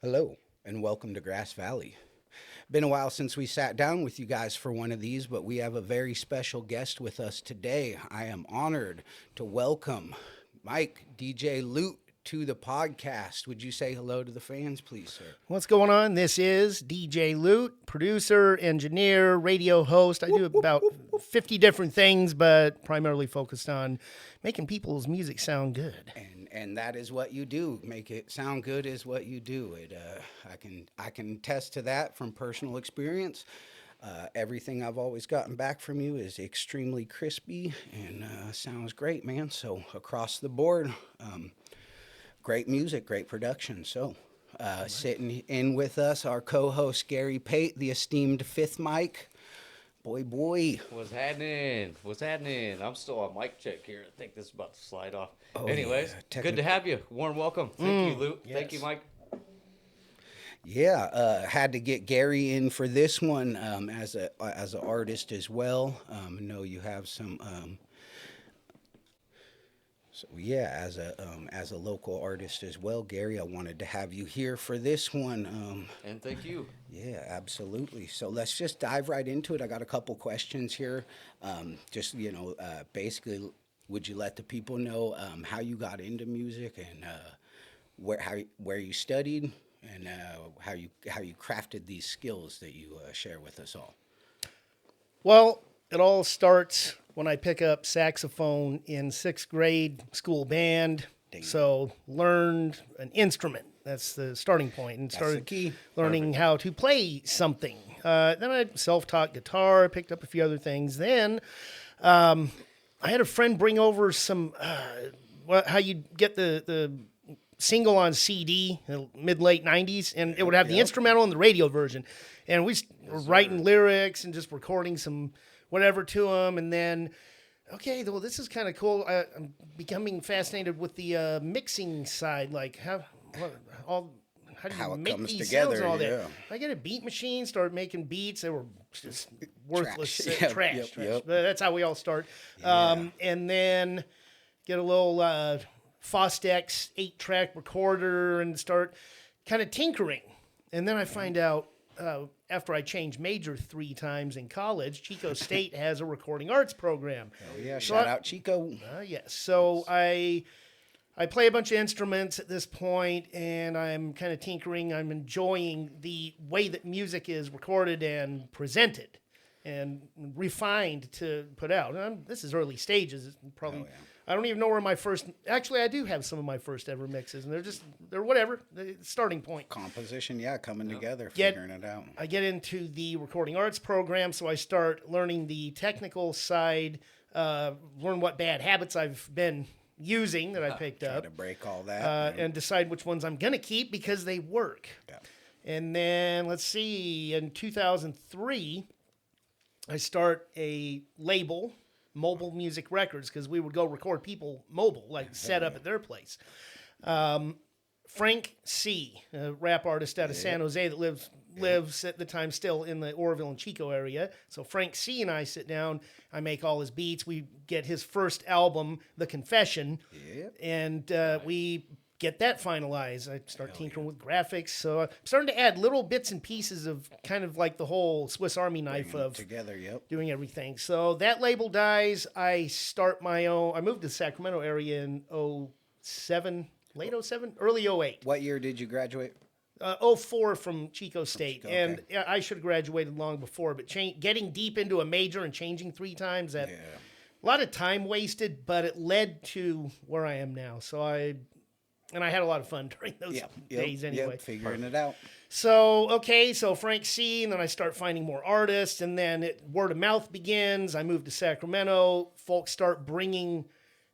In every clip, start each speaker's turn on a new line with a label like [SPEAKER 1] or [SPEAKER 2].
[SPEAKER 1] Hello, and welcome to Grass Valley. Been a while since we sat down with you guys for one of these, but we have a very special guest with us today. I am honored to welcome Mike DJ Loot to the podcast. Would you say hello to the fans, please, sir?
[SPEAKER 2] What's going on? This is DJ Loot, producer, engineer, radio host. I do about 50 different things, but primarily focused on making people's music sound good.
[SPEAKER 1] And that is what you do. Make it sound good is what you do. I can attest to that from personal experience. Everything I've always gotten back from you is extremely crispy and sounds great, man. So across the board, great music, great production. So sitting in with us, our co-host Gary Pate, the esteemed fifth mic. Boy.
[SPEAKER 3] What's happening? I'm still on mic check here. I think this is about to slide off.
[SPEAKER 1] Oh,
[SPEAKER 3] Anyways,
[SPEAKER 1] yeah,
[SPEAKER 3] good to have you. Warm welcome. Thank you, Luke.
[SPEAKER 2] Yes.
[SPEAKER 3] Thank you, Mike.
[SPEAKER 1] Yeah, had to get Gary in for this one as an artist as well. I know you have some. So yeah, as a local artist as well, Gary, I wanted to have you here for this one.
[SPEAKER 3] And thank you.
[SPEAKER 1] Yeah, absolutely. So let's just dive right into it. I got a couple questions here. Basically, would you let the people know how you got into music and where you studied and how you crafted these skills that you share with us all?
[SPEAKER 2] Well, it all starts when I pick up saxophone in sixth grade school band.
[SPEAKER 1] Dang.
[SPEAKER 2] So learned an instrument. That's the starting point. And
[SPEAKER 1] That's
[SPEAKER 2] started
[SPEAKER 1] the key.
[SPEAKER 2] learning how to play something. Then I self-taught guitar, picked up a few other things. Then I had a friend bring over some, how you get the single on CD, mid-late 90s, and it would have the instrumental and the radio version. And we were writing lyrics and just recording some whatever to them, and then, okay, well, this is kind of cool. I'm becoming fascinated with the mixing side, like how do you
[SPEAKER 1] How it
[SPEAKER 2] make
[SPEAKER 1] comes
[SPEAKER 2] these
[SPEAKER 1] together,
[SPEAKER 2] sounds and all
[SPEAKER 1] yeah.
[SPEAKER 2] that? I get a beat machine, started making beats. They were just worthless
[SPEAKER 1] Trash.
[SPEAKER 2] trash.
[SPEAKER 1] Yep.
[SPEAKER 2] But that's how we all start.
[SPEAKER 1] Yeah.
[SPEAKER 2] And then get a little Fostex 8-track recorder and start kind of tinkering. And then I find out after I changed major 3 times in college, Chico State has a recording arts program.
[SPEAKER 1] Oh yeah,
[SPEAKER 2] So
[SPEAKER 1] shout out Chico.
[SPEAKER 2] Yes. So I play a bunch of instruments at this point, and I'm kind of tinkering. I'm enjoying the way that music is recorded and presented and refined to put out. This is early stages. It's probably.
[SPEAKER 1] Oh, yeah.
[SPEAKER 2] I don't even know where my first. Actually, I do have some of my first ever mixes, and they're whatever. The starting point.
[SPEAKER 1] Composition, yeah, coming together,
[SPEAKER 2] Get-
[SPEAKER 1] figuring it out.
[SPEAKER 2] I get into the recording arts program, so I start learning the technical side, learn what bad habits I've been using that I picked
[SPEAKER 1] Try
[SPEAKER 2] up,
[SPEAKER 1] to break all that.
[SPEAKER 2] and decide which ones I'm going to keep because they work.
[SPEAKER 1] Yeah.
[SPEAKER 2] And then, let's see, in 2003, I start a label, Mobile Music Records, because we would go record people mobile, like set up at their place. Frank C., a rap artist out of San Jose that lives at the time still in the Oroville and Chico area. So Frank C. and I sit down. I make all his beats. We get his first album, The Confession,
[SPEAKER 1] Yep.
[SPEAKER 2] and we get that finalized. I start tinkering with graphics. So I'm starting to add little bits and pieces of kind of like the whole Swiss Army knife
[SPEAKER 1] Bringing it
[SPEAKER 2] of
[SPEAKER 1] together, yep.
[SPEAKER 2] doing everything. So that label dies. I start my own. I moved to the Sacramento area in 07, late 07, early 08.
[SPEAKER 1] What year did you graduate?
[SPEAKER 2] 04 from Chico State.
[SPEAKER 1] Okay.
[SPEAKER 2] And yeah, I should have graduated long before, but getting deep into a major and changing 3 times, that
[SPEAKER 1] Yeah.
[SPEAKER 2] a lot of time wasted, but it led to where I am now. So I had a lot of fun during those days anyway.
[SPEAKER 1] Figuring it out.
[SPEAKER 2] So Frank C., and then I start finding more artists, and then word of mouth begins. I move to Sacramento. Folks start bringing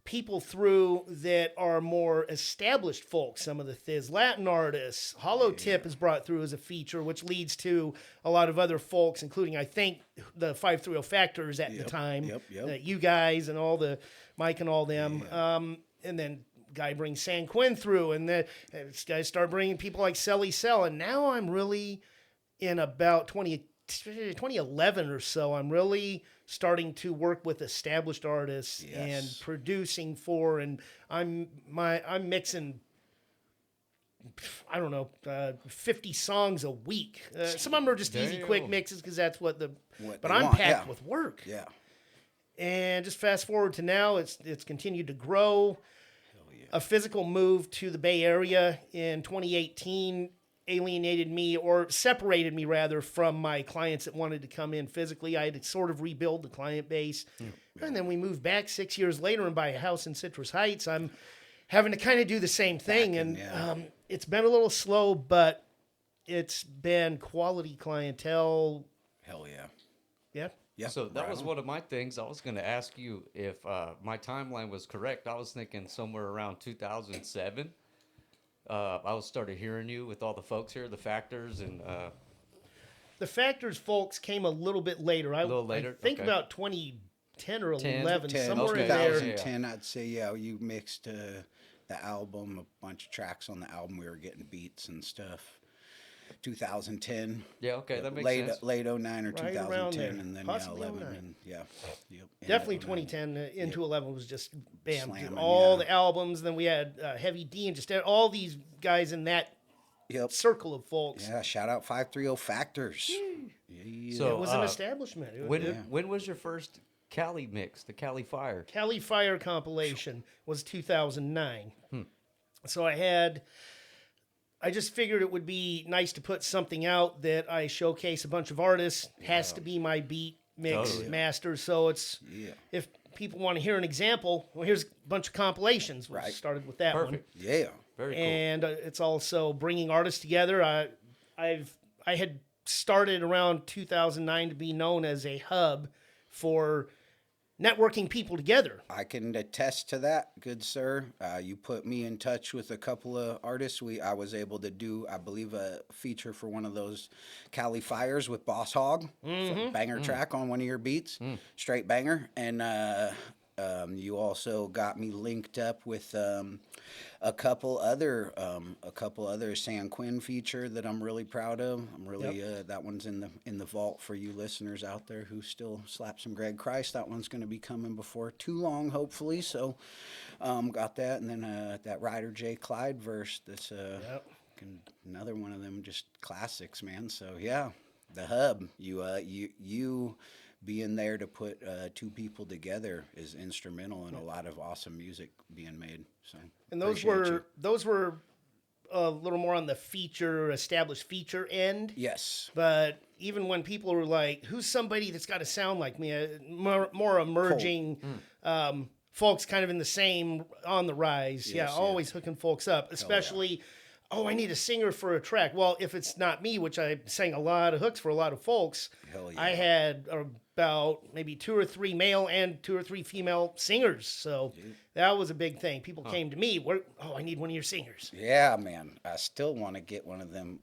[SPEAKER 2] people through that are more established folks. Some of the Thiz Latin artists. Hollow Tip is brought through as a feature, which leads to a lot of other folks, including, I think, the 530 Factors at the time.
[SPEAKER 1] Yep.
[SPEAKER 2] You guys and all the Mike and all them. And then guy brings San Quinn through, and then guys start bringing people like Selly Cell, and now I'm really in about 2011 or so, I'm really starting to work with established artists and producing for, and I'm mixing I don't know, 50 songs a week. Some of them are just easy, quick
[SPEAKER 3] Damn.
[SPEAKER 2] mixes because that's what the.
[SPEAKER 1] What
[SPEAKER 2] But
[SPEAKER 1] they
[SPEAKER 2] I'm
[SPEAKER 1] want,
[SPEAKER 2] packed
[SPEAKER 1] yeah.
[SPEAKER 2] with work.
[SPEAKER 1] Yeah.
[SPEAKER 2] And just fast forward to now, it's continued to grow. A physical move to the Bay Area in 2018 alienated me, or separated me rather, from my clients that wanted to come in physically. I had to sort of rebuild the client base. And then we moved back 6 years later and buy a house in Citrus Heights. I'm having to kind of do the same thing. It's been a little slow, but it's been quality clientele.
[SPEAKER 1] Hell yeah.
[SPEAKER 2] Yeah.
[SPEAKER 1] Yeah.
[SPEAKER 3] So that
[SPEAKER 1] right
[SPEAKER 3] was
[SPEAKER 1] on.
[SPEAKER 3] one of my things. I was going to ask you if my timeline was correct. I was thinking somewhere around 2007. I started hearing you with all the folks here, the Factors, and
[SPEAKER 2] The Factors folks came a little bit later. I
[SPEAKER 3] little later?
[SPEAKER 2] think
[SPEAKER 3] Okay.
[SPEAKER 2] about 2010 or
[SPEAKER 3] 10,
[SPEAKER 2] 11,
[SPEAKER 1] 10,
[SPEAKER 2] somewhere
[SPEAKER 3] okay.
[SPEAKER 2] in there.
[SPEAKER 1] 2010, I'd say, yeah, you mixed the album, a bunch of tracks on the album. We were getting beats and stuff. 2010.
[SPEAKER 3] yeah, okay, that makes
[SPEAKER 1] late,
[SPEAKER 3] sense.
[SPEAKER 1] Late 09 or
[SPEAKER 2] Right around
[SPEAKER 1] 2010,
[SPEAKER 2] there.
[SPEAKER 1] and then
[SPEAKER 2] Possibly
[SPEAKER 1] 11.
[SPEAKER 2] 09.
[SPEAKER 1] And, yeah. Yep.
[SPEAKER 2] Definitely
[SPEAKER 1] And 09.
[SPEAKER 2] 2010 into 11 was just bam, dude,
[SPEAKER 1] Slamming,
[SPEAKER 2] all
[SPEAKER 1] yeah.
[SPEAKER 2] the albums. Then we had Heavy D and just all these guys in that
[SPEAKER 1] Yep.
[SPEAKER 2] circle of folks.
[SPEAKER 1] Yeah, shout out 530 Factors. Yeah.
[SPEAKER 3] So,
[SPEAKER 2] It was an establishment.
[SPEAKER 3] When was your first Cali mix, the Cali Fire?
[SPEAKER 2] Cali Fire compilation was 2009.
[SPEAKER 3] Hmm.
[SPEAKER 2] So I just figured it would be nice to put something out that I showcase a bunch of artists. Has to be my beat mix
[SPEAKER 3] Totally.
[SPEAKER 2] master. So it's
[SPEAKER 1] Yeah.
[SPEAKER 2] if people want to hear an example, well, here's a bunch of compilations. We
[SPEAKER 1] Right.
[SPEAKER 2] started with that one.
[SPEAKER 3] Perfect.
[SPEAKER 1] Yeah.
[SPEAKER 3] Very cool.
[SPEAKER 2] And it's also bringing artists together. I had started around 2009 to be known as a hub for networking people together.
[SPEAKER 1] I can attest to that, good sir. You put me in touch with a couple of artists. I was able to do, I believe, a feature for one of those Cali Fires with Boss Hog, banger track on one of your beats, straight banger. And you also got me linked up with a couple other San Quinn feature that I'm really proud of. I'm really that one's in the vault for you listeners out there who still slap some Greg Christ. That one's going to be coming before too long, hopefully. So got that, and then that Ryder J Clyde verse. That's another one of them just classics, man. So yeah, the hub. You being there to put two people together is instrumental in a lot of awesome music being made. So
[SPEAKER 2] And those were a little more on the established feature end.
[SPEAKER 1] yes.
[SPEAKER 2] But even when people were like, "Who's somebody that's got to sound like me?" More emerging folks, kind of in the same on the rise.
[SPEAKER 1] Yes,
[SPEAKER 2] always hooking folks up, especially. Oh, I need a singer for a track. Well, if it's not me, which I sang a lot of hooks for a lot of folks,
[SPEAKER 1] Hell yeah.
[SPEAKER 2] I had about maybe 2 or 3 male and 2 or 3 female singers. So that was a big thing. People came to me. I need one of your singers.
[SPEAKER 1] Yeah, man. I still want to get one of them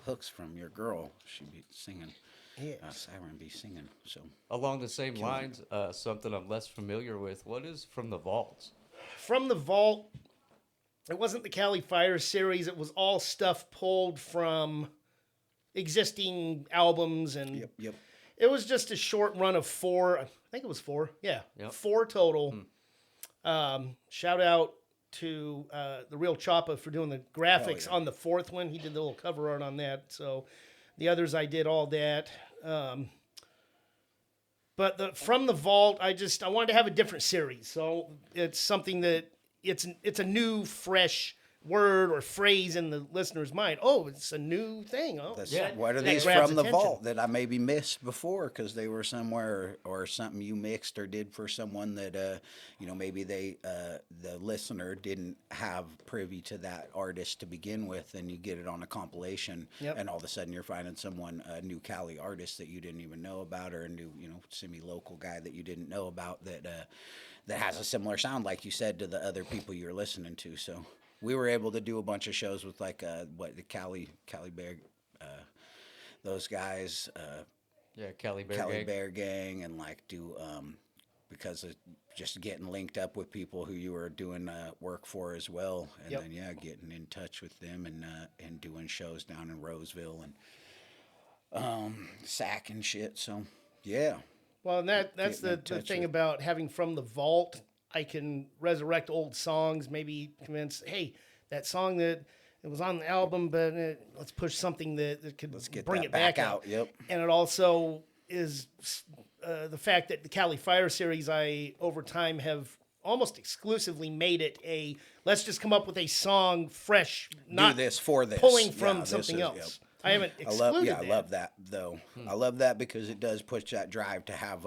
[SPEAKER 1] hooks from your girl. She'd be singing.
[SPEAKER 2] Yeah.
[SPEAKER 1] Siren be singing. So
[SPEAKER 3] Along the same lines, something I'm less familiar with. What is From the Vaults?
[SPEAKER 2] From the vault, it wasn't the Cali Fire series. It was all stuff pulled from existing albums, and
[SPEAKER 1] yep.
[SPEAKER 2] it was just a short run of 4. I think it was 4. Yeah,
[SPEAKER 3] Yep.
[SPEAKER 2] 4 total. Shout out to the Real Choppa for doing the graphics on the 4th one. He did the little cover art on that. So the others, I did all that. But from the vault, I wanted to have a different series. So it's something that it's a new, fresh word or phrase in the listener's mind. Oh, it's a new thing. Oh,
[SPEAKER 1] What are
[SPEAKER 2] that
[SPEAKER 1] these
[SPEAKER 2] grabs
[SPEAKER 1] from the
[SPEAKER 2] attention.
[SPEAKER 1] vault that I maybe missed before because they were somewhere or something you mixed or did for someone that maybe the listener didn't have privy to that artist to begin with, and you get it on a compilation, and all of a sudden you're finding a new Cali artist that you didn't even know about, or a new semi-local guy that you didn't know about that has a similar sound, like you said, to the other people you're listening to. So we were able to do a bunch of shows with the Cali Bear, those guys,
[SPEAKER 3] Cali Bear
[SPEAKER 1] Cali
[SPEAKER 3] Gang.
[SPEAKER 1] Bear Gang, and do because of just getting linked up with people who you were doing work for as well, and then getting in touch with them and doing shows down in Roseville and Sac and shit. So yeah.
[SPEAKER 2] Well, and that's
[SPEAKER 1] Getting
[SPEAKER 2] the
[SPEAKER 1] in touch
[SPEAKER 2] thing
[SPEAKER 1] with-
[SPEAKER 2] about having from the vault. I can resurrect old songs, maybe convince, hey, that song that it was on the album, but let's push something that could
[SPEAKER 1] get
[SPEAKER 2] bring
[SPEAKER 1] that
[SPEAKER 2] it back
[SPEAKER 1] back
[SPEAKER 2] out.
[SPEAKER 1] out, yep.
[SPEAKER 2] And it also is the fact that the Cali Fire series, I over time have almost exclusively made it a let's just come up with a song fresh, not
[SPEAKER 1] Do this for this.
[SPEAKER 2] pulling from
[SPEAKER 1] Yeah, this
[SPEAKER 2] something
[SPEAKER 1] is-
[SPEAKER 2] else.
[SPEAKER 1] yep.
[SPEAKER 2] I haven't excluded
[SPEAKER 1] I love that though. I love that because it does push that drive to have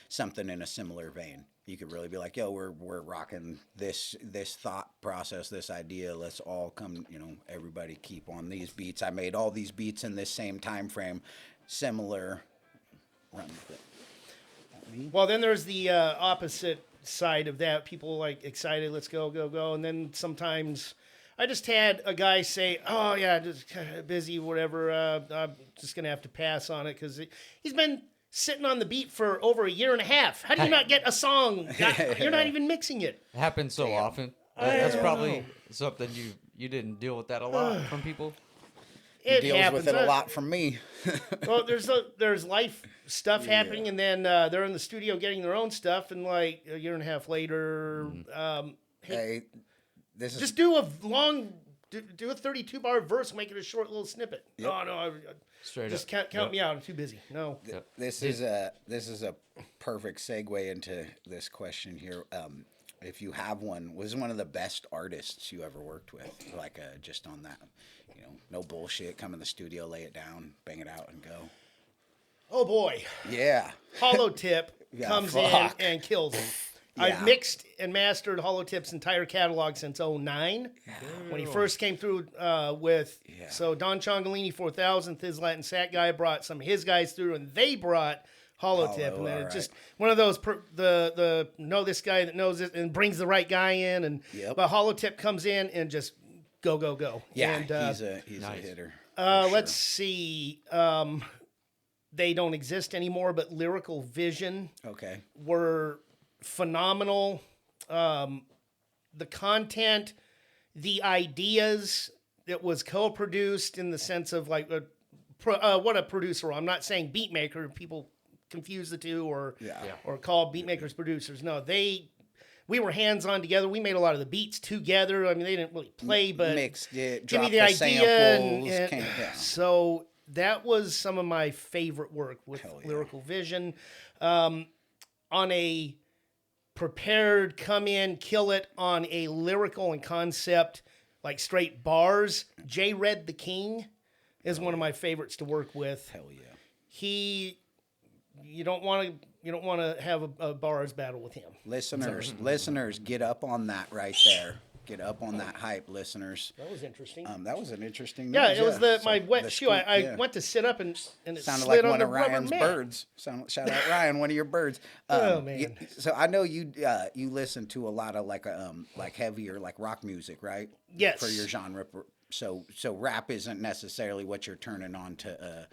[SPEAKER 1] something in a similar vein. You could really be like, yo, we're rocking this thought process, this idea. Let's all come, everybody keep on these beats. I made all these beats in this same time frame, similar. Run with it.
[SPEAKER 2] Well, then there's the opposite side of that. People like excited, let's go, go, go. And then sometimes I just had a guy say, oh, yeah, just kind of busy, whatever. I'm just going to have to pass on it because he's been sitting on the beat for over a year and a half. How do you not get a song? You're not even mixing it.
[SPEAKER 3] It happens so often. That's probably something you didn't deal with that a lot from people.
[SPEAKER 2] It
[SPEAKER 1] Deals
[SPEAKER 2] happens.
[SPEAKER 1] with it a lot from me.
[SPEAKER 2] Well, there's life stuff happening, and then they're in the studio getting their own stuff, and like a year and a half later,
[SPEAKER 1] Hey, this is
[SPEAKER 2] just do a long, do a 32-bar verse, make it a short little snippet.
[SPEAKER 1] Yep.
[SPEAKER 2] Oh no,
[SPEAKER 3] Straight
[SPEAKER 2] just
[SPEAKER 3] up.
[SPEAKER 2] count me out. I'm too busy. No.
[SPEAKER 1] This is a perfect segue into this question here. If you have one, was one of the best artists you ever worked with? Like just on that, no bullshit. Come in the studio, lay it down, bang it out, and go.
[SPEAKER 2] Oh boy,
[SPEAKER 1] Yeah.
[SPEAKER 2] Holotip
[SPEAKER 1] Yeah,
[SPEAKER 2] comes
[SPEAKER 1] fuck.
[SPEAKER 2] in and kills it.
[SPEAKER 1] Yeah.
[SPEAKER 2] I've mixed and mastered Holotip's entire catalog since 09. When he first came through with, so Don Chongolini 4000th, his Latin Sat guy, brought some of his guys through, and they brought Holotip. And then
[SPEAKER 1] all
[SPEAKER 2] it's just
[SPEAKER 1] right.
[SPEAKER 2] one of those, the know this guy that knows it and brings the right guy in. And
[SPEAKER 1] Yep.
[SPEAKER 2] But Holotip comes in and just go, go, go.
[SPEAKER 1] Yeah,
[SPEAKER 2] And,
[SPEAKER 1] he's a
[SPEAKER 3] Nice.
[SPEAKER 1] hitter.
[SPEAKER 2] let's see. They don't exist anymore, but Lyrical Vision
[SPEAKER 1] Okay.
[SPEAKER 2] were phenomenal. The content, the ideas, it was co-produced in the sense of like what a producer. I'm not saying beat maker. People confuse the two or call beat makers producers. No, we were hands-on together. We made a lot of the beats together. I mean, they didn't really play, but
[SPEAKER 1] Mixed it,
[SPEAKER 2] give me
[SPEAKER 1] dropped
[SPEAKER 2] the
[SPEAKER 1] the
[SPEAKER 2] idea.
[SPEAKER 1] samples, came down.
[SPEAKER 2] So that was some of my favorite work with
[SPEAKER 1] Hell yeah.
[SPEAKER 2] Lyrical Vision. On a prepared, come in, kill it on a lyrical and concept, like straight bars. J. Red the King is one of my favorites to work with.
[SPEAKER 1] Hell yeah.
[SPEAKER 2] You don't want to have a bars battle with him.
[SPEAKER 1] Listeners, get up on that right there. Get up on that hype, listeners.
[SPEAKER 2] That was interesting.
[SPEAKER 1] That was an interesting.
[SPEAKER 2] Yeah,
[SPEAKER 1] news,
[SPEAKER 2] it was my
[SPEAKER 1] So
[SPEAKER 2] wet
[SPEAKER 1] the
[SPEAKER 2] shoe.
[SPEAKER 1] scoop,
[SPEAKER 2] I
[SPEAKER 1] yeah.
[SPEAKER 2] went to sit up and it
[SPEAKER 1] Sounded
[SPEAKER 2] slid
[SPEAKER 1] like
[SPEAKER 2] on
[SPEAKER 1] one
[SPEAKER 2] the
[SPEAKER 1] of
[SPEAKER 2] rubber
[SPEAKER 1] Ryan's
[SPEAKER 2] mat.
[SPEAKER 1] birds. Shout out Ryan, one of your birds.
[SPEAKER 2] Oh, man.
[SPEAKER 1] So I know you listen to a lot of like heavier like rock music, right?
[SPEAKER 2] Yes.
[SPEAKER 1] For your genre. So rap isn't necessarily what you're turning on to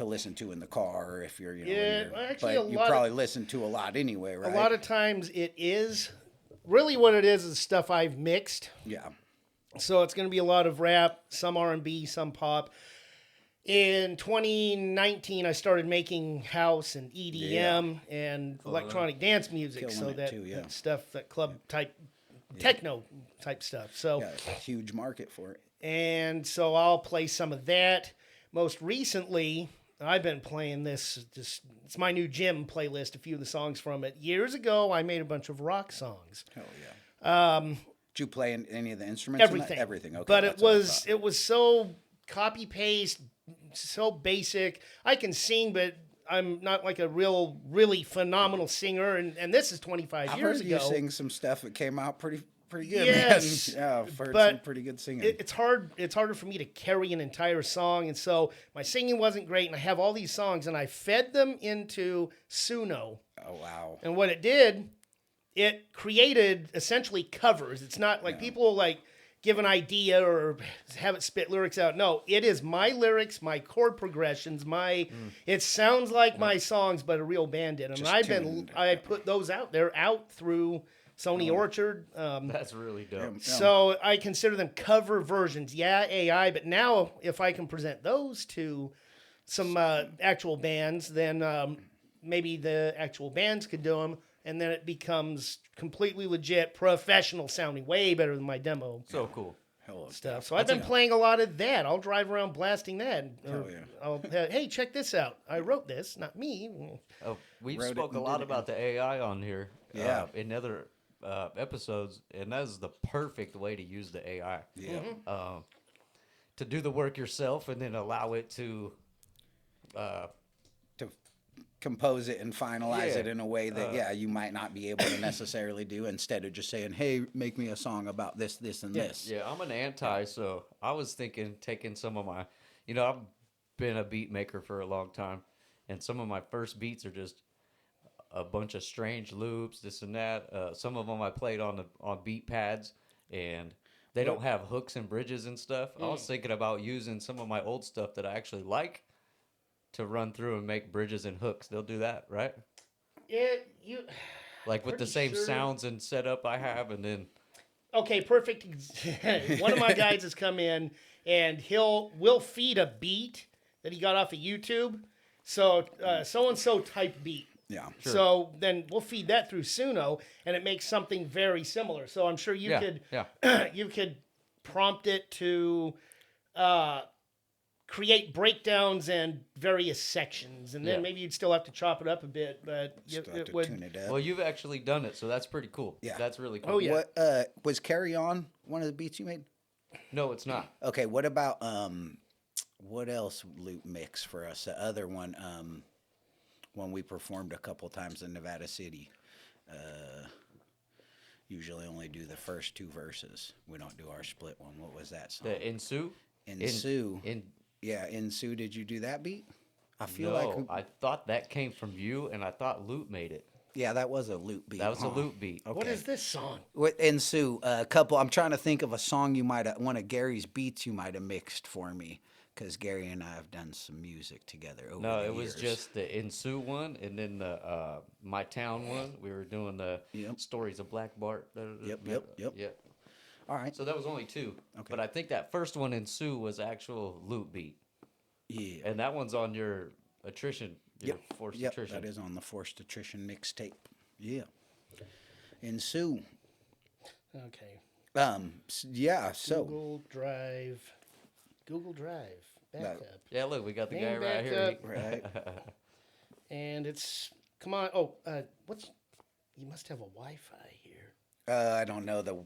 [SPEAKER 1] listen to in the car, or if you're
[SPEAKER 2] Yeah, actually,
[SPEAKER 1] but you probably listen to a lot anyway, right?
[SPEAKER 2] A lot of times it is. Really what it is stuff I've mixed.
[SPEAKER 1] Yeah.
[SPEAKER 2] So it's going to be a lot of rap, some R&B, some pop. In 2019, I started making house and EDM and electronic dance music.
[SPEAKER 1] Killing
[SPEAKER 2] So
[SPEAKER 1] it
[SPEAKER 2] that,
[SPEAKER 1] too, yeah.
[SPEAKER 2] that stuff, that club type, techno type stuff. So,
[SPEAKER 1] Yeah, it's a huge market for it.
[SPEAKER 2] and so I'll play some of that. Most recently, I've been playing this, it's my new gym playlist, a few of the songs from it. Years ago, I made a bunch of rock songs.
[SPEAKER 1] Hell yeah. Did you play any of the instruments? in that?
[SPEAKER 2] Everything.
[SPEAKER 1] Everything. Okay.
[SPEAKER 2] But
[SPEAKER 1] that's what I thought.
[SPEAKER 2] it was so copy paste, so basic. I can sing, but I'm not like a really phenomenal singer. And this is 25
[SPEAKER 1] I've
[SPEAKER 2] years
[SPEAKER 1] heard
[SPEAKER 2] ago.
[SPEAKER 1] you sing some stuff that came out pretty good.
[SPEAKER 2] Yes,
[SPEAKER 1] man. Yeah, I've heard
[SPEAKER 2] but
[SPEAKER 1] some pretty good singing.
[SPEAKER 2] It's hard. It's harder for me to carry an entire song, and so my singing wasn't great. And I have all these songs, and I fed them into Suno.
[SPEAKER 1] Oh wow.
[SPEAKER 2] And what it did, it created essentially covers. It's not like people like give an idea or have it spit lyrics out. No, it is my lyrics, my chord progressions, it sounds like my songs, but a real band did. And
[SPEAKER 1] Just
[SPEAKER 2] I put those out there through Sony Orchard.
[SPEAKER 3] That's really dope.
[SPEAKER 2] So I consider them cover versions. Yeah, AI, but now if I can present those to some actual bands, then maybe the actual bands could do them. and then it becomes completely legit, professional sounding, way better than my demo
[SPEAKER 3] So cool.
[SPEAKER 1] Hell of
[SPEAKER 2] stuff. So I've been playing a lot of that. I'll drive around blasting that.
[SPEAKER 1] Hell yeah.
[SPEAKER 2] I'll, hey, check this out. I wrote this, not me.
[SPEAKER 3] Oh, we
[SPEAKER 1] Wrote it
[SPEAKER 3] spoke a
[SPEAKER 1] and
[SPEAKER 3] lot
[SPEAKER 1] did it.
[SPEAKER 3] about the AI on here.
[SPEAKER 1] Yeah.
[SPEAKER 3] In other episodes, and that is the perfect way to use the AI.
[SPEAKER 1] Yeah.
[SPEAKER 3] To do the work yourself and then allow it to.
[SPEAKER 1] To compose it and finalize
[SPEAKER 3] Yeah.
[SPEAKER 1] it in a way that you might not be able to necessarily do, instead of just saying, hey, make me a song about this, this, and this.
[SPEAKER 3] Yeah, I'm an anti, so I was thinking taking some of my, I've been a beat maker for a long time, and some of my first beats are just a bunch of strange loops, this and that. Some of them I played on beat pads, and they don't have hooks and bridges and stuff. I was thinking about using some of my old stuff that I actually like to run through and make bridges and hooks. They'll do that, right?
[SPEAKER 2] Yeah, you.
[SPEAKER 3] Like with the
[SPEAKER 2] Pretty
[SPEAKER 3] same
[SPEAKER 2] sure.
[SPEAKER 3] sounds and setup I have, and then
[SPEAKER 2] Okay, perfect. One of my guys has come in and we'll feed a beat that he got off of YouTube. So so and so type beat.
[SPEAKER 1] Yeah.
[SPEAKER 2] So then we'll feed that through Suno, and it makes something very similar. So I'm sure you could you could prompt it to create breakdowns and various sections, and then
[SPEAKER 3] Yeah.
[SPEAKER 2] maybe you'd still have to chop it up a bit, but
[SPEAKER 1] Still have
[SPEAKER 2] it
[SPEAKER 1] to
[SPEAKER 2] would.
[SPEAKER 1] tune it up.
[SPEAKER 3] well, you've actually done it, so that's pretty cool.
[SPEAKER 1] Yeah.
[SPEAKER 3] That's really cool.
[SPEAKER 2] Oh, yeah.
[SPEAKER 1] What was Carry On one of the beats you made?
[SPEAKER 3] No, it's not.
[SPEAKER 1] Okay, what about what else loop mix for us? The other one, when we performed a couple times in Nevada City. Usually only do the first two verses. We don't do our split one. What was that song?
[SPEAKER 3] The Ensue?
[SPEAKER 1] Ensue.
[SPEAKER 3] In
[SPEAKER 1] Yeah, Ensue, did you do that beat? I feel
[SPEAKER 3] no,
[SPEAKER 1] like
[SPEAKER 3] I thought that came from you, and I thought Loop made it.
[SPEAKER 1] yeah, that was a loop beat.
[SPEAKER 3] That was a
[SPEAKER 1] huh?
[SPEAKER 3] Loop beat.
[SPEAKER 2] What is this song?
[SPEAKER 1] With Ensue, a couple. I'm trying to think of a song you might have, one of Gary's beats you might have mixed for me, because Gary and I have done some music together over
[SPEAKER 3] No,
[SPEAKER 1] the
[SPEAKER 3] it was
[SPEAKER 1] years.
[SPEAKER 3] just the Ensue one, and then the My Town one. We were doing the
[SPEAKER 1] Yep.
[SPEAKER 3] Stories of Black Bart.
[SPEAKER 1] Yep.
[SPEAKER 3] Yep.
[SPEAKER 1] All right.
[SPEAKER 3] So that was only two.
[SPEAKER 1] Okay.
[SPEAKER 3] But I think that first one, Ensue, was actual Loop beat.
[SPEAKER 1] Yeah.
[SPEAKER 3] And that one's on your attrition, your forced
[SPEAKER 1] Yep.
[SPEAKER 3] attrition.
[SPEAKER 1] That is on the Forced Attrition mixtape. Yeah. Ensue.
[SPEAKER 2] Okay.
[SPEAKER 1] Yeah. So
[SPEAKER 2] Google Drive,
[SPEAKER 1] That-
[SPEAKER 2] backup.
[SPEAKER 3] Yeah, look, we got the guy
[SPEAKER 2] Name
[SPEAKER 3] right here.
[SPEAKER 2] backup.
[SPEAKER 1] right.
[SPEAKER 2] And it's, come on. Oh, you must have a Wi-Fi here.
[SPEAKER 1] I don't know the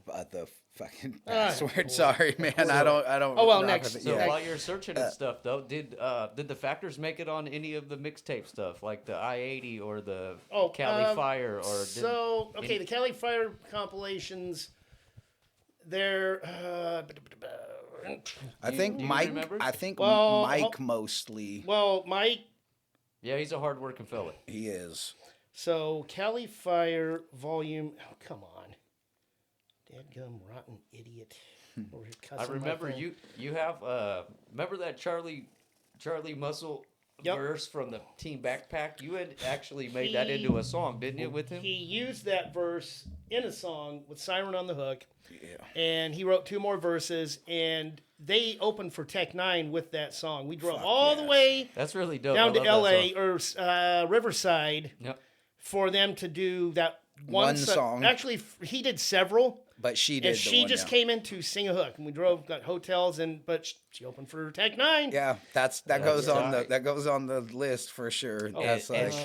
[SPEAKER 1] fucking
[SPEAKER 2] Ah,
[SPEAKER 1] password.
[SPEAKER 2] boy.
[SPEAKER 1] Sorry, man. I don't.
[SPEAKER 2] Oh, well,
[SPEAKER 1] rock
[SPEAKER 2] next-
[SPEAKER 1] with it.
[SPEAKER 3] So
[SPEAKER 1] Yeah.
[SPEAKER 3] while you're searching and stuff, though, did the Factors make it on any of the mixtape stuff, like the I-80 or the Cali Fire? Or
[SPEAKER 2] the Cali Fire compilations, they're...
[SPEAKER 1] I think
[SPEAKER 3] Do you
[SPEAKER 1] Mike.
[SPEAKER 3] remember?
[SPEAKER 1] I think
[SPEAKER 2] Well,
[SPEAKER 1] Mike mostly.
[SPEAKER 2] well, Mike...
[SPEAKER 3] yeah, he's a hard-working fella.
[SPEAKER 1] He is.
[SPEAKER 2] So, Cali Fire Volume... Oh, come on. Dadgum rotten idiot. Over here
[SPEAKER 3] I
[SPEAKER 2] cussing my
[SPEAKER 3] remember
[SPEAKER 2] phone.
[SPEAKER 3] you have remember that Charlie Muscle
[SPEAKER 2] Yep.
[SPEAKER 3] verse from the Team Backpack? You had actually made that into a song, didn't you, with him?
[SPEAKER 2] He used that verse in a song with Siren on the hook.
[SPEAKER 1] Yeah.
[SPEAKER 2] And he wrote two more verses, and they opened for Tech Nine with that song. We drove
[SPEAKER 1] Fuck
[SPEAKER 2] all the
[SPEAKER 1] yes.
[SPEAKER 2] way
[SPEAKER 3] That's really dope.
[SPEAKER 2] down
[SPEAKER 3] I
[SPEAKER 2] to
[SPEAKER 3] love that
[SPEAKER 2] LA
[SPEAKER 3] song.
[SPEAKER 2] or Riverside
[SPEAKER 3] Yep.
[SPEAKER 2] for them to do that
[SPEAKER 1] One song.
[SPEAKER 2] Actually, he did several,
[SPEAKER 1] But she did.
[SPEAKER 2] and
[SPEAKER 1] the
[SPEAKER 2] she
[SPEAKER 1] one,
[SPEAKER 2] just
[SPEAKER 1] yeah.
[SPEAKER 2] came in to sing a hook. And we got hotels, but she opened for Tech Nine.
[SPEAKER 1] Yeah, that goes
[SPEAKER 3] Yeah.
[SPEAKER 1] on the list for sure.
[SPEAKER 3] And,
[SPEAKER 1] That's
[SPEAKER 3] and
[SPEAKER 1] like,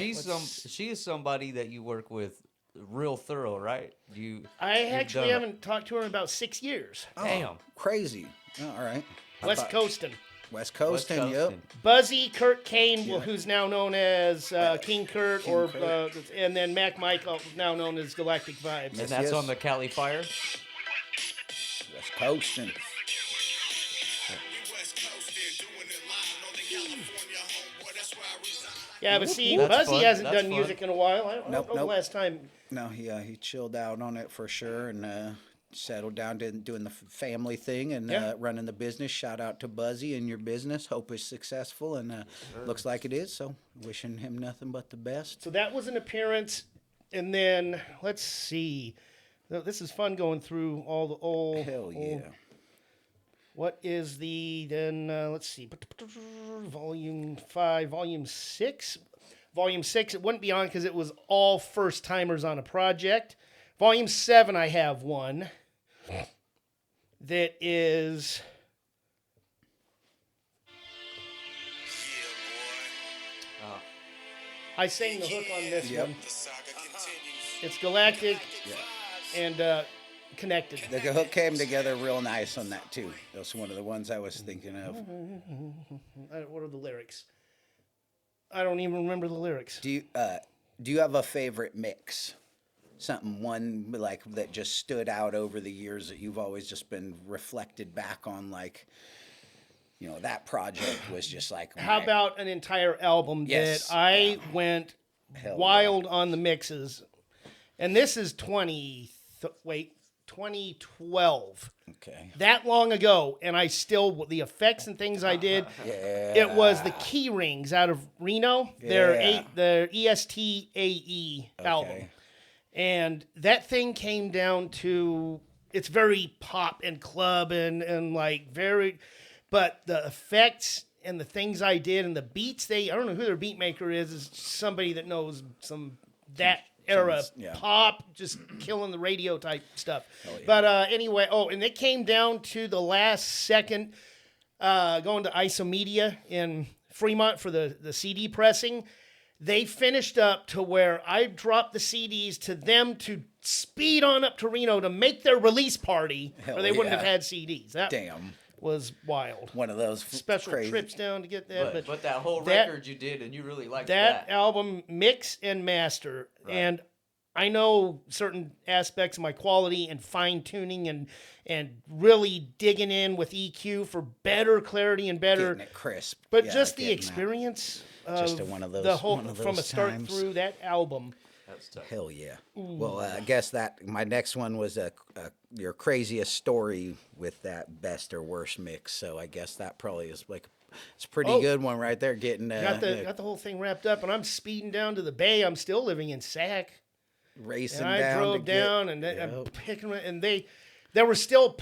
[SPEAKER 3] she is somebody that you work with real thorough, right?
[SPEAKER 2] I
[SPEAKER 3] you've
[SPEAKER 2] actually
[SPEAKER 3] done it.
[SPEAKER 2] haven't talked to her in about 6 years.
[SPEAKER 3] Damn.
[SPEAKER 1] crazy. Oh, all right.
[SPEAKER 2] West Coastin'.
[SPEAKER 1] West Coastin'. Yep.
[SPEAKER 3] Coastin'.
[SPEAKER 2] Buzzy, Kurt Kane, who's now known as King Kurt,
[SPEAKER 1] King Kurt.
[SPEAKER 2] and then Mac Michael, now known as Galactic Vibes.
[SPEAKER 3] And that's
[SPEAKER 1] yes.
[SPEAKER 3] on the Cali Fire.
[SPEAKER 1] West Coastin'.
[SPEAKER 2] Yeah, but see,
[SPEAKER 3] That's
[SPEAKER 2] Buzzy
[SPEAKER 3] fun.
[SPEAKER 2] hasn't
[SPEAKER 3] That's
[SPEAKER 2] done
[SPEAKER 3] fun.
[SPEAKER 2] music in a while. I don't know the
[SPEAKER 1] Nope.
[SPEAKER 2] last time.
[SPEAKER 1] No, he chilled out on it for sure and settled down to doing the family thing and
[SPEAKER 2] Yeah.
[SPEAKER 1] running the business. Shout out to Buzzy and your business. Hope it's successful and looks like it is. So wishing him nothing but the best.
[SPEAKER 2] So that was an appearance, and then let's see. This is fun going through all the old.
[SPEAKER 1] Hell yeah.
[SPEAKER 2] What is the then? Let's see. Volume 5, Volume 6. Volume 6, it wouldn't be on because it was all first timers on a project. Volume 7, I have one that is.
[SPEAKER 3] Oh,
[SPEAKER 2] I sang the hook on this
[SPEAKER 1] Yep.
[SPEAKER 2] one. It's Galactic and Connected.
[SPEAKER 1] The hook came together real nice on that too. That's one of the ones I was thinking of.
[SPEAKER 2] What are the lyrics? I don't even remember the lyrics.
[SPEAKER 1] Do you have a favorite mix? One like that just stood out over the years that you've always just been reflected back on, like, you know, that project was just like.
[SPEAKER 2] How about an entire album
[SPEAKER 1] Yes.
[SPEAKER 2] that I went
[SPEAKER 1] Hell
[SPEAKER 2] wild on the mixes? And this is 2012.
[SPEAKER 1] Okay.
[SPEAKER 2] That long ago, and I still, the effects and things I did, it was the Key Rings out of Reno,
[SPEAKER 1] Yeah.
[SPEAKER 2] their ESTAE album.
[SPEAKER 1] Okay.
[SPEAKER 2] And that thing came down to, it's very pop and club and like very, but the effects and the things I did and the beats, I don't know who their beat maker is somebody that knows that era
[SPEAKER 1] yeah.
[SPEAKER 2] pop, just killing the radio type stuff. But anyway, and it came down to the last second, going to Isomedia in Fremont for the CD pressing. They finished up to where I dropped the CDs to them to speed on up to Reno to make their release party,
[SPEAKER 1] Hell
[SPEAKER 2] or they wouldn't
[SPEAKER 1] yeah.
[SPEAKER 2] have had CDs. That
[SPEAKER 1] Damn.
[SPEAKER 2] was wild.
[SPEAKER 1] One of those
[SPEAKER 2] Special
[SPEAKER 1] crazy.
[SPEAKER 2] trips down to get that.
[SPEAKER 3] but that whole
[SPEAKER 2] that-
[SPEAKER 3] record you did, and you really liked
[SPEAKER 2] that
[SPEAKER 3] that.
[SPEAKER 2] album, mix and master, and I know certain aspects of my quality and fine tuning and really digging in with EQ for better clarity and better.
[SPEAKER 1] Getting it crisp.
[SPEAKER 2] But
[SPEAKER 1] Yeah,
[SPEAKER 2] just the
[SPEAKER 1] getting that.
[SPEAKER 2] experience
[SPEAKER 1] Just
[SPEAKER 2] of
[SPEAKER 1] one of those-
[SPEAKER 2] the whole
[SPEAKER 1] one of
[SPEAKER 2] from a
[SPEAKER 1] those
[SPEAKER 2] start
[SPEAKER 1] times.
[SPEAKER 2] through that album.
[SPEAKER 3] That's tough.
[SPEAKER 1] Hell yeah. Well, I guess that my next one was your craziest story with that best or worst mix. So I guess that probably is like it's a pretty good one right there. Getting
[SPEAKER 2] Got the whole thing wrapped up, and I'm speeding down to the bay. I'm still living in Sac,
[SPEAKER 1] racing
[SPEAKER 2] and I
[SPEAKER 1] down.
[SPEAKER 2] drove
[SPEAKER 1] to get-
[SPEAKER 2] down, and I'm
[SPEAKER 1] Yep.
[SPEAKER 2] picking it, and they were still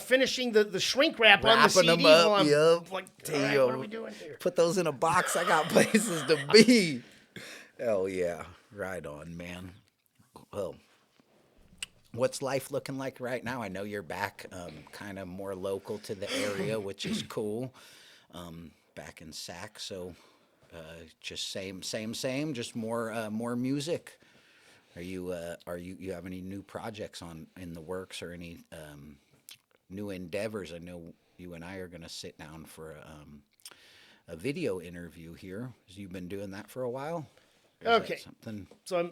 [SPEAKER 2] finishing the shrink wrap on the
[SPEAKER 1] Wrapping
[SPEAKER 2] CD.
[SPEAKER 1] them up,
[SPEAKER 2] while I'm
[SPEAKER 1] yep.
[SPEAKER 2] like,
[SPEAKER 1] Damn.
[SPEAKER 2] all right, what are we doing here?
[SPEAKER 1] Put those in a box. I got places to be. Hell yeah. Right on, man. Well, what's life looking like right now? I know you're back kind of more local to the area, which is cool. Back in Sac, so just same, just more music. Are you have any new projects in the works or any new endeavors? I know you and I are going to sit down for a video interview here. You've been doing that for a while. Or is that
[SPEAKER 2] Okay.
[SPEAKER 1] something.
[SPEAKER 2] So I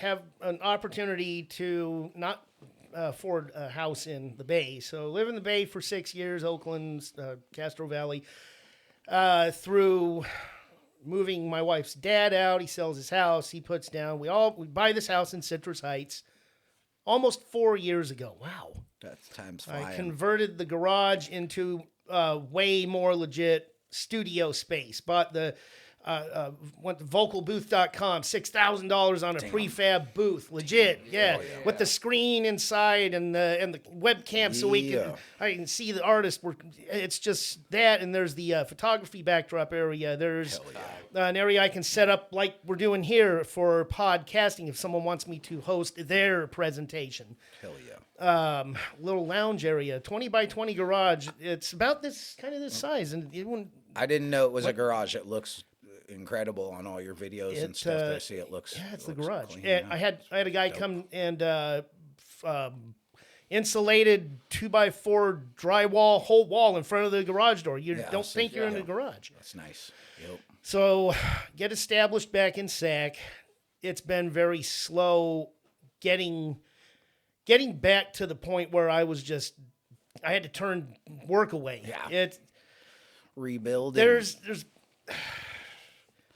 [SPEAKER 2] have an opportunity to not afford a house in the Bay. So live in the Bay for 6 years, Oakland, Castro Valley, through moving my wife's dad out. He sells his house. He puts down. We buy this house in Citrus Heights almost 4 years ago. Wow.
[SPEAKER 1] That's time's
[SPEAKER 2] I
[SPEAKER 1] flying.
[SPEAKER 2] converted the garage into way more legit studio space. Bought went to vocalbooth.com, $6,000 on a prefab booth, legit, yeah, with the screen inside and the webcam, so I can see the artist. It's just that, and there's the photography backdrop area. There's an area I can set up like we're doing here for podcasting if someone wants me to host their presentation.
[SPEAKER 1] Hell yeah.
[SPEAKER 2] Little lounge area, 20 by 20 garage. It's about this size, and it wouldn't.
[SPEAKER 1] I didn't know it was a garage. It looks incredible on all your videos and stuff that I see. It looks
[SPEAKER 2] it's the
[SPEAKER 1] looks
[SPEAKER 2] garage.
[SPEAKER 1] clean,
[SPEAKER 2] And
[SPEAKER 1] yeah.
[SPEAKER 2] I had a guy come and insulated 2x4 drywall whole wall in front of the garage door. You don't
[SPEAKER 1] so-
[SPEAKER 2] think you're in
[SPEAKER 1] yeah.
[SPEAKER 2] the garage.
[SPEAKER 1] That's nice. Yep.
[SPEAKER 2] So get established back in Sac. It's been very slow getting back to the point where I had to turn work away.
[SPEAKER 1] Yeah. Rebuild.
[SPEAKER 2] There's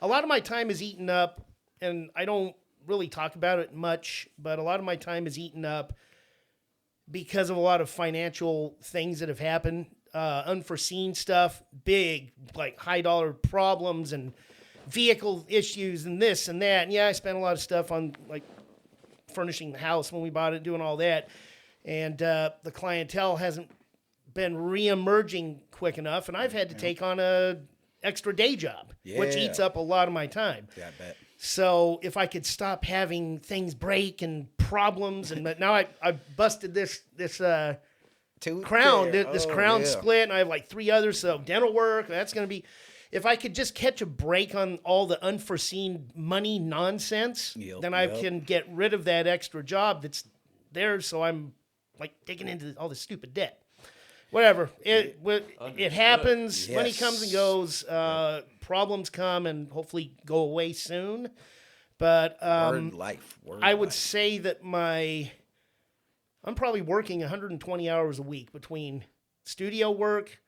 [SPEAKER 2] a lot of my time is eaten up, and I don't really talk about it much, but a lot of my time is eaten up because of a lot of financial things that have happened, unforeseen stuff, big, like high dollar problems and vehicle issues and this and that. And yeah, I spent a lot of stuff on like furnishing the house when we bought it, doing all that. And the clientele hasn't been reemerging quick enough, and I've had to take on extra day job, which eats up a lot of my time.
[SPEAKER 1] Yeah, I bet.
[SPEAKER 2] So if I could stop having things break and problems, and now I busted this crown, this crown split, and I have like 3 others. So dental work, that's going to be. If I could just catch a break on all the unforeseen money nonsense, then I can get rid of that extra job that's there. So I'm like digging into all this stupid debt. Whatever. It happens.
[SPEAKER 1] Yes.
[SPEAKER 2] Money comes and goes. Problems come and hopefully go away soon. But
[SPEAKER 1] Word life.
[SPEAKER 2] I would say that I'm probably working 120 hours a week between studio work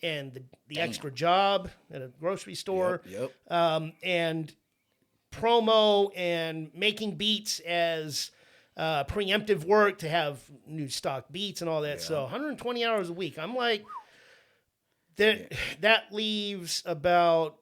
[SPEAKER 2] and the extra job at a grocery store, and promo and making beats as preemptive work to have new stock beats and all that. So 120 hours a week. I'm like, that leaves about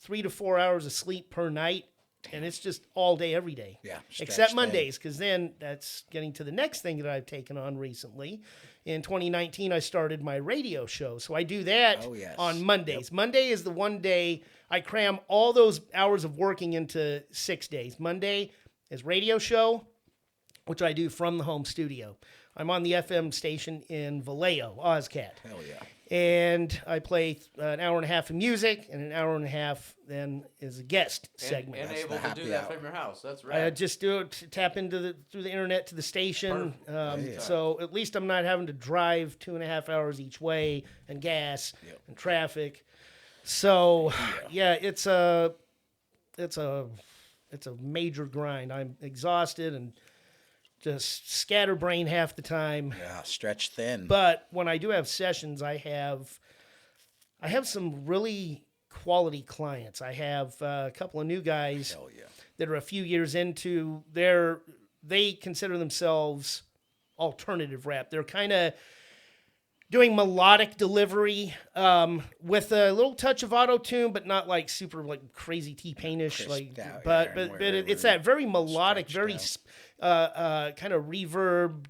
[SPEAKER 2] 3 to 4 hours of sleep per night. And it's just all day, every day.
[SPEAKER 1] Yeah.
[SPEAKER 2] Except Mondays, because then that's getting to the next thing that I've taken on recently. In 2019, I started my radio show. So I do that on Mondays. Yep. Monday is the one day I cram all those hours of working into 6 days. Monday is radio show, which I do from the home studio. I'm on the FM station in Vallejo, OzCat.
[SPEAKER 1] Hell yeah.
[SPEAKER 2] And I play an hour and a half of music, and an hour and a half then is a guest segment.
[SPEAKER 3] And able to do that from your house. That's right.
[SPEAKER 2] I just do it, tap into through the internet to the station. So at least I'm not having to drive 2.5 hours each way and gas and traffic. So it's a major grind. I'm exhausted and just scatterbrain half the time.
[SPEAKER 1] Yeah, stretch thin.
[SPEAKER 2] But when I do have sessions, I have some really quality clients. I have a couple of new guys that are a few years into they consider themselves alternative rap. They're kind of doing melodic delivery with a little touch of auto-tune, but not like super like crazy T-Pain-ish. But it's that very melodic, very kind of reverb,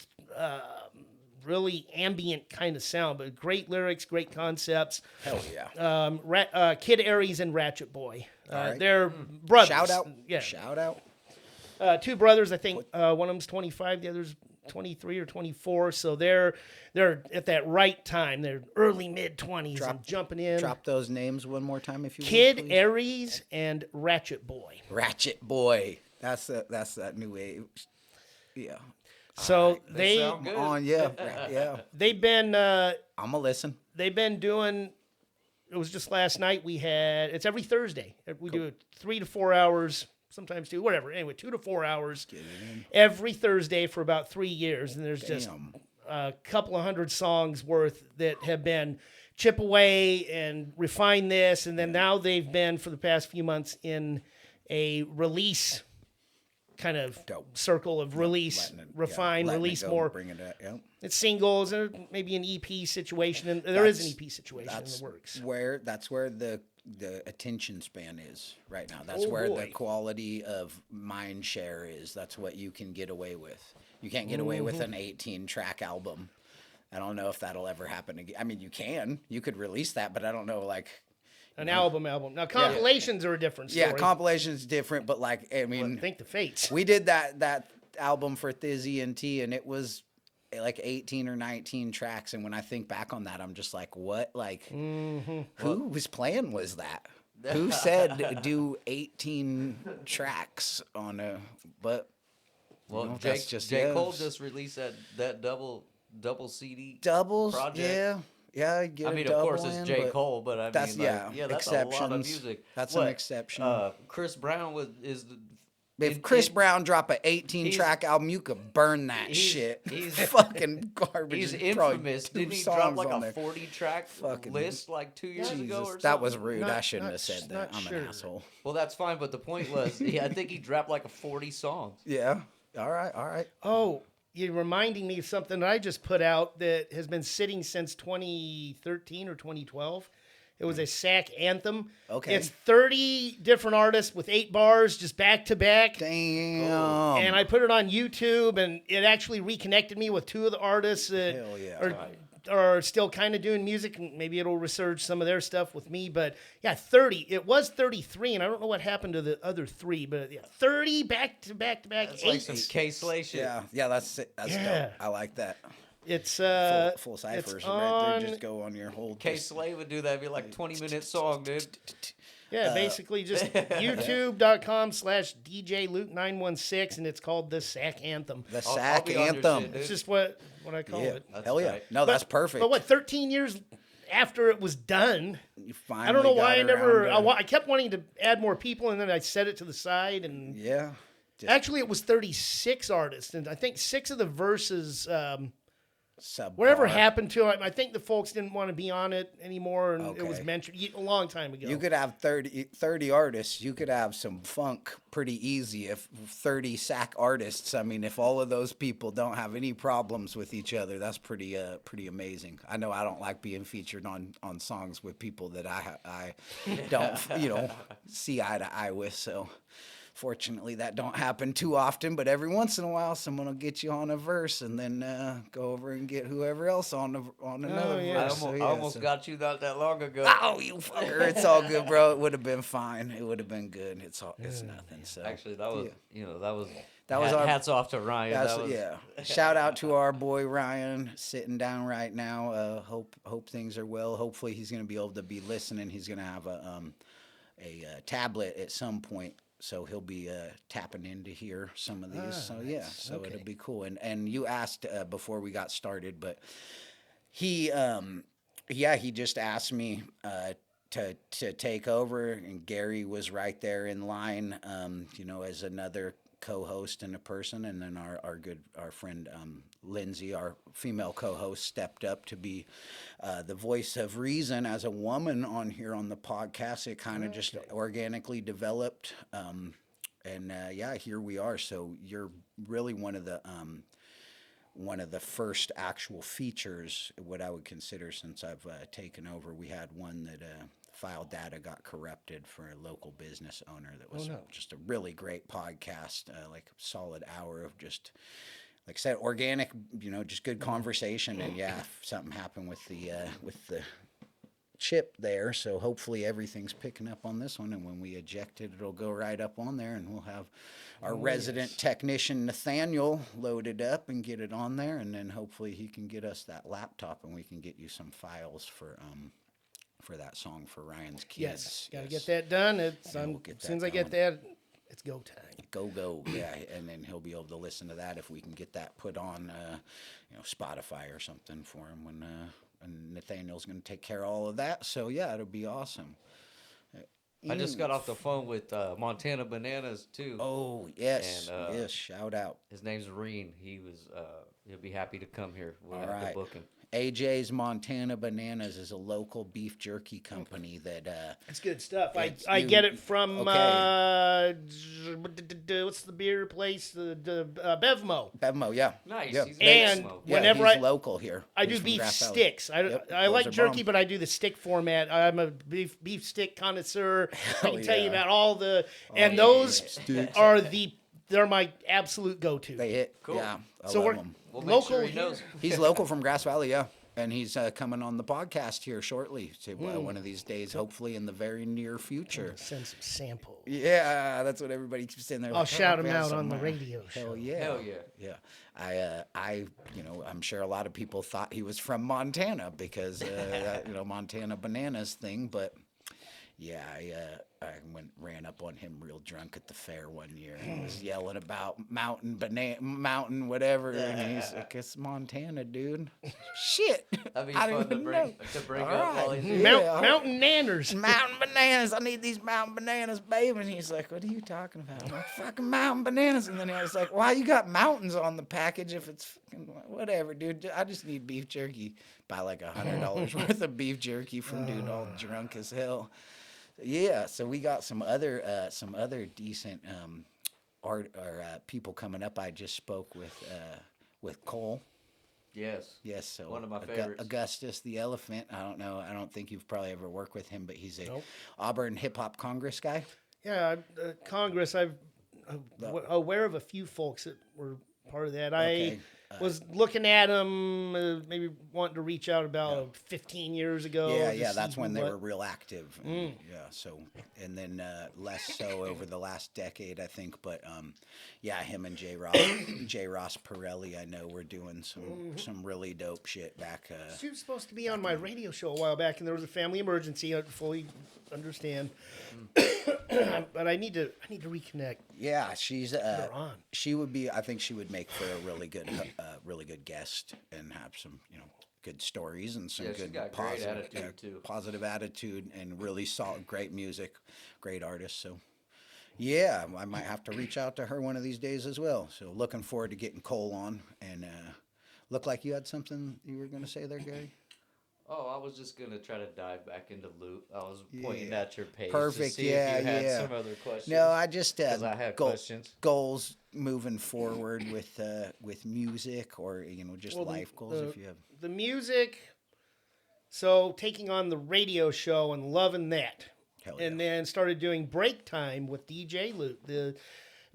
[SPEAKER 2] really ambient kind of sound, but great lyrics, great concepts.
[SPEAKER 1] Hell yeah.
[SPEAKER 2] Kid Aries and Ratchet Boy. They're brothers.
[SPEAKER 1] Shout out.
[SPEAKER 2] Yeah.
[SPEAKER 1] Shout out.
[SPEAKER 2] 2 brothers, I think one of them's 25, the other's 23 or 24. So they're at that right time. They're early mid-20s and jumping in.
[SPEAKER 1] Drop those names one more time if you would,
[SPEAKER 2] Kid
[SPEAKER 1] please.
[SPEAKER 2] Aries and Ratchet Boy.
[SPEAKER 1] Ratchet Boy. That's that new wave. Yeah.
[SPEAKER 2] So
[SPEAKER 3] They sound good.
[SPEAKER 1] Yeah.
[SPEAKER 2] they've been
[SPEAKER 1] I'm a listen.
[SPEAKER 2] they've been doing. It was just last night it's every Thursday. We do it 3 to 4 hours, sometimes 2, whatever. Anyway, 2 to 4 hours every Thursday for about 3 years, and there's just a couple of hundred songs worth that have been chip away and refine this, and then now they've been for the past few months in a release kind of circle of release, refine, release more.
[SPEAKER 1] Bring it up,
[SPEAKER 2] It's singles and maybe an EP situation, and there is an EP situation in the works.
[SPEAKER 1] That's where the attention span is right now. That's where the quality of mind share is. That's what you can get away with. You can't get away with an 18-track album. I don't know if that'll ever happen again. I mean, you could release that, but I don't know, like
[SPEAKER 2] an album. Now compilations are a different story.
[SPEAKER 1] Yeah, compilations different, but like I mean,
[SPEAKER 2] think the Fates.
[SPEAKER 1] We did that album for Thizzy and T, and it was like 18 or 19 tracks. And when I think back on that, I'm just like, what? Like, whose plan was that? Who said do 18 tracks on a? But
[SPEAKER 3] well, J. Cole just released that double CD project.
[SPEAKER 1] Yeah,
[SPEAKER 3] I mean, of course, it's J. Cole, but I mean, that's
[SPEAKER 1] exceptions.
[SPEAKER 3] a lot of music.
[SPEAKER 1] That's an exception.
[SPEAKER 3] Chris Brown
[SPEAKER 1] if Chris Brown drop an 18-track album, you could burn that shit. He's fucking garbage.
[SPEAKER 3] He's infamous. Didn't he drop like a 40-track list like 2 years ago or something?
[SPEAKER 1] That was rude. I shouldn't have said that. I'm an asshole.
[SPEAKER 3] Well, that's fine, but the point was, I think he dropped like 40 songs.
[SPEAKER 1] Yeah. All right.
[SPEAKER 2] Oh, you're reminding me of something that I just put out that has been sitting since 2013 or 2012. It was a sack anthem.
[SPEAKER 1] Okay.
[SPEAKER 2] It's 30 different artists with 8 bars, just back to back.
[SPEAKER 1] Damn.
[SPEAKER 2] And I put it on YouTube, and it actually reconnected me with 2 of the artists.
[SPEAKER 1] Hell yeah.
[SPEAKER 2] are still kind of doing music, and maybe it'll resurge some of their stuff with me. But yeah, 30. It was 33, and I don't know what happened to the other 3, but yeah, 30 back to back to back.
[SPEAKER 3] It's like some K Slay shit.
[SPEAKER 1] Yeah, that's it. That's dope. I like that.
[SPEAKER 2] It's
[SPEAKER 1] Full
[SPEAKER 2] it's
[SPEAKER 1] ciphers
[SPEAKER 2] on,
[SPEAKER 1] right there. Just go on your whole.
[SPEAKER 3] K Slay would do that. It'd be like 20-minute song, dude.
[SPEAKER 2] yeah, basically just youtube.com/DJ Luke916, and it's called the Sack Anthem.
[SPEAKER 1] The
[SPEAKER 3] I'll
[SPEAKER 1] Sack
[SPEAKER 3] be on your
[SPEAKER 1] Anthem.
[SPEAKER 3] shit, dude.
[SPEAKER 2] It's just what I call
[SPEAKER 1] Yeah.
[SPEAKER 2] it.
[SPEAKER 3] That's
[SPEAKER 1] Hell yeah.
[SPEAKER 3] right.
[SPEAKER 1] No, that's perfect.
[SPEAKER 2] But what, 13 years after it was done,
[SPEAKER 1] You finally
[SPEAKER 2] I don't know
[SPEAKER 1] got
[SPEAKER 2] why I never.
[SPEAKER 1] around to-
[SPEAKER 2] I kept wanting to add more people, and then I set it to the side. And
[SPEAKER 1] Yeah. Just
[SPEAKER 2] actually, it was 36 artists, and I think 6 of the verses.
[SPEAKER 1] subpar.
[SPEAKER 2] Whatever happened to it, I think the folks didn't want to be on it anymore, and it was
[SPEAKER 1] Okay.
[SPEAKER 2] mentioned a long time ago.
[SPEAKER 1] You could have 30 artists. You could have some funk pretty easy if 30 Sack artists. I mean, if all of those people don't have any problems with each other, that's pretty amazing. I know I don't like being featured on songs with people that I don't see eye to eye with. So fortunately, that don't happen too often. But every once in a while, someone will get you on a verse and then go over and get whoever else on another
[SPEAKER 2] yeah.
[SPEAKER 1] verse.
[SPEAKER 3] I almost got you not that long ago.
[SPEAKER 1] Oh, you fucker! It's all good, bro. It would have been fine. It would have been good. It's nothing. So
[SPEAKER 3] Actually, that was
[SPEAKER 1] That was our-
[SPEAKER 3] hats off to Ryan.
[SPEAKER 1] that's
[SPEAKER 3] That was,
[SPEAKER 1] yeah. Shout out to our boy Ryan sitting down right now. Hope things are well. Hopefully he's gonna be able to be listening. He's gonna have a tablet at some point. So he'll be tapping in to hear some of these. So yeah, so
[SPEAKER 2] okay.
[SPEAKER 1] it'll be cool. And you asked before we got started, but he he just asked me to take over, and Gary was right there in line, as another co-host and a person, and then our friend Lindsay, our female co-host, stepped up to be the voice of reason as a woman on here on the podcast. It kind of just organically developed, and here we are. So you're really one of the first actual features, what I would consider, since I've taken over. We had one that file data got corrupted for a local business owner that was just a really great podcast, like a solid hour of just, like I said, organic, just good conversation. And yeah, something happened with the chip there, so hopefully everything's picking up on this one, and when we eject it, it'll go right up on there, and we'll have our resident technician Nathaniel loaded up and get it on there, and then hopefully he can get us that laptop, and we can get you some files for that song for Ryan's kids.
[SPEAKER 2] Yes, got to get that done. As soon as I get that, it's go time.
[SPEAKER 1] Go, yeah, and then he'll be able to listen to that if we can get that put on, Spotify or something for him when. And Nathaniel's going to take care of all of that. So, yeah, it'll be awesome.
[SPEAKER 3] I just got off the phone with Montana Bananas, too.
[SPEAKER 1] Oh, yes.
[SPEAKER 3] And,
[SPEAKER 1] yes, shout out.
[SPEAKER 3] His name's Reen. He'll be happy to come here. We'll
[SPEAKER 1] All
[SPEAKER 3] have to
[SPEAKER 1] right.
[SPEAKER 3] book him.
[SPEAKER 1] AJ's Montana Bananas is a local beef jerky company that
[SPEAKER 2] It's good stuff. I
[SPEAKER 1] you-
[SPEAKER 2] get it from
[SPEAKER 1] okay.
[SPEAKER 2] what's the beer place? The Bevmo.
[SPEAKER 1] Bevmo, yeah.
[SPEAKER 3] Nice.
[SPEAKER 1] Yeah.
[SPEAKER 3] He's
[SPEAKER 2] And
[SPEAKER 3] smoke.
[SPEAKER 1] Yeah,
[SPEAKER 2] whenever
[SPEAKER 1] he's
[SPEAKER 2] I-
[SPEAKER 1] local here.
[SPEAKER 2] I
[SPEAKER 1] He's
[SPEAKER 2] do
[SPEAKER 1] from
[SPEAKER 2] beef
[SPEAKER 1] Grass Valley.
[SPEAKER 2] sticks.
[SPEAKER 1] Yep,
[SPEAKER 2] I
[SPEAKER 1] those
[SPEAKER 2] like
[SPEAKER 1] are
[SPEAKER 2] jerky,
[SPEAKER 1] bomb.
[SPEAKER 2] but I do the stick format. I'm a beef stick connoisseur. I can tell you
[SPEAKER 1] yeah.
[SPEAKER 2] about all the and
[SPEAKER 1] yeah,
[SPEAKER 2] those are they're my absolute go-to.
[SPEAKER 1] They hit.
[SPEAKER 3] Cool.
[SPEAKER 1] Yeah, I
[SPEAKER 2] So
[SPEAKER 1] love
[SPEAKER 2] we're
[SPEAKER 1] 'em.
[SPEAKER 3] We'll make
[SPEAKER 2] local
[SPEAKER 3] sure he
[SPEAKER 2] here.
[SPEAKER 3] knows.
[SPEAKER 1] He's local from Grass Valley, yeah. And he's coming on the podcast here shortly. So, one of these days, hopefully in the very near future.
[SPEAKER 2] Send some samples.
[SPEAKER 1] Yeah, that's what everybody keeps saying there.
[SPEAKER 2] I'll shout him
[SPEAKER 1] yeah,
[SPEAKER 2] out on the
[SPEAKER 1] some,
[SPEAKER 2] radio show.
[SPEAKER 1] Hell yeah.
[SPEAKER 3] Hell yeah.
[SPEAKER 1] Yeah. I'm sure a lot of people thought he was from Montana because, Montana Bananas thing. But, yeah, I ran up on him real drunk at the fair one year and was yelling about mountain whatever. And he's like, it's Montana, dude. Shit.
[SPEAKER 3] That'd be
[SPEAKER 1] I
[SPEAKER 3] fun
[SPEAKER 1] didn't
[SPEAKER 3] to
[SPEAKER 1] even
[SPEAKER 3] bring,
[SPEAKER 1] know.
[SPEAKER 3] to bring
[SPEAKER 1] All
[SPEAKER 3] up while
[SPEAKER 1] right.
[SPEAKER 3] he's here.
[SPEAKER 1] Yeah.
[SPEAKER 2] Mountain Nanners.
[SPEAKER 1] Mountain bananas. I need these mountain bananas, babe. And he's like, what are you talking about? I'm like, fucking mountain bananas. And then I was like, why you got mountains on the package if it's fucking whatever, dude? I just need beef jerky. Buy like $100 worth of beef jerky from dude all drunk as hell. Yeah, so we got some other decent art or people coming up. I just spoke with Cole.
[SPEAKER 3] Yes.
[SPEAKER 1] Yes, so
[SPEAKER 3] One of my favorites.
[SPEAKER 1] Augustus the Elephant. I don't know. I don't think you've probably ever worked with him, but he's a
[SPEAKER 2] Nope.
[SPEAKER 1] Auburn Hip Hop Congress guy.
[SPEAKER 2] Yeah, Congress. I'm aware of a few folks that were part of that.
[SPEAKER 1] Okay.
[SPEAKER 2] was looking at them, maybe wanting to reach out about 15 years ago.
[SPEAKER 1] Yeah,
[SPEAKER 2] to
[SPEAKER 1] yeah,
[SPEAKER 2] see
[SPEAKER 1] that's when they
[SPEAKER 2] what-
[SPEAKER 1] were real active. And, yeah, so and then less so over the last decade, I think. But yeah, him and J. Ross Pirelli, I know, were doing some really dope shit back.
[SPEAKER 2] She was supposed to be on my radio show a while back, and there was a family emergency. I fully understand, but I need to reconnect.
[SPEAKER 1] Yeah, she's
[SPEAKER 2] They're on.
[SPEAKER 1] she would be. I think she would make for a really good guest and have some good stories and some
[SPEAKER 3] Yeah, she's
[SPEAKER 1] good
[SPEAKER 3] got great
[SPEAKER 1] positive
[SPEAKER 3] attitude, too.
[SPEAKER 1] positive attitude and really solid, great music, great artist. So. Yeah, I might have to reach out to her one of these days as well. So looking forward to getting Cole on. And look like you had something you were going to say there, Gary.
[SPEAKER 3] Oh, I was just gonna try to dive back into loot. I was pointing
[SPEAKER 1] Yeah.
[SPEAKER 3] at your page
[SPEAKER 1] Perfect,
[SPEAKER 3] to see
[SPEAKER 1] yeah,
[SPEAKER 3] if you had
[SPEAKER 1] yeah.
[SPEAKER 3] some other questions.
[SPEAKER 1] No, I just
[SPEAKER 3] 'Cause I have questions.
[SPEAKER 1] goals moving forward with music or just
[SPEAKER 2] Well,
[SPEAKER 1] life goals if you have.
[SPEAKER 2] The music. So taking on the radio show and loving that.
[SPEAKER 1] Hell
[SPEAKER 2] And
[SPEAKER 1] yeah.
[SPEAKER 2] then started doing Break Time with DJ Loot, the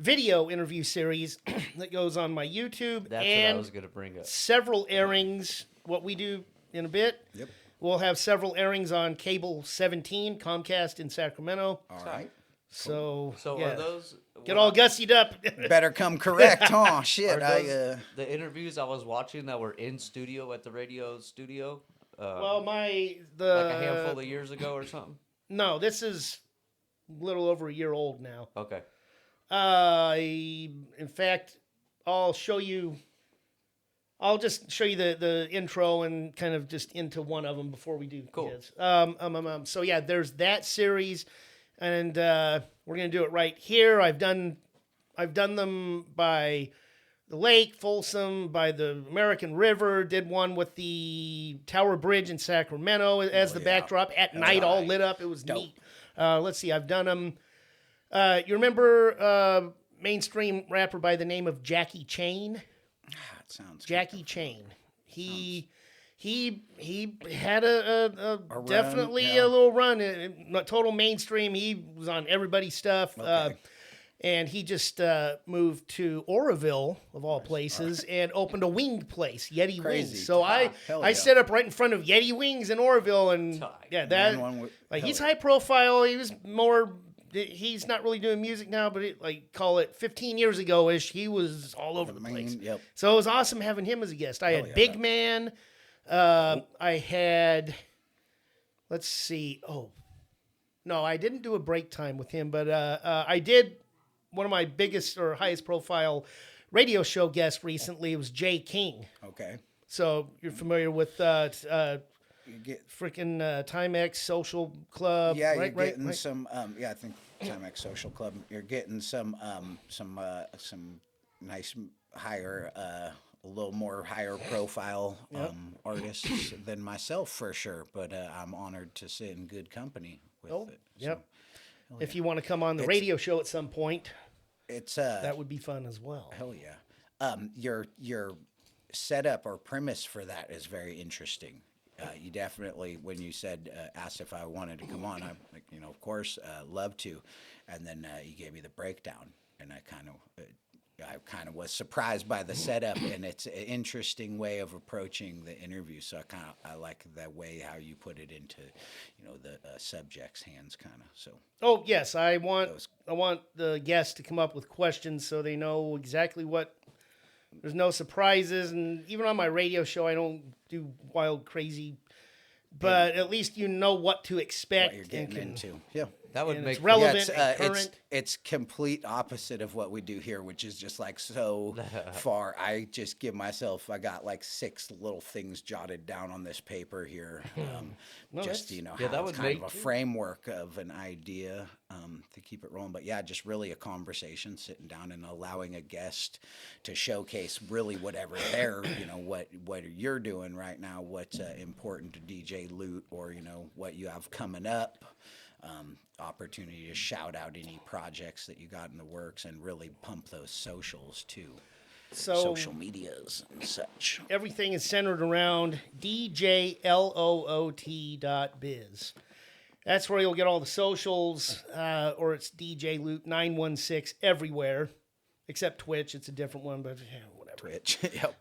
[SPEAKER 2] video interview series that goes on my YouTube.
[SPEAKER 3] That's
[SPEAKER 2] and
[SPEAKER 3] what I was gonna bring up.
[SPEAKER 2] several airings, what we do in a bit.
[SPEAKER 1] Yep.
[SPEAKER 2] We'll have several airings on Cable 17, Comcast in Sacramento.
[SPEAKER 1] All right.
[SPEAKER 2] So,
[SPEAKER 3] So
[SPEAKER 2] yeah.
[SPEAKER 3] are those
[SPEAKER 2] Get all gussied up.
[SPEAKER 1] Better come correct, huh? Shit,
[SPEAKER 3] are
[SPEAKER 1] I
[SPEAKER 3] those the interviews I was watching that were in studio at the radio studio?
[SPEAKER 2] Well,
[SPEAKER 3] Like a handful of years ago or something.
[SPEAKER 2] No, this is a little over a year old now.
[SPEAKER 3] Okay.
[SPEAKER 2] In fact, I'll just show you the intro and kind of just into one of them before we do
[SPEAKER 3] Cool.
[SPEAKER 2] his. So yeah, there's that series, and we're gonna do it right here. I've done them by the lake, Folsom, by the American River. Did one with the Tower Bridge in Sacramento as the
[SPEAKER 1] yeah.
[SPEAKER 2] backdrop at night, all
[SPEAKER 1] right.
[SPEAKER 2] lit up. It was
[SPEAKER 1] Dope.
[SPEAKER 2] neat. Let's see, I've done them. You remember mainstream rapper by the name of Jackie Chain?
[SPEAKER 1] That sounds
[SPEAKER 2] Jackie Chain. He had a
[SPEAKER 1] run,
[SPEAKER 2] definitely
[SPEAKER 1] yeah.
[SPEAKER 2] a little run. Not total mainstream. He was on everybody's stuff.
[SPEAKER 1] Okay.
[SPEAKER 2] And he just moved to Oroville, of all places, and opened a winged place, Yeti
[SPEAKER 1] Crazy.
[SPEAKER 2] Wings. So I
[SPEAKER 1] hell
[SPEAKER 2] I
[SPEAKER 1] yeah.
[SPEAKER 2] set up right in front of Yeti Wings in Oroville, and
[SPEAKER 3] Tight.
[SPEAKER 2] yeah, that
[SPEAKER 1] one with-
[SPEAKER 2] like
[SPEAKER 1] hell
[SPEAKER 2] he's
[SPEAKER 1] yeah.
[SPEAKER 2] high profile. He was more. He's not really doing music now, but call it 15 years ago ish. He was all over the place.
[SPEAKER 1] Yep.
[SPEAKER 2] So it was awesome having him as a guest. I had
[SPEAKER 1] yeah,
[SPEAKER 2] Big
[SPEAKER 1] that-
[SPEAKER 2] Man. I had, let's see. Oh, no, I didn't do a break time with him, but I did one of my biggest or highest profile radio show guests recently. It was Jay King.
[SPEAKER 1] Okay.
[SPEAKER 2] So you're familiar with
[SPEAKER 1] You get
[SPEAKER 2] freaking Timex Social Club?
[SPEAKER 1] Yeah,
[SPEAKER 2] right,
[SPEAKER 1] you're getting
[SPEAKER 2] right.
[SPEAKER 1] some. Yeah, I think Timex Social Club. You're getting some nice higher, a little more higher profile artists than myself for sure. But I'm honored to sit in good company with
[SPEAKER 2] Oh,
[SPEAKER 1] it. So
[SPEAKER 2] yep. If you want to come on the radio show at some point,
[SPEAKER 1] it's
[SPEAKER 2] that would be fun as well.
[SPEAKER 1] hell yeah. Your setup or premise for that is very interesting. You definitely, when you said, asked if I wanted to come on, I'm like, of course, love to. And then you gave me the breakdown, and I kind of was surprised by the setup, and it's an interesting way of approaching the interview. So I like that way how you put it into, the subject's hands, kind of. So
[SPEAKER 2] Oh yes, I want the guests to come up with questions so they know exactly what. There's no surprises, and even on my radio show, I don't do wild, crazy. But at least you know what to expect.
[SPEAKER 1] what you're
[SPEAKER 2] and
[SPEAKER 1] getting
[SPEAKER 2] can-
[SPEAKER 1] into, yeah.
[SPEAKER 3] That would
[SPEAKER 2] And
[SPEAKER 3] make
[SPEAKER 2] it's relevant
[SPEAKER 1] Yeah,
[SPEAKER 2] and current.
[SPEAKER 1] it's complete opposite of what we do here, which is just like so far. I just give myself. I got like 6 little things jotted down on this paper here. Just
[SPEAKER 2] that's-
[SPEAKER 3] Yeah, that
[SPEAKER 1] how
[SPEAKER 3] would
[SPEAKER 1] it's kind of
[SPEAKER 3] make-
[SPEAKER 1] a framework of an idea to keep it rolling. But yeah, just really a conversation, sitting down and allowing a guest to showcase really whatever they're what you're doing right now, what's important to DJ Loot, or what you have coming up. Opportunity to shout out any projects that you got in the works and really pump those socials too.
[SPEAKER 2] So
[SPEAKER 1] Social medias and such.
[SPEAKER 2] everything is centered around djloot.biz. That's where you'll get all the socials, or it's DJ Loot 916 everywhere, except Twitch. It's a different one, but yeah, whatever. whatever.
[SPEAKER 1] Twitch. Yep.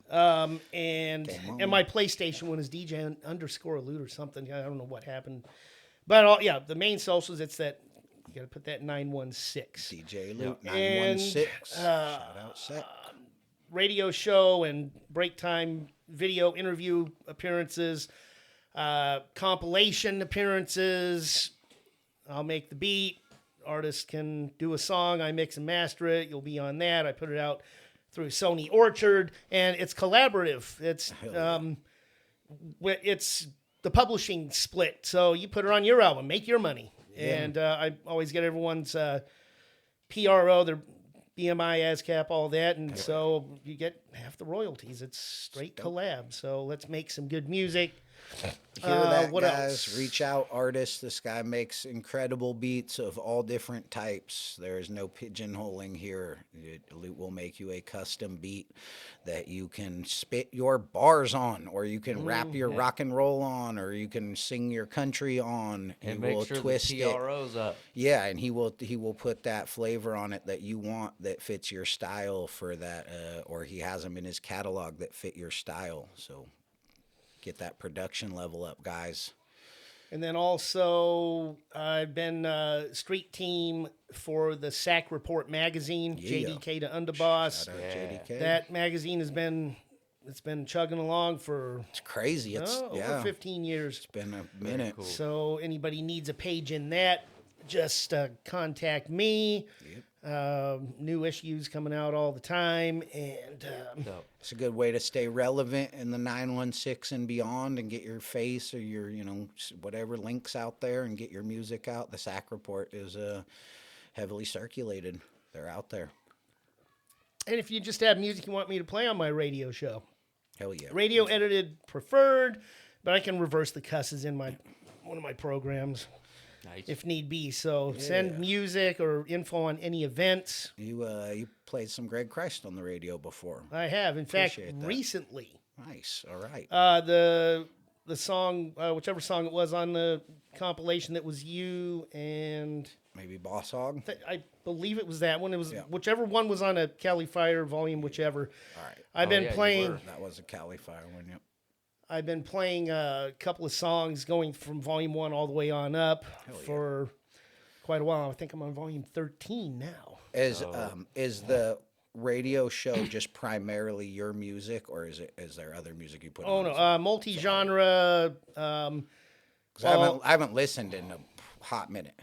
[SPEAKER 2] And
[SPEAKER 1] Game on.
[SPEAKER 2] and my PlayStation one is DJ underscore loot or something. I don't know what happened, but yeah, the main socials. It's that you got to put that 916
[SPEAKER 1] DJ Luke
[SPEAKER 2] And,
[SPEAKER 1] 916. Shout out Sec.
[SPEAKER 2] radio show and break time video interview appearances, compilation appearances. I'll make the beat. Artists can do a song. I mix and master it. You'll be on that. I put it out through Sony Orchard, and it's collaborative. It's the publishing split. So you put it on your album, make your money. Yeah. And I always get everyone's PRO, their BMI, ASCAP, all that, and so you get half the royalties. It's straight collab. So let's make some good music.
[SPEAKER 1] Hear that,
[SPEAKER 2] what
[SPEAKER 1] guys?
[SPEAKER 2] else?
[SPEAKER 1] Reach out, artists. This guy makes incredible beats of all different types. There is no pigeonholing here. Luke will make you a custom beat that you can spit your bars on, or you can rap your rock and roll on, or you can sing your country on.
[SPEAKER 3] And
[SPEAKER 1] he
[SPEAKER 3] make
[SPEAKER 1] will
[SPEAKER 3] sure
[SPEAKER 1] twist
[SPEAKER 3] the PRO's up.
[SPEAKER 1] Yeah, and he will put that flavor on it that you want, that fits your style for that, or he has them in his catalog that fit your style. So get that production level up, guys.
[SPEAKER 2] And then also, I've been street team for the Sack Report magazine, JDK to Underboss.
[SPEAKER 1] Shout out JDK.
[SPEAKER 2] That magazine has been chugging along for
[SPEAKER 1] It's crazy. It's
[SPEAKER 2] over 15 years.
[SPEAKER 1] It's been a minute.
[SPEAKER 3] Cool.
[SPEAKER 2] So anybody needs a page in that, just contact me.
[SPEAKER 1] Yep.
[SPEAKER 2] New issues coming out all the time, and
[SPEAKER 1] It's a good way to stay relevant in the 916 and beyond, and get your face or your whatever links out there, and get your music out. The Sack Report is heavily circulated. They're out there.
[SPEAKER 2] and if you just have music you want me to play on my radio show,
[SPEAKER 1] Hell yeah.
[SPEAKER 2] radio edited preferred, but I can reverse the cusses in one of my programs.
[SPEAKER 3] Nice.
[SPEAKER 2] If need be. So send music or info on any events.
[SPEAKER 1] You played some Greg Christ on the radio before.
[SPEAKER 2] I have. In fact,
[SPEAKER 1] Appreciate that.
[SPEAKER 2] recently.
[SPEAKER 1] Nice. All right.
[SPEAKER 2] The song, whichever song it was on the compilation that was you and
[SPEAKER 1] Maybe Boss Hog.
[SPEAKER 2] I believe it was that one. It was whichever one was on a Cali Fire Volume, whichever.
[SPEAKER 1] All right.
[SPEAKER 2] I've been
[SPEAKER 3] yeah, you
[SPEAKER 2] playing.
[SPEAKER 3] were.
[SPEAKER 1] That was a Cali Fire one. Yep.
[SPEAKER 2] I've been playing a couple of songs going from Volume 1 all the way on up for quite a while. I think I'm on Volume 13 now.
[SPEAKER 1] Is the radio show just primarily your music, or is there other music you put
[SPEAKER 2] Oh,
[SPEAKER 1] on?
[SPEAKER 2] no. Multi-genre.
[SPEAKER 1] 'Cause I haven't listened in a hot minute.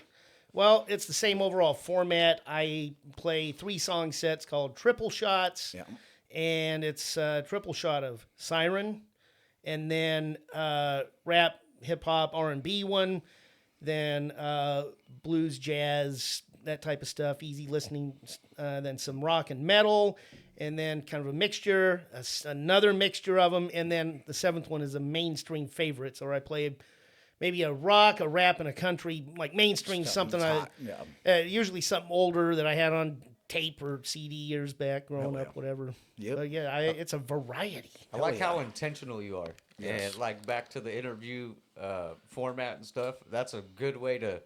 [SPEAKER 2] Well, it's the same overall format. I play 3 song sets called Triple Shots.
[SPEAKER 1] Yeah.
[SPEAKER 2] And it's a triple shot of Siren, and then rap, hip-hop, R&B one, then blues, jazz, that type of stuff, easy listening, then some rock and metal, and then kind of a mixture, another mixture of them, and then the 7th one is a mainstream favorite, so I play maybe a rock, a rap, and a country, like mainstream, something
[SPEAKER 1] hot,
[SPEAKER 2] usually something older that I had on tape or CD years back growing up, whatever.
[SPEAKER 1] Yep.
[SPEAKER 2] But yeah, it's a variety.
[SPEAKER 3] I like how intentional you are. And like back to the interview format and stuff, that's a good way to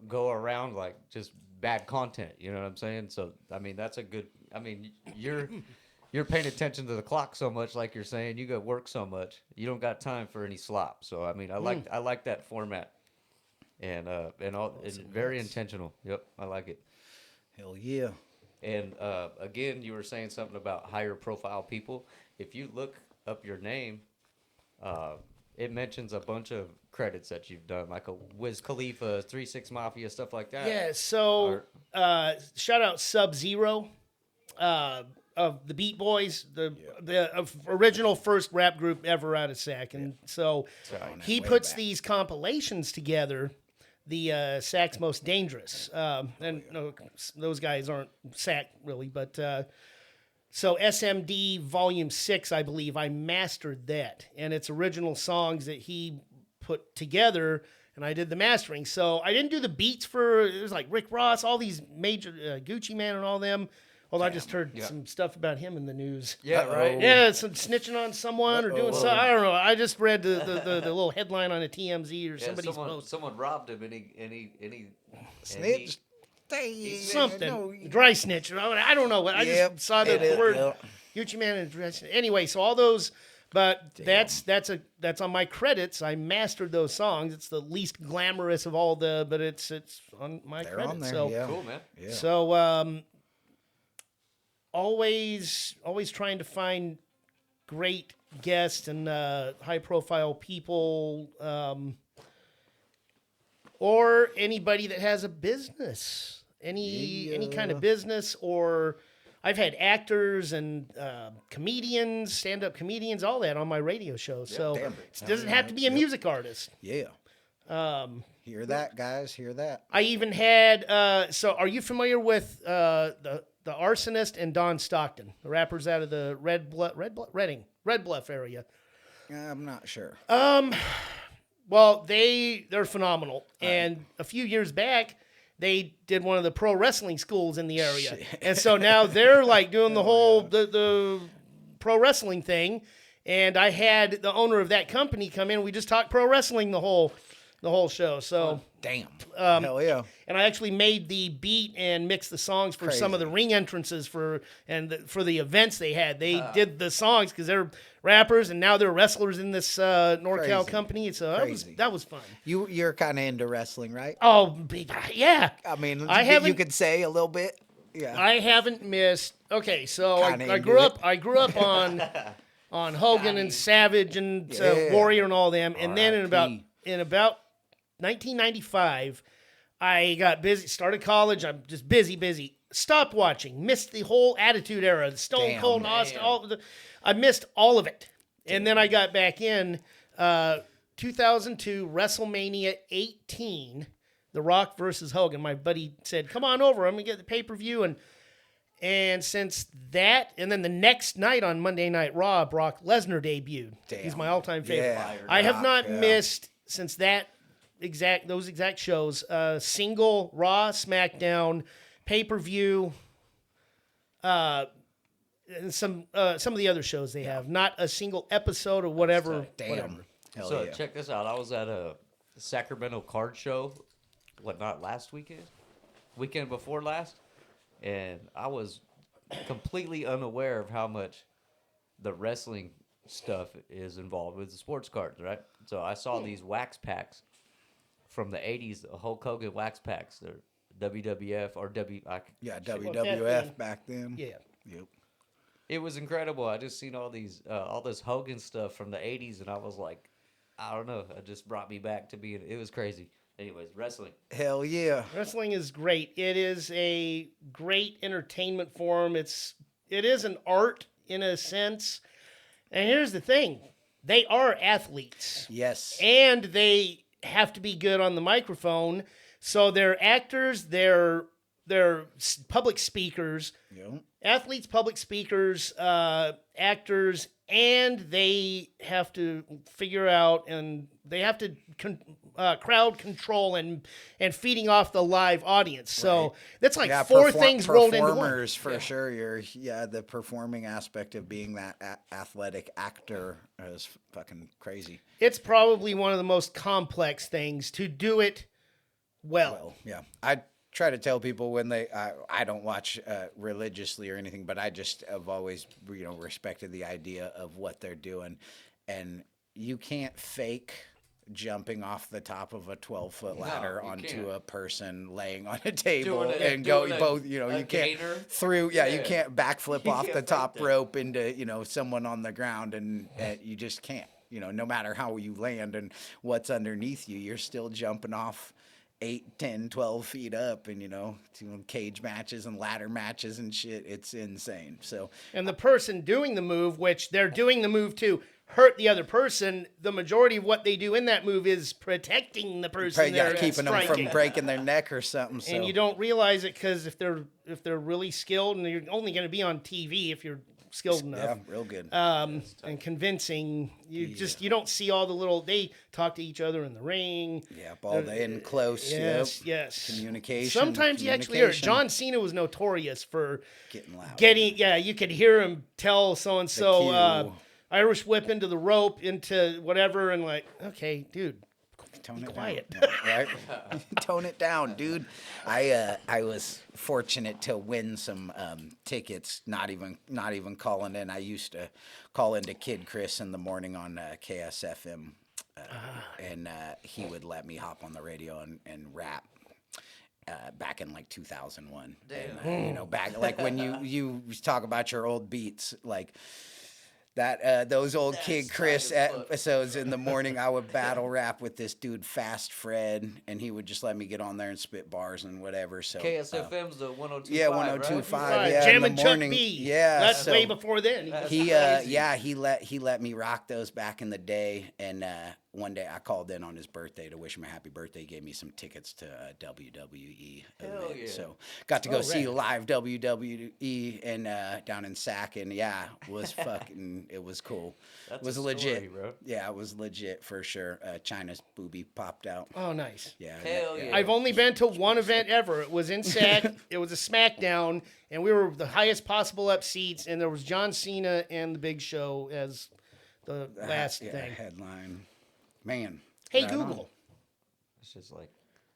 [SPEAKER 3] go around like just bad content, you know what I'm saying? So I mean that's a good you're paying attention to the clock so much, like you're saying, you got work so much, you don't got time for any slop. So I mean I like that format. And it's very intentional. Yep, I like it.
[SPEAKER 1] Hell yeah.
[SPEAKER 3] And again, you were saying something about higher profile people. If you look up your name, it mentions a bunch of credits that you've done, like a Wiz Khalifa, 3-6 Mafia, stuff like that.
[SPEAKER 2] Yeah, so shout out Sub-Zero of the Beat Boys, the original first rap group ever out of Sac. And so he puts these compilations together, the Sac's Most Dangerous. And no, those guys aren't Sac really, but so SMD Volume 6, I believe, I mastered that. And it's original songs that he put together, and I did the mastering. So I didn't do the beats for, it was like Rick Ross, all these major, Gucci Man and all them. Well, I just heard some stuff about him in the news.
[SPEAKER 3] Yeah, right.
[SPEAKER 2] Yeah, some snitching on someone or doing something. I don't know. I just read the little headline on a TMZ or somebody's post.
[SPEAKER 3] Someone robbed him and he
[SPEAKER 1] Snitched.
[SPEAKER 2] something.
[SPEAKER 1] No,
[SPEAKER 2] Dry snitch. I don't know what. I
[SPEAKER 1] Yep,
[SPEAKER 2] just saw
[SPEAKER 1] it
[SPEAKER 2] the
[SPEAKER 1] is,
[SPEAKER 2] word
[SPEAKER 1] yep.
[SPEAKER 2] Gucci Man and dry snitch. Anyway, so all those, but that's on my credits. I mastered those songs. It's the least glamorous of all but it's on my
[SPEAKER 1] They're
[SPEAKER 2] credits.
[SPEAKER 1] on there.
[SPEAKER 2] So
[SPEAKER 1] Yeah.
[SPEAKER 3] Cool, man.
[SPEAKER 1] Yeah.
[SPEAKER 2] so always trying to find great guests and high profile people, or anybody that has a business, any kind of business. Or I've had actors and comedians, stand up comedians, all that on my radio show. So
[SPEAKER 1] damn.
[SPEAKER 2] it doesn't have to be a music artist.
[SPEAKER 1] Yeah. Hear that, guys? Hear that?
[SPEAKER 2] I even had. So, are you familiar with the Arsonist and Don Stockton, the rappers out of the Red Bluff area?
[SPEAKER 1] I'm not sure.
[SPEAKER 2] Well, they're phenomenal. And a few years back, they did one of the pro wrestling schools in the area, and so now they're like doing the whole the pro wrestling thing. And I had the owner of that company come in. We just talked pro wrestling the whole show. So.
[SPEAKER 1] Damn. Hell yeah.
[SPEAKER 2] And I actually made the beat and mixed the songs for some of the ring entrances for the events they had. They did the songs because they're rappers and now they're wrestlers in this NorCal
[SPEAKER 1] Crazy.
[SPEAKER 2] company. So that was fun.
[SPEAKER 1] You're kind of into wrestling, right?
[SPEAKER 2] Oh, yeah.
[SPEAKER 1] I mean,
[SPEAKER 2] I
[SPEAKER 1] you
[SPEAKER 2] haven't-
[SPEAKER 1] could say a little bit. Yeah.
[SPEAKER 2] I haven't missed. Okay, so
[SPEAKER 1] Kinda
[SPEAKER 2] I
[SPEAKER 1] into
[SPEAKER 2] grew
[SPEAKER 1] it.
[SPEAKER 2] up. I grew up on Hogan and Savage and
[SPEAKER 1] Yeah.
[SPEAKER 2] Warrior and all them. And then in
[SPEAKER 1] R.I.P.
[SPEAKER 2] about 1995, I got busy. Started college. I'm just busy. Stopped watching. Missed the whole Attitude Era. The Stone
[SPEAKER 1] Damn,
[SPEAKER 2] Cold Austin. I missed all of it. And then I got back in 2002 WrestleMania 18. The Rock versus Hogan. My buddy said, "Come on over. I'm gonna get the pay-per-view." And since that, and then the next night on Monday Night Raw, Brock Lesnar debuted. He's
[SPEAKER 1] Damn.
[SPEAKER 2] my all-time favorite.
[SPEAKER 1] Yeah.
[SPEAKER 2] I have not
[SPEAKER 1] Yeah.
[SPEAKER 2] missed since those exact shows. Single Raw, SmackDown, pay-per-view, and some of the other shows they have. Not a single episode or whatever.
[SPEAKER 1] Damn.
[SPEAKER 2] Whatever.
[SPEAKER 1] Hell
[SPEAKER 3] So
[SPEAKER 1] yeah.
[SPEAKER 3] check this out. I was at a Sacramento card show, not last weekend before last, and I was completely unaware of how much the wrestling stuff is involved with the sports cards, right? So I saw these wax packs from the 80s, the Hulk Hogan wax packs. They're WWF or
[SPEAKER 1] Yeah,
[SPEAKER 2] that
[SPEAKER 1] WWF
[SPEAKER 2] then?
[SPEAKER 1] back then.
[SPEAKER 2] Yeah.
[SPEAKER 1] Yep.
[SPEAKER 3] It was incredible. I just seen all this Hogan stuff from the 80s, and I was like, I don't know. It just brought me back to being. It was crazy. Anyways, wrestling.
[SPEAKER 1] Hell yeah.
[SPEAKER 2] Wrestling is great. It is a great entertainment form. It is an art in a sense. And here's the thing. They are athletes.
[SPEAKER 1] Yes.
[SPEAKER 2] And they have to be good on the microphone. So they're actors, they're public speakers,
[SPEAKER 1] Yep.
[SPEAKER 2] athletes, public speakers, actors, and they have to figure out and they have to crowd control and feeding off the live audience. So that's like four things rolled into one.
[SPEAKER 1] Performers for sure. The performing aspect of being that athletic actor is fucking crazy.
[SPEAKER 2] It's probably one of the most complex things to do it well.
[SPEAKER 1] Yeah. I try to tell people when I don't watch religiously or anything, but I just have always, respected the idea of what they're doing. And you can't fake jumping off the top of a 12-foot ladder
[SPEAKER 3] you
[SPEAKER 1] onto
[SPEAKER 3] can't.
[SPEAKER 1] a person laying on a table
[SPEAKER 3] Doing
[SPEAKER 1] going
[SPEAKER 3] a
[SPEAKER 1] both, you can't
[SPEAKER 3] gainer.
[SPEAKER 1] through, you can't backflip
[SPEAKER 3] You
[SPEAKER 1] off
[SPEAKER 3] can't
[SPEAKER 1] the
[SPEAKER 3] fake
[SPEAKER 1] top
[SPEAKER 3] that.
[SPEAKER 1] rope into, someone on the ground and you just can't, no matter how you land and what's underneath you, you're still jumping off 8, 10, 12 feet up and, doing cage matches and ladder matches and shit. It's insane. So,
[SPEAKER 2] And the person doing the move, which they're doing the move to hurt the other person, the majority of what they do in that move is protecting the person they're
[SPEAKER 1] keeping them
[SPEAKER 2] striking.
[SPEAKER 1] from breaking their neck or something. So.
[SPEAKER 2] And you don't realize it because if they're really skilled, and you're only going to be on TV if you're skilled enough.
[SPEAKER 1] Yeah, real good.
[SPEAKER 2] And convincing. You don't see all the little. They talk to each other in the ring.
[SPEAKER 1] Yeah, all the in close.
[SPEAKER 2] Yes.
[SPEAKER 1] Communication.
[SPEAKER 2] Sometimes you actually hear it. John Cena was notorious for
[SPEAKER 1] getting loud.
[SPEAKER 2] you could hear him tell so and so
[SPEAKER 1] cue.
[SPEAKER 2] Irish whip into the rope into whatever, and like, okay, dude,
[SPEAKER 1] Tone it
[SPEAKER 2] quiet.
[SPEAKER 1] down, right? Tone it down, dude. I was fortunate to win some tickets. Not even calling in. I used to call into Kid Chris in the morning on KSFM, and he would let me hop on the radio and rap. Back in like 2001, and, back like when you talk about your old beats, like that those old Kid Chris episodes in the morning, I would battle rap with this dude Fast Fred, and he would just let me get on there and spit bars and whatever. So
[SPEAKER 3] KSFM's the 102.5.
[SPEAKER 1] yeah, 102.5. Yeah, in
[SPEAKER 2] Jam
[SPEAKER 1] the
[SPEAKER 2] and Chuck
[SPEAKER 1] morning.
[SPEAKER 2] B.
[SPEAKER 1] Yeah,
[SPEAKER 2] That's
[SPEAKER 1] so
[SPEAKER 2] way before then.
[SPEAKER 1] he let me rock those back in the day, and one day I called in on his birthday to wish him a happy birthday. He gave me some tickets to a WWE event,
[SPEAKER 3] yeah.
[SPEAKER 1] so got to go see
[SPEAKER 2] rad.
[SPEAKER 1] live WWE and down in Sac, and yeah, it was cool.
[SPEAKER 3] That's
[SPEAKER 1] It was
[SPEAKER 3] a
[SPEAKER 1] legit,
[SPEAKER 3] story, bro.
[SPEAKER 1] Yeah, it was legit for sure. China's boobie popped out.
[SPEAKER 2] Oh, nice.
[SPEAKER 1] Yeah,
[SPEAKER 3] Hell yeah.
[SPEAKER 2] I've only been to one event ever. It was in SAC. It was a SmackDown, and we were the highest possible up seats, and there was John Cena and The Big Show as the last thing.
[SPEAKER 1] Headline, man.
[SPEAKER 2] Hey,
[SPEAKER 1] right on.
[SPEAKER 2] Google,
[SPEAKER 3] It's just like,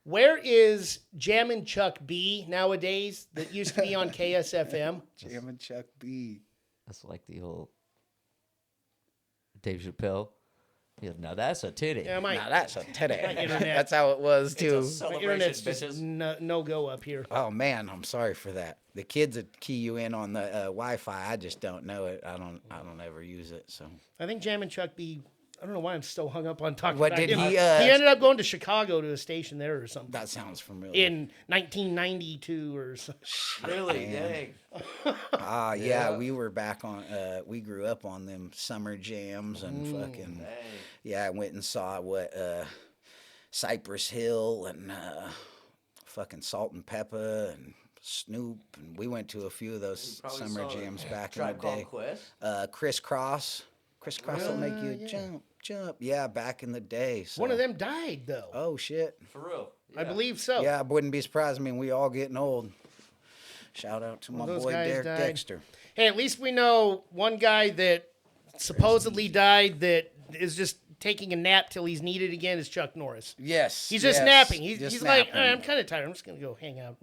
[SPEAKER 2] where is Jammin' Chuck B nowadays that used to be on KSFM?
[SPEAKER 1] Jam and Chuck B.
[SPEAKER 3] that's like the old Dave Chappelle. Yeah, now that's a titty.
[SPEAKER 2] Yeah, my
[SPEAKER 1] Now that's a titty.
[SPEAKER 2] internet.
[SPEAKER 1] That's how it was
[SPEAKER 3] It's a
[SPEAKER 1] too.
[SPEAKER 2] my
[SPEAKER 3] celebration,
[SPEAKER 2] internet's just
[SPEAKER 3] bitches.
[SPEAKER 2] no go up here.
[SPEAKER 1] Oh man, I'm sorry for that. The kids would key you in on the Wi-Fi. I just don't know it. I don't ever use it. So
[SPEAKER 2] I think Jammin' Chuck B. I don't know why I'm still hung up on talking
[SPEAKER 1] What
[SPEAKER 2] about
[SPEAKER 1] did
[SPEAKER 2] him.
[SPEAKER 1] he,
[SPEAKER 2] He ended up going to Chicago to a station there or something
[SPEAKER 1] that sounds familiar.
[SPEAKER 2] in 1992 or something.
[SPEAKER 3] Really?
[SPEAKER 1] Man.
[SPEAKER 3] Dang.
[SPEAKER 1] Yeah,
[SPEAKER 3] Yeah.
[SPEAKER 1] we were back on. We grew up on them summer jams and fucking.
[SPEAKER 3] Dang.
[SPEAKER 1] Yeah, I went and saw what Cypress Hill and fucking Salt and Pepper and Snoop, and we went to a few of those
[SPEAKER 3] Probably
[SPEAKER 1] summer
[SPEAKER 3] saw
[SPEAKER 1] jams back in the
[SPEAKER 3] Tribe Called
[SPEAKER 1] day.
[SPEAKER 3] Quest.
[SPEAKER 1] Crisscross. Crisscross will make you jump. Yeah, back in the day. So.
[SPEAKER 2] One of them died though.
[SPEAKER 1] Oh shit.
[SPEAKER 3] For real.
[SPEAKER 2] I
[SPEAKER 3] Yeah.
[SPEAKER 2] believe so.
[SPEAKER 1] Yeah, I wouldn't be surprised. I mean, we all getting old. Shout out to my
[SPEAKER 2] those
[SPEAKER 1] boy
[SPEAKER 2] guys
[SPEAKER 1] Derek
[SPEAKER 2] died.
[SPEAKER 1] Dexter.
[SPEAKER 2] Hey, at least we know one guy that supposedly died that is just taking a nap till he's needed again is Chuck Norris.
[SPEAKER 1] Yes.
[SPEAKER 2] He's just
[SPEAKER 1] yes,
[SPEAKER 2] napping. He's
[SPEAKER 1] just
[SPEAKER 2] like,
[SPEAKER 1] napping.
[SPEAKER 2] "All right, I'm kind of tired. I'm just gonna go hang out.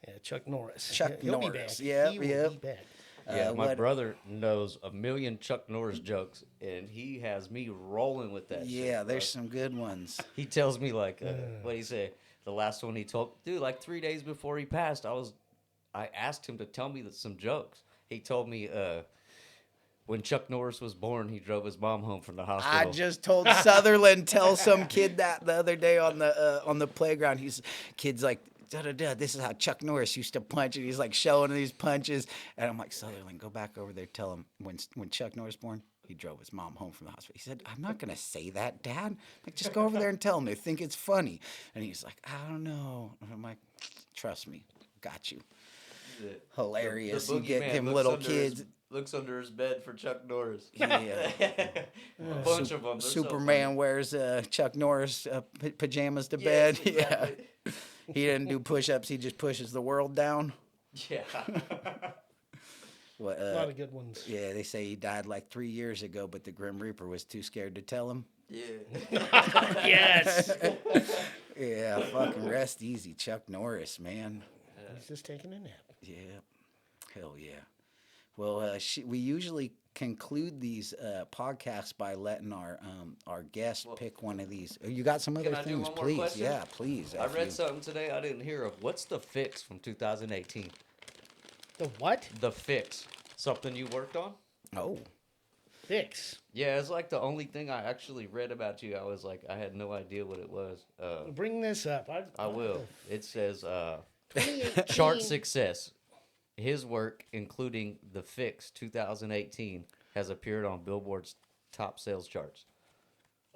[SPEAKER 2] Yeah, Chuck Norris.
[SPEAKER 1] Chuck
[SPEAKER 2] He'll
[SPEAKER 1] Norris.
[SPEAKER 2] Be back.
[SPEAKER 1] Yep,
[SPEAKER 2] He will
[SPEAKER 1] yep.
[SPEAKER 2] be back.
[SPEAKER 3] Yeah, my
[SPEAKER 1] what-
[SPEAKER 3] brother knows a million Chuck Norris jokes, and he has me rolling with that shit.
[SPEAKER 1] Yeah,
[SPEAKER 3] bro.
[SPEAKER 1] there's some good ones.
[SPEAKER 3] He tells me like, what do you say? The last one he told, dude, like 3 days before he passed, I asked him to tell me some jokes. He told me, when Chuck Norris was born, he drove his mom home from the hospital.
[SPEAKER 1] I just told Sutherland tell some kid that the other day on the playground. Kid's like, da-da-da, this is how Chuck Norris used to punch, and he's like showing these punches, and I'm like, Sutherland, go back over there, tell him when Chuck Norris was born, he drove his mom home from the hospital. He said, I'm not gonna say that, Dad. Like, just go over there and tell him. They think it's funny. And he's like, I don't know. And I'm like, trust me, got you. Hilarious. You get
[SPEAKER 3] boogeyman
[SPEAKER 1] him
[SPEAKER 3] looks
[SPEAKER 1] little
[SPEAKER 3] under
[SPEAKER 1] kids.
[SPEAKER 3] looks under his bed for Chuck Norris.
[SPEAKER 1] Yeah.
[SPEAKER 3] A bunch of them.
[SPEAKER 1] Superman wears Chuck Norris pajamas to
[SPEAKER 3] Yeah,
[SPEAKER 1] bed.
[SPEAKER 3] exactly.
[SPEAKER 1] Yeah. He didn't do push-ups. He just pushes the world down.
[SPEAKER 3] Yeah.
[SPEAKER 1] What,
[SPEAKER 2] A lot of good ones.
[SPEAKER 1] yeah, they say he died like 3 years ago, but the Grim Reaper was too scared to tell him.
[SPEAKER 3] Yeah.
[SPEAKER 2] Yes.
[SPEAKER 1] Yeah, fucking rest easy, Chuck Norris, man.
[SPEAKER 2] He's just taking a nap.
[SPEAKER 1] Yeah, hell yeah. Well, we usually conclude these podcasts by letting our guests pick one of these. You got some other
[SPEAKER 3] Can I do
[SPEAKER 1] things,
[SPEAKER 3] one more
[SPEAKER 1] please?
[SPEAKER 3] question?
[SPEAKER 1] Yeah, please.
[SPEAKER 3] I
[SPEAKER 1] if
[SPEAKER 3] read
[SPEAKER 1] you-
[SPEAKER 3] something today I didn't hear of. What's the fix from 2018?
[SPEAKER 2] The what?
[SPEAKER 3] The fix. Something you worked on?
[SPEAKER 1] Oh,
[SPEAKER 2] Fix.
[SPEAKER 3] Yeah, it's like the only thing I actually read about you. I was like, I had no idea what it was.
[SPEAKER 2] Bring this up.
[SPEAKER 3] I will. It says
[SPEAKER 2] 2018.
[SPEAKER 3] chart success. His work, including The Fix 2018, has appeared on Billboard's top sales charts.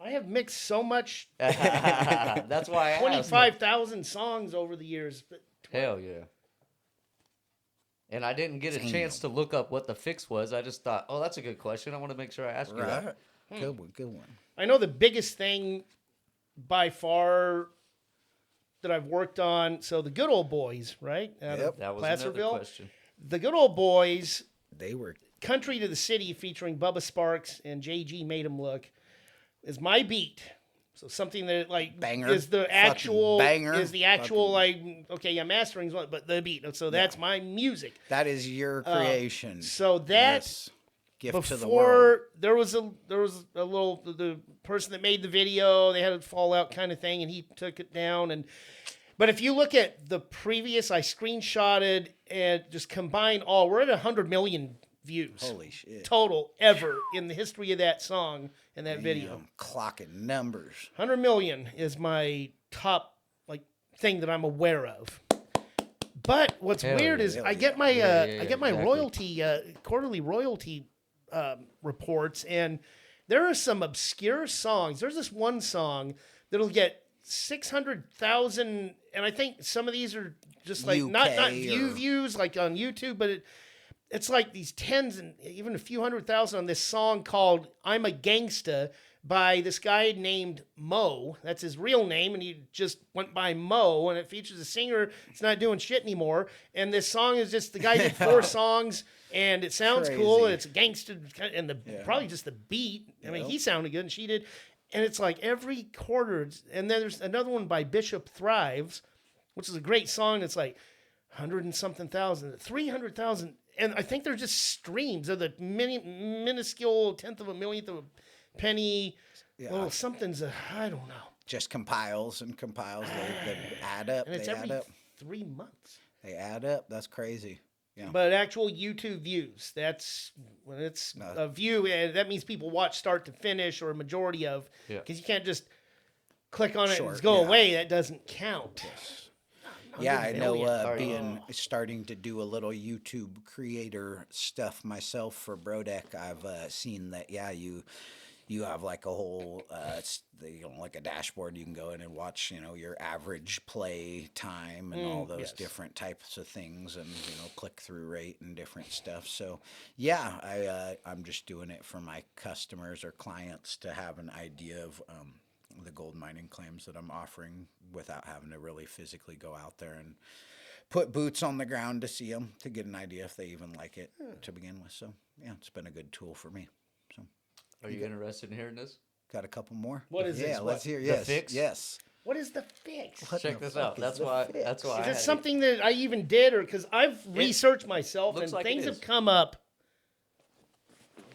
[SPEAKER 2] I have mixed so much.
[SPEAKER 3] That's why I asked.
[SPEAKER 2] 25,000 songs over the years. But
[SPEAKER 3] Hell yeah. And I didn't get a
[SPEAKER 1] Damn.
[SPEAKER 3] chance to look up what The Fix was. I just thought, oh, that's a good question. I want to make sure I ask you that.
[SPEAKER 1] right. Good one, good one.
[SPEAKER 2] I know the biggest thing by far that I've worked on. So the Good Old Boys, right? Out
[SPEAKER 1] Yep.
[SPEAKER 2] of
[SPEAKER 3] That was another
[SPEAKER 2] Placerville.
[SPEAKER 3] question.
[SPEAKER 2] The Good Old Boys,
[SPEAKER 1] They were
[SPEAKER 2] Country to the City, featuring Bubba Sparks and JG Made 'Em Look, is my beat. So something that like
[SPEAKER 1] Banger.
[SPEAKER 2] is the
[SPEAKER 1] Fucking
[SPEAKER 2] actual
[SPEAKER 1] banger.
[SPEAKER 2] is the actual like okay, yeah, mastering's one, but the beat. So that's my music.
[SPEAKER 1] That is your creation.
[SPEAKER 2] So that
[SPEAKER 1] Yes. Gift to the world.
[SPEAKER 2] before there was a little the person that made the video, they had a fallout kind of thing, and he took it down. And but if you look at the previous, I screenshotted and just combined all, we're at 100 million views.
[SPEAKER 1] Holy shit.
[SPEAKER 2] Total ever in the history of that song and that video.
[SPEAKER 1] Damn, clocking numbers.
[SPEAKER 2] 100 million is my top like thing that I'm aware of. But what's
[SPEAKER 3] Hell
[SPEAKER 2] weird
[SPEAKER 3] yeah.
[SPEAKER 2] is I get my
[SPEAKER 3] Yeah,
[SPEAKER 2] I get my
[SPEAKER 3] exactly.
[SPEAKER 2] royalty quarterly royalty reports, and there are some obscure songs. There's this one song that'll get 600,000, and I think some of these are just like not
[SPEAKER 1] UK
[SPEAKER 2] views like on YouTube, but it's like these tens and even a few 100,000 on this song called "I'm a Gangsta" by this guy named Mo. That's his real name, and he just went by Mo, and it features a singer that's not doing shit anymore. And this song is just the guy did 4 songs, and it sounds cool, and it's a gangster, and probably just the beat. I mean, he sounded good, and she did. And it's like every quarter, and then there's another one by Bishop Thrives, which is a great song. It's like 100 and something thousand, 300,000. And I think they're just streams of the minuscule tenth of a millionth of a penny.
[SPEAKER 1] Yeah.
[SPEAKER 2] Well, something's, I don't know.
[SPEAKER 1] Just compiles and compiles. They add up.
[SPEAKER 2] And it's
[SPEAKER 1] They
[SPEAKER 2] every
[SPEAKER 1] add up.
[SPEAKER 2] 3 months.
[SPEAKER 1] They add up. That's crazy. Yeah.
[SPEAKER 2] But actual YouTube views, that's when it's a view, and that means people watch start to finish or a majority of,
[SPEAKER 3] Yeah.
[SPEAKER 2] because you can't just click on it and
[SPEAKER 1] Short,
[SPEAKER 2] go
[SPEAKER 1] yeah.
[SPEAKER 2] away. That doesn't count.
[SPEAKER 1] Yeah, I know.
[SPEAKER 2] 100
[SPEAKER 1] Starting to do a little YouTube creator stuff myself for Brodeck. I've seen that. Yeah, you have like a whole like a dashboard. You can go in and watch your average play time and all those different types of things, and click through rate and different stuff. So yeah, I'm just doing it for my customers or clients to have an idea of the gold mining claims that I'm offering without having to really physically go out there and put boots on the ground to see them, to get an idea if they even like it to begin with. So yeah, it's been a good tool for me. So
[SPEAKER 3] Are you interested in hearing this?
[SPEAKER 1] got a couple more.
[SPEAKER 2] What is this?
[SPEAKER 1] Yeah, let's
[SPEAKER 2] What?
[SPEAKER 1] hear.
[SPEAKER 3] The
[SPEAKER 1] Yes,
[SPEAKER 3] fix?
[SPEAKER 1] yes.
[SPEAKER 2] What is the fix?
[SPEAKER 1] What
[SPEAKER 3] Check
[SPEAKER 1] the
[SPEAKER 3] this
[SPEAKER 1] fuck
[SPEAKER 3] out.
[SPEAKER 1] is
[SPEAKER 3] That's
[SPEAKER 1] the
[SPEAKER 3] why.
[SPEAKER 1] fix?
[SPEAKER 3] That's why. I
[SPEAKER 2] Is
[SPEAKER 3] had
[SPEAKER 2] it
[SPEAKER 3] to-
[SPEAKER 2] something that I even did, or because I've researched myself
[SPEAKER 3] looks
[SPEAKER 2] and
[SPEAKER 3] like
[SPEAKER 2] things
[SPEAKER 3] it
[SPEAKER 2] have
[SPEAKER 3] is.
[SPEAKER 2] come up.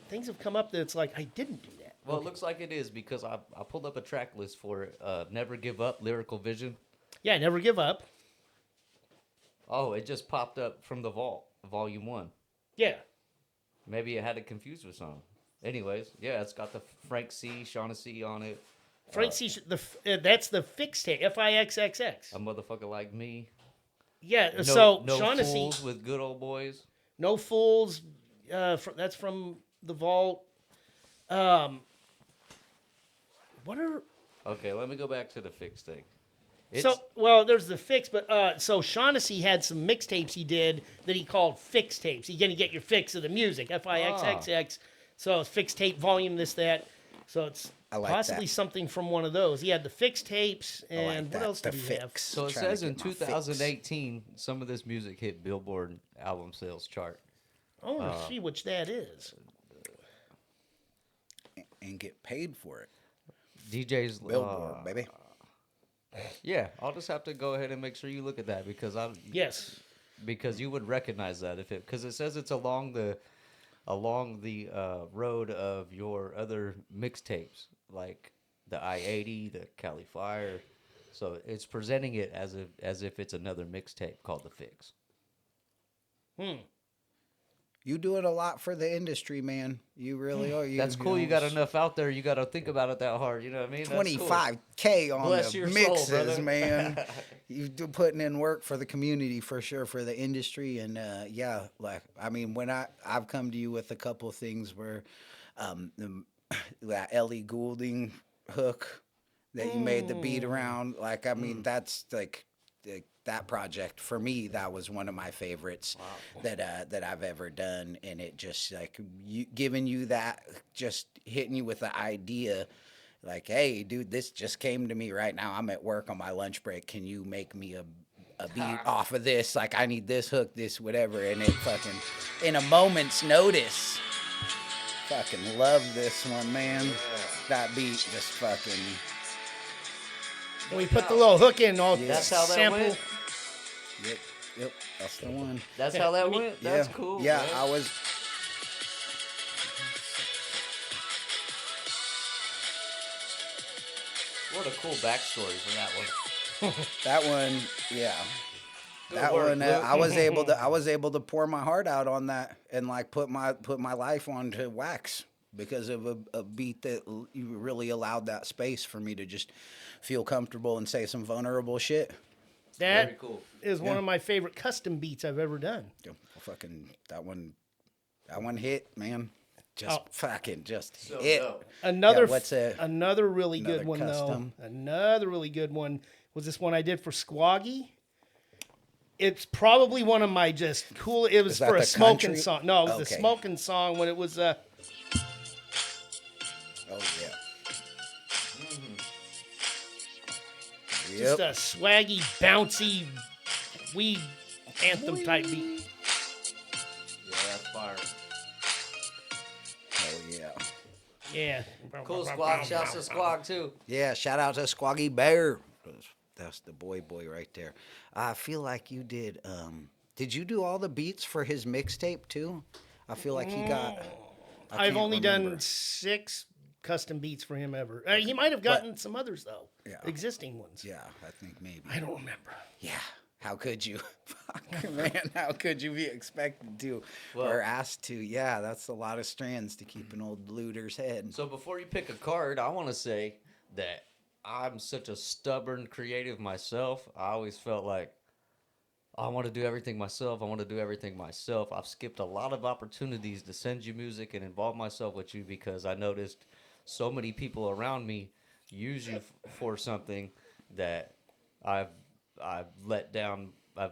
[SPEAKER 2] Things have come up that's like I didn't do that.
[SPEAKER 3] Well, it looks like it is because I pulled up a track list for it. Never Give Up, Lyrical Vision.
[SPEAKER 2] Yeah, never give up.
[SPEAKER 3] Oh, it just popped up from the vault, Volume 1.
[SPEAKER 2] Yeah.
[SPEAKER 3] Maybe it had it confused with something. Anyways, yeah, it's got the Frank C, Shaughnessy on it.
[SPEAKER 2] Frank C. That's the fix tape. FIXXX.
[SPEAKER 3] A motherfucker like me.
[SPEAKER 2] Yeah.
[SPEAKER 3] No,
[SPEAKER 2] so
[SPEAKER 3] no
[SPEAKER 2] Shaughnessy,
[SPEAKER 3] fools with good old boys.
[SPEAKER 2] no fools. That's from the vault. What are
[SPEAKER 3] Okay, let me go back to the fix thing.
[SPEAKER 2] there's the fix, but so Shaughnessy had some mixtapes he did that he called fix tapes. You're gonna get your fix of the music. FIXXX. So it's fix tape volume, this, that. So it's
[SPEAKER 1] I like
[SPEAKER 2] possibly
[SPEAKER 1] that.
[SPEAKER 2] something from one of those. He had the fix tapes,
[SPEAKER 1] I like
[SPEAKER 2] and what
[SPEAKER 1] that.
[SPEAKER 2] else
[SPEAKER 1] The
[SPEAKER 2] did he have?
[SPEAKER 1] fix.
[SPEAKER 3] So it
[SPEAKER 1] Trying to
[SPEAKER 3] says in
[SPEAKER 1] get my fix.
[SPEAKER 3] 2018, some of this music hit Billboard album sales chart.
[SPEAKER 2] I want to see which that is.
[SPEAKER 1] and get paid for it.
[SPEAKER 3] DJs
[SPEAKER 1] Billboard, baby.
[SPEAKER 3] Yeah, I'll just have to go ahead and make sure you look at that because
[SPEAKER 2] Yes.
[SPEAKER 3] because you would recognize that because it says it's along the road of your other mixtapes like the I-80, the Cali Fire. So it's presenting it as if it's another mixtape called The Fix.
[SPEAKER 1] You do it a lot for the industry, man. You really are.
[SPEAKER 3] That's cool. You got enough out there. You got to think about it that hard. You know what I mean? That's cool.
[SPEAKER 1] 25K on
[SPEAKER 3] Bless
[SPEAKER 1] the
[SPEAKER 3] your soul,
[SPEAKER 1] mixes,
[SPEAKER 3] brother.
[SPEAKER 1] man. You do putting in work for the community for sure, for the industry, and yeah, like I mean, when I've come to you with a couple of things where, that Ellie Goulding hook that you made the beat around, like I mean, that's like that project for me, that was one of my favorites that I've ever done, and it just like giving you that, just hitting you with the idea, like, hey, dude, this just came to me right now. I'm at work on my lunch break. Can you make me a beat off of this? Like, I need this hook, this whatever, and it fucking in a moment's notice. Fucking love this one, man. That beat just fucking
[SPEAKER 2] we put the little hook in, all
[SPEAKER 3] That's how that
[SPEAKER 2] sample.
[SPEAKER 3] went.
[SPEAKER 1] Yep, that's the one.
[SPEAKER 3] That's how that went. That's
[SPEAKER 1] yeah.
[SPEAKER 3] cool.
[SPEAKER 1] Yeah,
[SPEAKER 3] man.
[SPEAKER 1] I was.
[SPEAKER 3] What a cool backstory for that one.
[SPEAKER 1] That one, yeah.
[SPEAKER 3] Good
[SPEAKER 1] That
[SPEAKER 3] work,
[SPEAKER 1] one,
[SPEAKER 3] Luke.
[SPEAKER 1] I was able to pour my heart out on that and like put my life onto wax because of a beat that you really allowed that space for me to just feel comfortable and say some vulnerable shit.
[SPEAKER 2] That
[SPEAKER 3] Very cool.
[SPEAKER 2] is one
[SPEAKER 1] Yeah.
[SPEAKER 2] of my favorite custom beats I've ever done.
[SPEAKER 1] Yeah, fucking that one hit, man. Just
[SPEAKER 2] Oh.
[SPEAKER 1] fucking just
[SPEAKER 3] So
[SPEAKER 1] hit.
[SPEAKER 3] dope.
[SPEAKER 2] Another
[SPEAKER 1] Yeah, what's a-
[SPEAKER 2] another really
[SPEAKER 1] another
[SPEAKER 2] good one
[SPEAKER 1] custom?
[SPEAKER 2] though. Another really good one was this one I did for Squoggy. It's probably one of my just cool. It was
[SPEAKER 1] Is that
[SPEAKER 2] for a
[SPEAKER 1] the
[SPEAKER 2] smoking
[SPEAKER 1] country?
[SPEAKER 2] song. No, it was a
[SPEAKER 1] Okay.
[SPEAKER 2] smoking song when it was
[SPEAKER 1] Oh yeah.
[SPEAKER 2] just
[SPEAKER 1] Yep.
[SPEAKER 2] a swaggy, bouncy, weed anthem type beat.
[SPEAKER 3] Yeah, that's fire.
[SPEAKER 1] Oh yeah.
[SPEAKER 2] Yeah.
[SPEAKER 3] Cool squawk. Shouts to squawk too.
[SPEAKER 1] Yeah, shout out to Squoggy Bear. That's the boy right there. I feel like you did you do all the beats for his mixtape too? I feel like he got I
[SPEAKER 2] I've
[SPEAKER 1] can't
[SPEAKER 2] only
[SPEAKER 1] remember.
[SPEAKER 2] done 6 custom beats for him ever. He might have gotten some others though.
[SPEAKER 1] Yeah.
[SPEAKER 2] Existing ones.
[SPEAKER 1] Yeah, I think maybe.
[SPEAKER 2] I don't remember.
[SPEAKER 1] Yeah. How could you? Fuck, man, how could you be expected to
[SPEAKER 3] Well-
[SPEAKER 1] or asked to? Yeah, that's a lot of strands to keep an old looter's head.
[SPEAKER 3] So before you pick a card, I want to say that I'm such a stubborn creative myself. I always felt like I want to do everything myself. I want to do everything myself. I've skipped a lot of opportunities to send you music and involve myself with you because I noticed so many people around me use you for something that I've let down. I've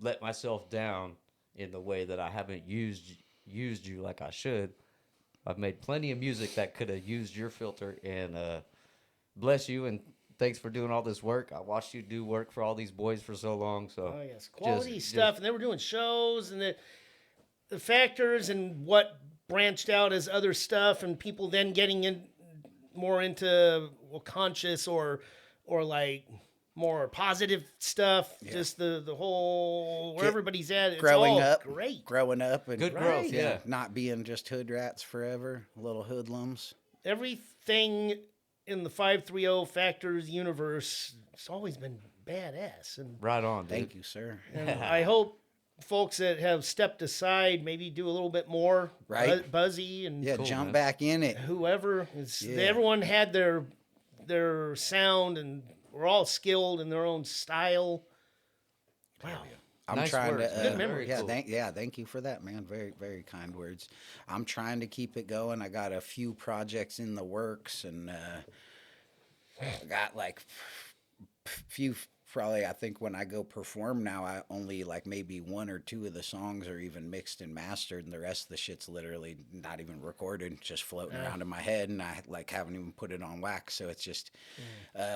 [SPEAKER 3] let myself down in the way that I haven't used you like I should. I've made plenty of music that could have used your filter, and bless you and thanks for doing all this work. I watched you do work for all these boys for so long. So
[SPEAKER 2] Oh yes, quality
[SPEAKER 3] just-
[SPEAKER 2] stuff, and they were doing shows, and the factors and what branched out as other stuff, and people then getting in more into conscious or like more positive stuff.
[SPEAKER 1] Yeah.
[SPEAKER 2] Just the whole where
[SPEAKER 1] Get-
[SPEAKER 2] everybody's at. It's
[SPEAKER 1] growing
[SPEAKER 2] all
[SPEAKER 1] up,
[SPEAKER 2] great.
[SPEAKER 1] growing up, and
[SPEAKER 3] Good growth, yeah.
[SPEAKER 1] not being just hood rats forever, little hoodlums.
[SPEAKER 2] Everything in the 530 Factors universe, it's always been badass, and
[SPEAKER 3] right on, dude.
[SPEAKER 1] Thank you, sir.
[SPEAKER 2] And I hope folks that have stepped aside maybe do a little bit more,
[SPEAKER 1] Right.
[SPEAKER 2] Buzzy and
[SPEAKER 1] Yeah,
[SPEAKER 3] Cool,
[SPEAKER 1] jump
[SPEAKER 3] man.
[SPEAKER 1] back in it.
[SPEAKER 2] whoever.
[SPEAKER 1] Yeah.
[SPEAKER 2] Everyone had their sound, and we're all skilled in their own style. Wow.
[SPEAKER 1] I'm
[SPEAKER 3] Nice
[SPEAKER 1] trying
[SPEAKER 3] words,
[SPEAKER 1] to.
[SPEAKER 3] man. Very
[SPEAKER 1] yeah,
[SPEAKER 3] cool.
[SPEAKER 1] thank you for that, man. Very, very kind words. I'm trying to keep it going. I got a few projects in the works, and I got like few. Probably, I think when I go perform now, I only like maybe 1 or 2 of the songs are even mixed and mastered, and the rest of the shit's literally not even recorded, just floating around in my head, and I like haven't even put it on wax. So it's just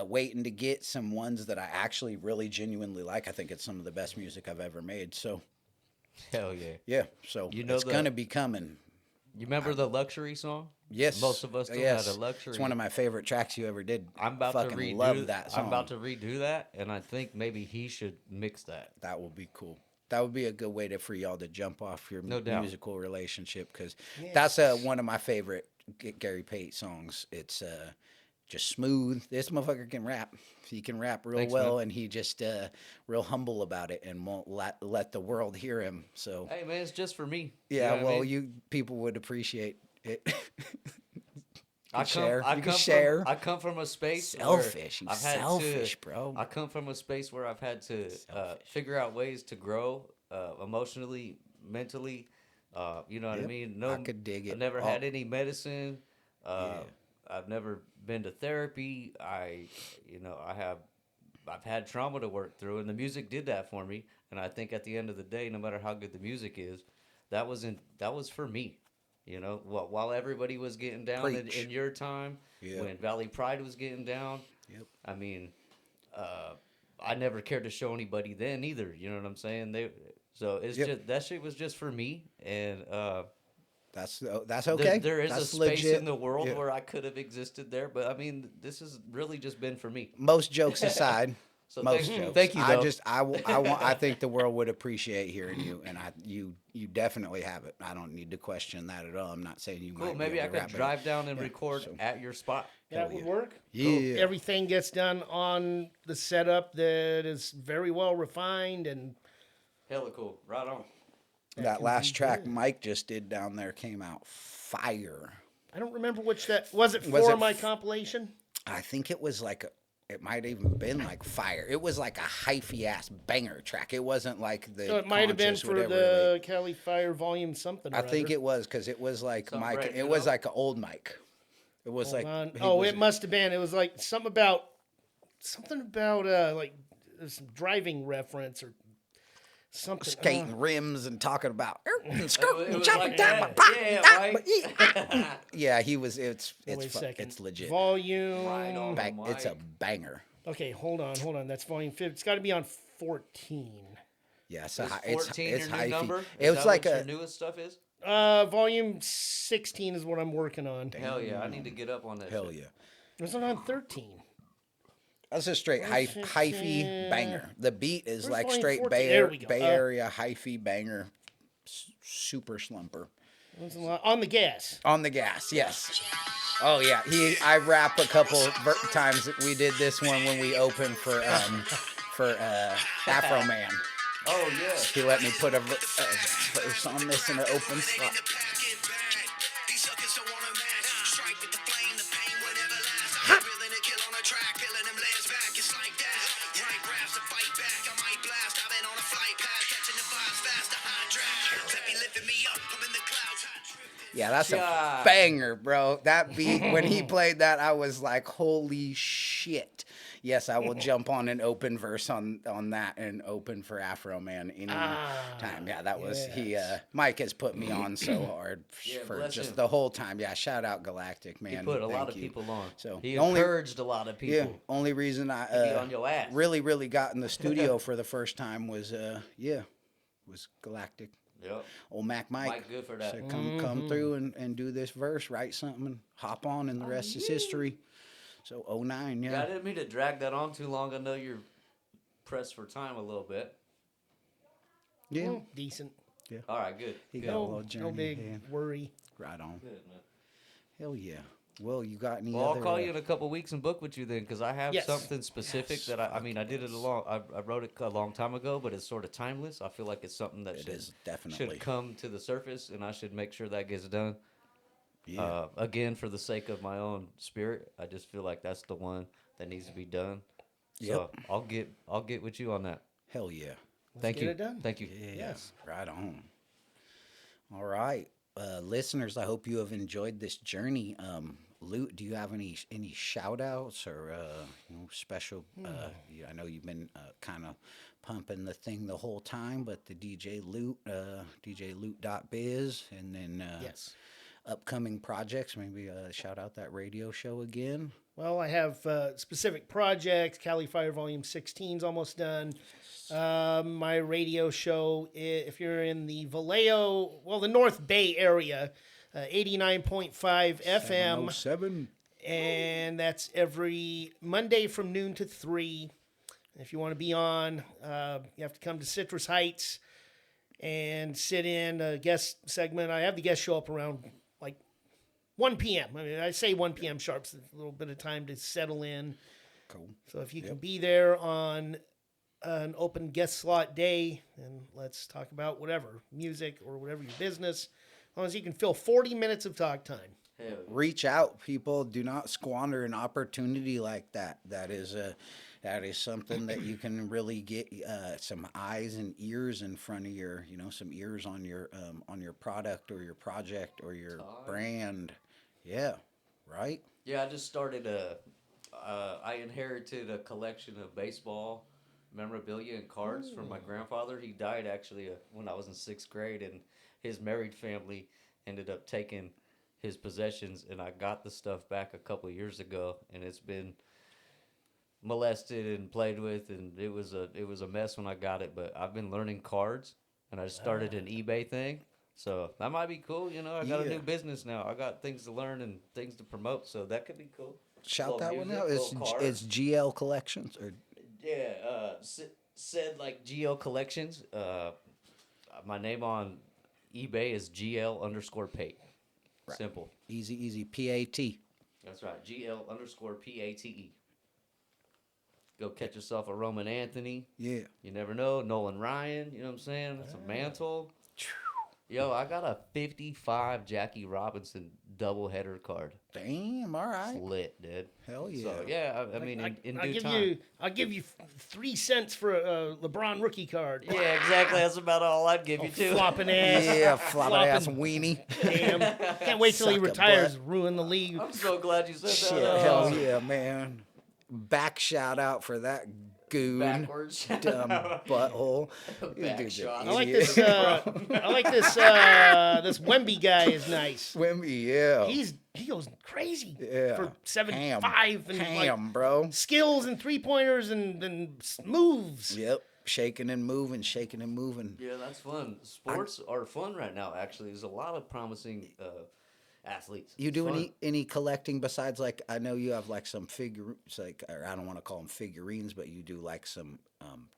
[SPEAKER 1] waiting to get some ones that I actually really genuinely like. I think it's some of the best music I've ever made. So
[SPEAKER 3] Hell yeah.
[SPEAKER 1] yeah, so
[SPEAKER 3] You know
[SPEAKER 1] it's
[SPEAKER 3] the-
[SPEAKER 1] gonna be coming.
[SPEAKER 3] You remember the Luxury song?
[SPEAKER 1] Yes,
[SPEAKER 3] Most of us still
[SPEAKER 1] yes.
[SPEAKER 3] had a Luxury.
[SPEAKER 1] It's one of my favorite tracks you ever did.
[SPEAKER 3] I'm about
[SPEAKER 1] Fucking
[SPEAKER 3] to redo
[SPEAKER 1] love that song.
[SPEAKER 3] I'm about to redo that, and I think maybe he should mix that.
[SPEAKER 1] That will be cool. That would be a good way for y'all to jump off your
[SPEAKER 3] No doubt.
[SPEAKER 1] musical relationship, because that's one of my favorite Gary Pate songs. It's just smooth. This motherfucker can rap. He can rap real
[SPEAKER 3] Thanks,
[SPEAKER 1] well,
[SPEAKER 3] man.
[SPEAKER 1] and he just real humble about it and won't let the world hear him. So
[SPEAKER 3] Hey man, it's just for me. You
[SPEAKER 1] yeah,
[SPEAKER 3] know what I
[SPEAKER 1] well,
[SPEAKER 3] mean?
[SPEAKER 1] you people would appreciate it.
[SPEAKER 3] I
[SPEAKER 1] share. You can
[SPEAKER 3] come
[SPEAKER 1] share.
[SPEAKER 3] I come from a space
[SPEAKER 1] Selfish. You
[SPEAKER 3] where I've had
[SPEAKER 1] selfish,
[SPEAKER 3] to,
[SPEAKER 1] bro.
[SPEAKER 3] I come from a space where I've had to figure out ways to grow emotionally, mentally. You know what I
[SPEAKER 1] Yep,
[SPEAKER 3] mean?
[SPEAKER 1] I could dig
[SPEAKER 3] I
[SPEAKER 1] it.
[SPEAKER 3] never
[SPEAKER 1] Oh.
[SPEAKER 3] had any medicine.
[SPEAKER 1] Yeah.
[SPEAKER 3] I've never been to therapy. I've had trauma to work through, and the music did that for me. And I think at the end of the day, no matter how good the music is, that was for me. You know, while everybody was getting down
[SPEAKER 1] Preach.
[SPEAKER 3] in your time,
[SPEAKER 1] Yeah.
[SPEAKER 3] when Valley Pride was getting down,
[SPEAKER 1] Yep.
[SPEAKER 3] I mean, I never cared to show anybody then either. You know what I'm saying? So it's
[SPEAKER 1] Yep.
[SPEAKER 3] just that shit was just for me, and
[SPEAKER 1] That's okay.
[SPEAKER 3] There is a
[SPEAKER 1] That's
[SPEAKER 3] space
[SPEAKER 1] legit.
[SPEAKER 3] in the world
[SPEAKER 1] Yeah.
[SPEAKER 3] where I could have existed there, but I mean, this has really just been for me.
[SPEAKER 1] Most jokes aside,
[SPEAKER 3] So
[SPEAKER 1] most jokes.
[SPEAKER 3] thank you,
[SPEAKER 1] I
[SPEAKER 3] though.
[SPEAKER 1] just I think the world would appreciate hearing you, and you definitely have it. I don't need to question that at all. I'm not saying you
[SPEAKER 3] Cool.
[SPEAKER 1] might.
[SPEAKER 3] Maybe
[SPEAKER 1] be
[SPEAKER 3] I
[SPEAKER 1] able to
[SPEAKER 3] could
[SPEAKER 1] rap, but
[SPEAKER 3] drive down and
[SPEAKER 1] yeah,
[SPEAKER 3] record
[SPEAKER 1] so-
[SPEAKER 3] at your spot.
[SPEAKER 2] That would
[SPEAKER 1] yeah.
[SPEAKER 2] work.
[SPEAKER 1] Yeah.
[SPEAKER 2] Everything gets done on the setup that is very well refined and
[SPEAKER 3] Hella cool. Right on.
[SPEAKER 1] That
[SPEAKER 2] can
[SPEAKER 1] last
[SPEAKER 2] be
[SPEAKER 1] track
[SPEAKER 2] good.
[SPEAKER 1] Mike just did down there came out fire.
[SPEAKER 2] I don't remember which that was. It
[SPEAKER 1] Was
[SPEAKER 2] for
[SPEAKER 1] it
[SPEAKER 2] my
[SPEAKER 1] f-
[SPEAKER 2] compilation?
[SPEAKER 1] I think it was like it might even been like fire. It was like a hyphy ass banger track. It wasn't like the.
[SPEAKER 2] So it might have been
[SPEAKER 1] conscious
[SPEAKER 2] for
[SPEAKER 1] whatever,
[SPEAKER 2] the
[SPEAKER 1] like-
[SPEAKER 2] Cali Fire Volume something.
[SPEAKER 1] I think it was because it was like
[SPEAKER 3] Something
[SPEAKER 1] Mike.
[SPEAKER 3] brand
[SPEAKER 1] It
[SPEAKER 3] new,
[SPEAKER 1] was
[SPEAKER 3] though?
[SPEAKER 1] like an old Mike. It was like. he
[SPEAKER 2] Oh,
[SPEAKER 1] was-
[SPEAKER 2] it must have been. It was like something about like some driving reference or something.
[SPEAKER 1] skating rims and talking about.
[SPEAKER 3] It was like that. Yeah, right.
[SPEAKER 1] Yeah, he was. It's
[SPEAKER 2] wait a
[SPEAKER 1] fu-
[SPEAKER 2] second.
[SPEAKER 1] it's legit.
[SPEAKER 2] Volume.
[SPEAKER 3] Right on.
[SPEAKER 1] It's a
[SPEAKER 3] Mike.
[SPEAKER 1] banger.
[SPEAKER 2] Okay, hold on. That's volume 5. It's got to be on 14.
[SPEAKER 1] Yeah, it's
[SPEAKER 3] Is
[SPEAKER 1] it's
[SPEAKER 3] 14
[SPEAKER 1] it's
[SPEAKER 3] your new
[SPEAKER 1] hyphy.
[SPEAKER 3] number?
[SPEAKER 1] It
[SPEAKER 3] Is
[SPEAKER 1] was
[SPEAKER 3] that
[SPEAKER 1] like
[SPEAKER 3] what
[SPEAKER 1] a.
[SPEAKER 3] your newest stuff is?
[SPEAKER 2] Volume 16 is what I'm working on.
[SPEAKER 3] Hell yeah, I need to get up on that.
[SPEAKER 1] Hell
[SPEAKER 3] shit.
[SPEAKER 1] yeah.
[SPEAKER 2] It was on 13.
[SPEAKER 1] That's a straight hyphy banger. The beat is
[SPEAKER 2] Where's
[SPEAKER 1] like
[SPEAKER 2] volume
[SPEAKER 1] straight
[SPEAKER 2] 14? There we go.
[SPEAKER 1] Bay Area hyphy banger. Super slumper.
[SPEAKER 2] It was on the gas.
[SPEAKER 1] On the gas, yes. Oh yeah, I rap a couple times. We did this one when we opened for Afro Man.
[SPEAKER 3] Oh yeah.
[SPEAKER 1] He let me put a verse on this in an open slot. Yeah, that's
[SPEAKER 3] Yeah.
[SPEAKER 1] a banger, bro. That beat, when he played that, I was like, holy shit. Yes, I will jump on an open verse on that and open for Afro Man any time. Yeah, that was Mike has put me on so hard
[SPEAKER 3] Yeah,
[SPEAKER 1] for
[SPEAKER 3] bless
[SPEAKER 1] just
[SPEAKER 3] him.
[SPEAKER 1] the whole time. Yeah, shout out Galactic, man.
[SPEAKER 3] He put a lot
[SPEAKER 1] Thank
[SPEAKER 3] of
[SPEAKER 1] you.
[SPEAKER 3] people on.
[SPEAKER 1] So
[SPEAKER 3] He
[SPEAKER 1] only-
[SPEAKER 3] encouraged a lot of people.
[SPEAKER 1] Yeah, only reason I
[SPEAKER 3] be on your ass.
[SPEAKER 1] really got in the studio for the first time was was Galactic.
[SPEAKER 3] Yep.
[SPEAKER 1] Old Mac Mike.
[SPEAKER 3] Mike good for that.
[SPEAKER 1] Said, come through and do this verse, write something, and hop on, and the rest is history. So 09,
[SPEAKER 3] Yeah, I
[SPEAKER 1] yeah.
[SPEAKER 3] didn't mean to drag that on too long. I know you're pressed for time a little bit.
[SPEAKER 1] Yeah.
[SPEAKER 2] Decent.
[SPEAKER 3] All right, good.
[SPEAKER 1] He
[SPEAKER 3] Good.
[SPEAKER 1] got a little
[SPEAKER 2] No
[SPEAKER 1] journey.
[SPEAKER 2] big
[SPEAKER 1] yeah.
[SPEAKER 2] worry.
[SPEAKER 1] Right on.
[SPEAKER 3] Good, man.
[SPEAKER 1] Hell yeah. Well, you got any
[SPEAKER 3] Well,
[SPEAKER 1] other...
[SPEAKER 3] I'll call you in a couple weeks and book with you then, because I have
[SPEAKER 2] Yes.
[SPEAKER 3] something specific that I mean, I did it I wrote it a long time ago, but it's sort of timeless. I feel like it's something that
[SPEAKER 1] It is,
[SPEAKER 3] should
[SPEAKER 1] definitely.
[SPEAKER 3] come to the surface, and I should make sure that gets done.
[SPEAKER 1] Yeah.
[SPEAKER 3] Again, for the sake of my own spirit, I just feel like that's the one that needs to be done. So
[SPEAKER 1] Yep.
[SPEAKER 3] I'll get with you on that.
[SPEAKER 1] Hell yeah.
[SPEAKER 3] Thank
[SPEAKER 2] get
[SPEAKER 3] you.
[SPEAKER 2] it done.
[SPEAKER 3] Thank you.
[SPEAKER 1] Yes. Right on. All right. Listeners, I hope you have enjoyed this journey. Luke, do you have any shout outs or special I know you've been kind of pumping the thing the whole time, but the DJ Loot, djloot.biz, and then
[SPEAKER 2] Yes.
[SPEAKER 1] upcoming projects, maybe shout out that radio show again.
[SPEAKER 2] Well, I have specific projects. Cali Fire Volume 16 is almost done. My radio show, if you're in the Vallejo, the North Bay area, 89.5 FM.
[SPEAKER 1] 707.
[SPEAKER 2] And that's every Monday from noon to 3. If you want to be on, you have to come to Citrus Heights and sit in a guest segment. I have the guest show up around like 1 p.m. I mean, I say 1 p.m. sharp, so a little bit of time to settle in.
[SPEAKER 1] Cool.
[SPEAKER 2] So if you can be there on an open guest slot day, then let's talk about whatever, music or whatever your business, as long as you can fill 40 minutes of talk time.
[SPEAKER 3] Hell yeah.
[SPEAKER 1] Reach out, people. Do not squander an opportunity like that. That is something that you can really get some eyes and ears in front of your, some ears on your product or your project or your brand. Yeah, right.
[SPEAKER 3] Yeah, I just started I inherited a collection of baseball memorabilia and cards from my grandfather. He died actually when I was in 6th grade, and his married family ended up taking his possessions, and I got the stuff back a couple of years ago, and it's been molested and played with, and it was a mess when I got it. But I've been learning cards, and I started an eBay thing. So that might be cool. You know, I got a
[SPEAKER 1] Yeah.
[SPEAKER 3] new business now. I got things to learn and things to promote. So that could be cool.
[SPEAKER 1] Shout
[SPEAKER 3] Little
[SPEAKER 1] that one
[SPEAKER 3] music,
[SPEAKER 1] out.
[SPEAKER 3] little cars.
[SPEAKER 1] It's GL Collections or
[SPEAKER 3] Yeah, said like GL Collections. My name on eBay is GL_Pate. Simple.
[SPEAKER 1] easy PAT.
[SPEAKER 3] That's right. GL_PATE. Go catch yourself a Roman Anthony.
[SPEAKER 1] Yeah.
[SPEAKER 3] You never know. Nolan Ryan. You know what I'm saying? That's a mantle. Yo, I got a 55 Jackie Robinson doubleheader card.
[SPEAKER 1] Damn. All right.
[SPEAKER 3] It's lit, dude.
[SPEAKER 1] Hell yeah.
[SPEAKER 3] So yeah, I mean, in due time.
[SPEAKER 2] I'll give you 3 cents for a LeBron rookie card.
[SPEAKER 3] Yeah, exactly. That's about all I'd give you too.
[SPEAKER 2] Flopping ass.
[SPEAKER 1] Yeah, flopping ass weenie.
[SPEAKER 2] Damn. Can't wait till he
[SPEAKER 1] Suck a
[SPEAKER 2] retires.
[SPEAKER 1] butt.
[SPEAKER 2] Ruin the league.
[SPEAKER 3] I'm so glad you said
[SPEAKER 1] Shit,
[SPEAKER 3] that.
[SPEAKER 1] hell yeah, man. Back shout out for that goon.
[SPEAKER 3] Backwards.
[SPEAKER 1] Dumb butthole.
[SPEAKER 3] Back
[SPEAKER 1] Dude's an
[SPEAKER 3] shot.
[SPEAKER 2] I like
[SPEAKER 1] idiot.
[SPEAKER 2] this. I like this. This Wemby guy is nice.
[SPEAKER 1] Wimby, yeah.
[SPEAKER 2] He goes crazy
[SPEAKER 1] Yeah.
[SPEAKER 2] for 7'5" and
[SPEAKER 1] Ham,
[SPEAKER 2] like
[SPEAKER 1] bro.
[SPEAKER 2] skills and 3-pointers and moves.
[SPEAKER 1] Yep. Shaking and moving, shaking and moving.
[SPEAKER 3] Yeah, that's fun. Sports are fun right now. Actually, there's a lot of promising athletes.
[SPEAKER 1] You do
[SPEAKER 3] Fun.
[SPEAKER 1] any collecting besides, like, I know you have like some figures, like, or I don't want to call them figurines, but you do like some,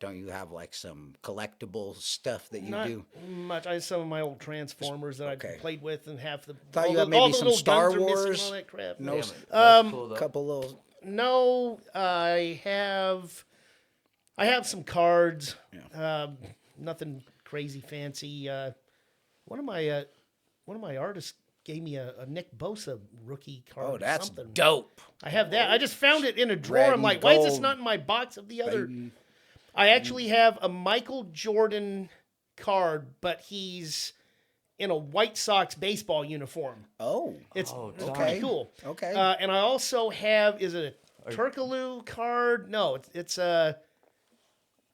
[SPEAKER 1] don't you have like some collectible stuff that you
[SPEAKER 2] Not
[SPEAKER 1] do?
[SPEAKER 2] much. I have some of my old Transformers that
[SPEAKER 1] Okay.
[SPEAKER 2] I played with and half the.
[SPEAKER 1] Thought
[SPEAKER 2] all
[SPEAKER 1] you
[SPEAKER 2] the,
[SPEAKER 1] had maybe
[SPEAKER 2] all the
[SPEAKER 1] some
[SPEAKER 2] little
[SPEAKER 1] Star
[SPEAKER 2] guns are missing and
[SPEAKER 1] Wars.
[SPEAKER 2] all that crap.
[SPEAKER 1] No,
[SPEAKER 3] Damn
[SPEAKER 1] s-
[SPEAKER 3] it. That's cool, though.
[SPEAKER 1] couple little.
[SPEAKER 2] No, I have some cards. Nothing crazy fancy. One of my artists gave me a Nick Bosa rookie card.
[SPEAKER 1] Oh,
[SPEAKER 2] or
[SPEAKER 1] that's
[SPEAKER 2] something.
[SPEAKER 1] dope.
[SPEAKER 2] I have that. I just found it in a drawer.
[SPEAKER 1] Red
[SPEAKER 2] I'm
[SPEAKER 1] and
[SPEAKER 2] like, why is this
[SPEAKER 1] gold,
[SPEAKER 2] not in my box of the other?
[SPEAKER 1] baby.
[SPEAKER 2] I actually have a Michael Jordan card, but he's in a White Sox baseball uniform.
[SPEAKER 1] Oh,
[SPEAKER 2] It's
[SPEAKER 3] Oh,
[SPEAKER 2] pretty
[SPEAKER 1] okay.
[SPEAKER 2] cool.
[SPEAKER 1] Okay.
[SPEAKER 2] And I also have, is it a Turkaloo card? No, it's a,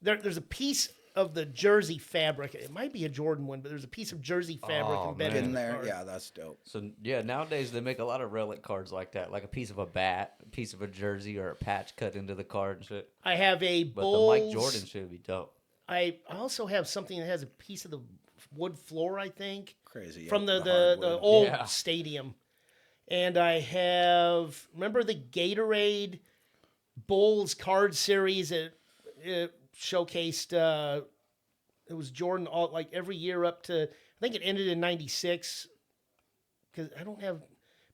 [SPEAKER 2] there's a piece of the jersey fabric. It might be a Jordan one, but there's a piece of jersey fabric
[SPEAKER 3] Oh,
[SPEAKER 2] embedded
[SPEAKER 3] man.
[SPEAKER 2] in
[SPEAKER 1] in
[SPEAKER 2] the
[SPEAKER 1] there.
[SPEAKER 2] card.
[SPEAKER 1] Yeah, that's dope.
[SPEAKER 3] So yeah, nowadays they make a lot of relic cards like that, like a piece of a bat, a piece of a jersey, or a patch cut into the card and shit.
[SPEAKER 2] I have a
[SPEAKER 3] But
[SPEAKER 2] Bulls.
[SPEAKER 3] the Mike Jordan should be dope.
[SPEAKER 2] I also have something that has a piece of the wood floor, I think,
[SPEAKER 1] Crazy.
[SPEAKER 2] from
[SPEAKER 1] yeah,
[SPEAKER 2] the
[SPEAKER 1] hardwood.
[SPEAKER 2] old
[SPEAKER 3] Yeah.
[SPEAKER 2] stadium. And I have, remember the Gatorade Bulls card series? It showcased, it was Jordan all like every year up to, I think it ended in 96. Because I don't have,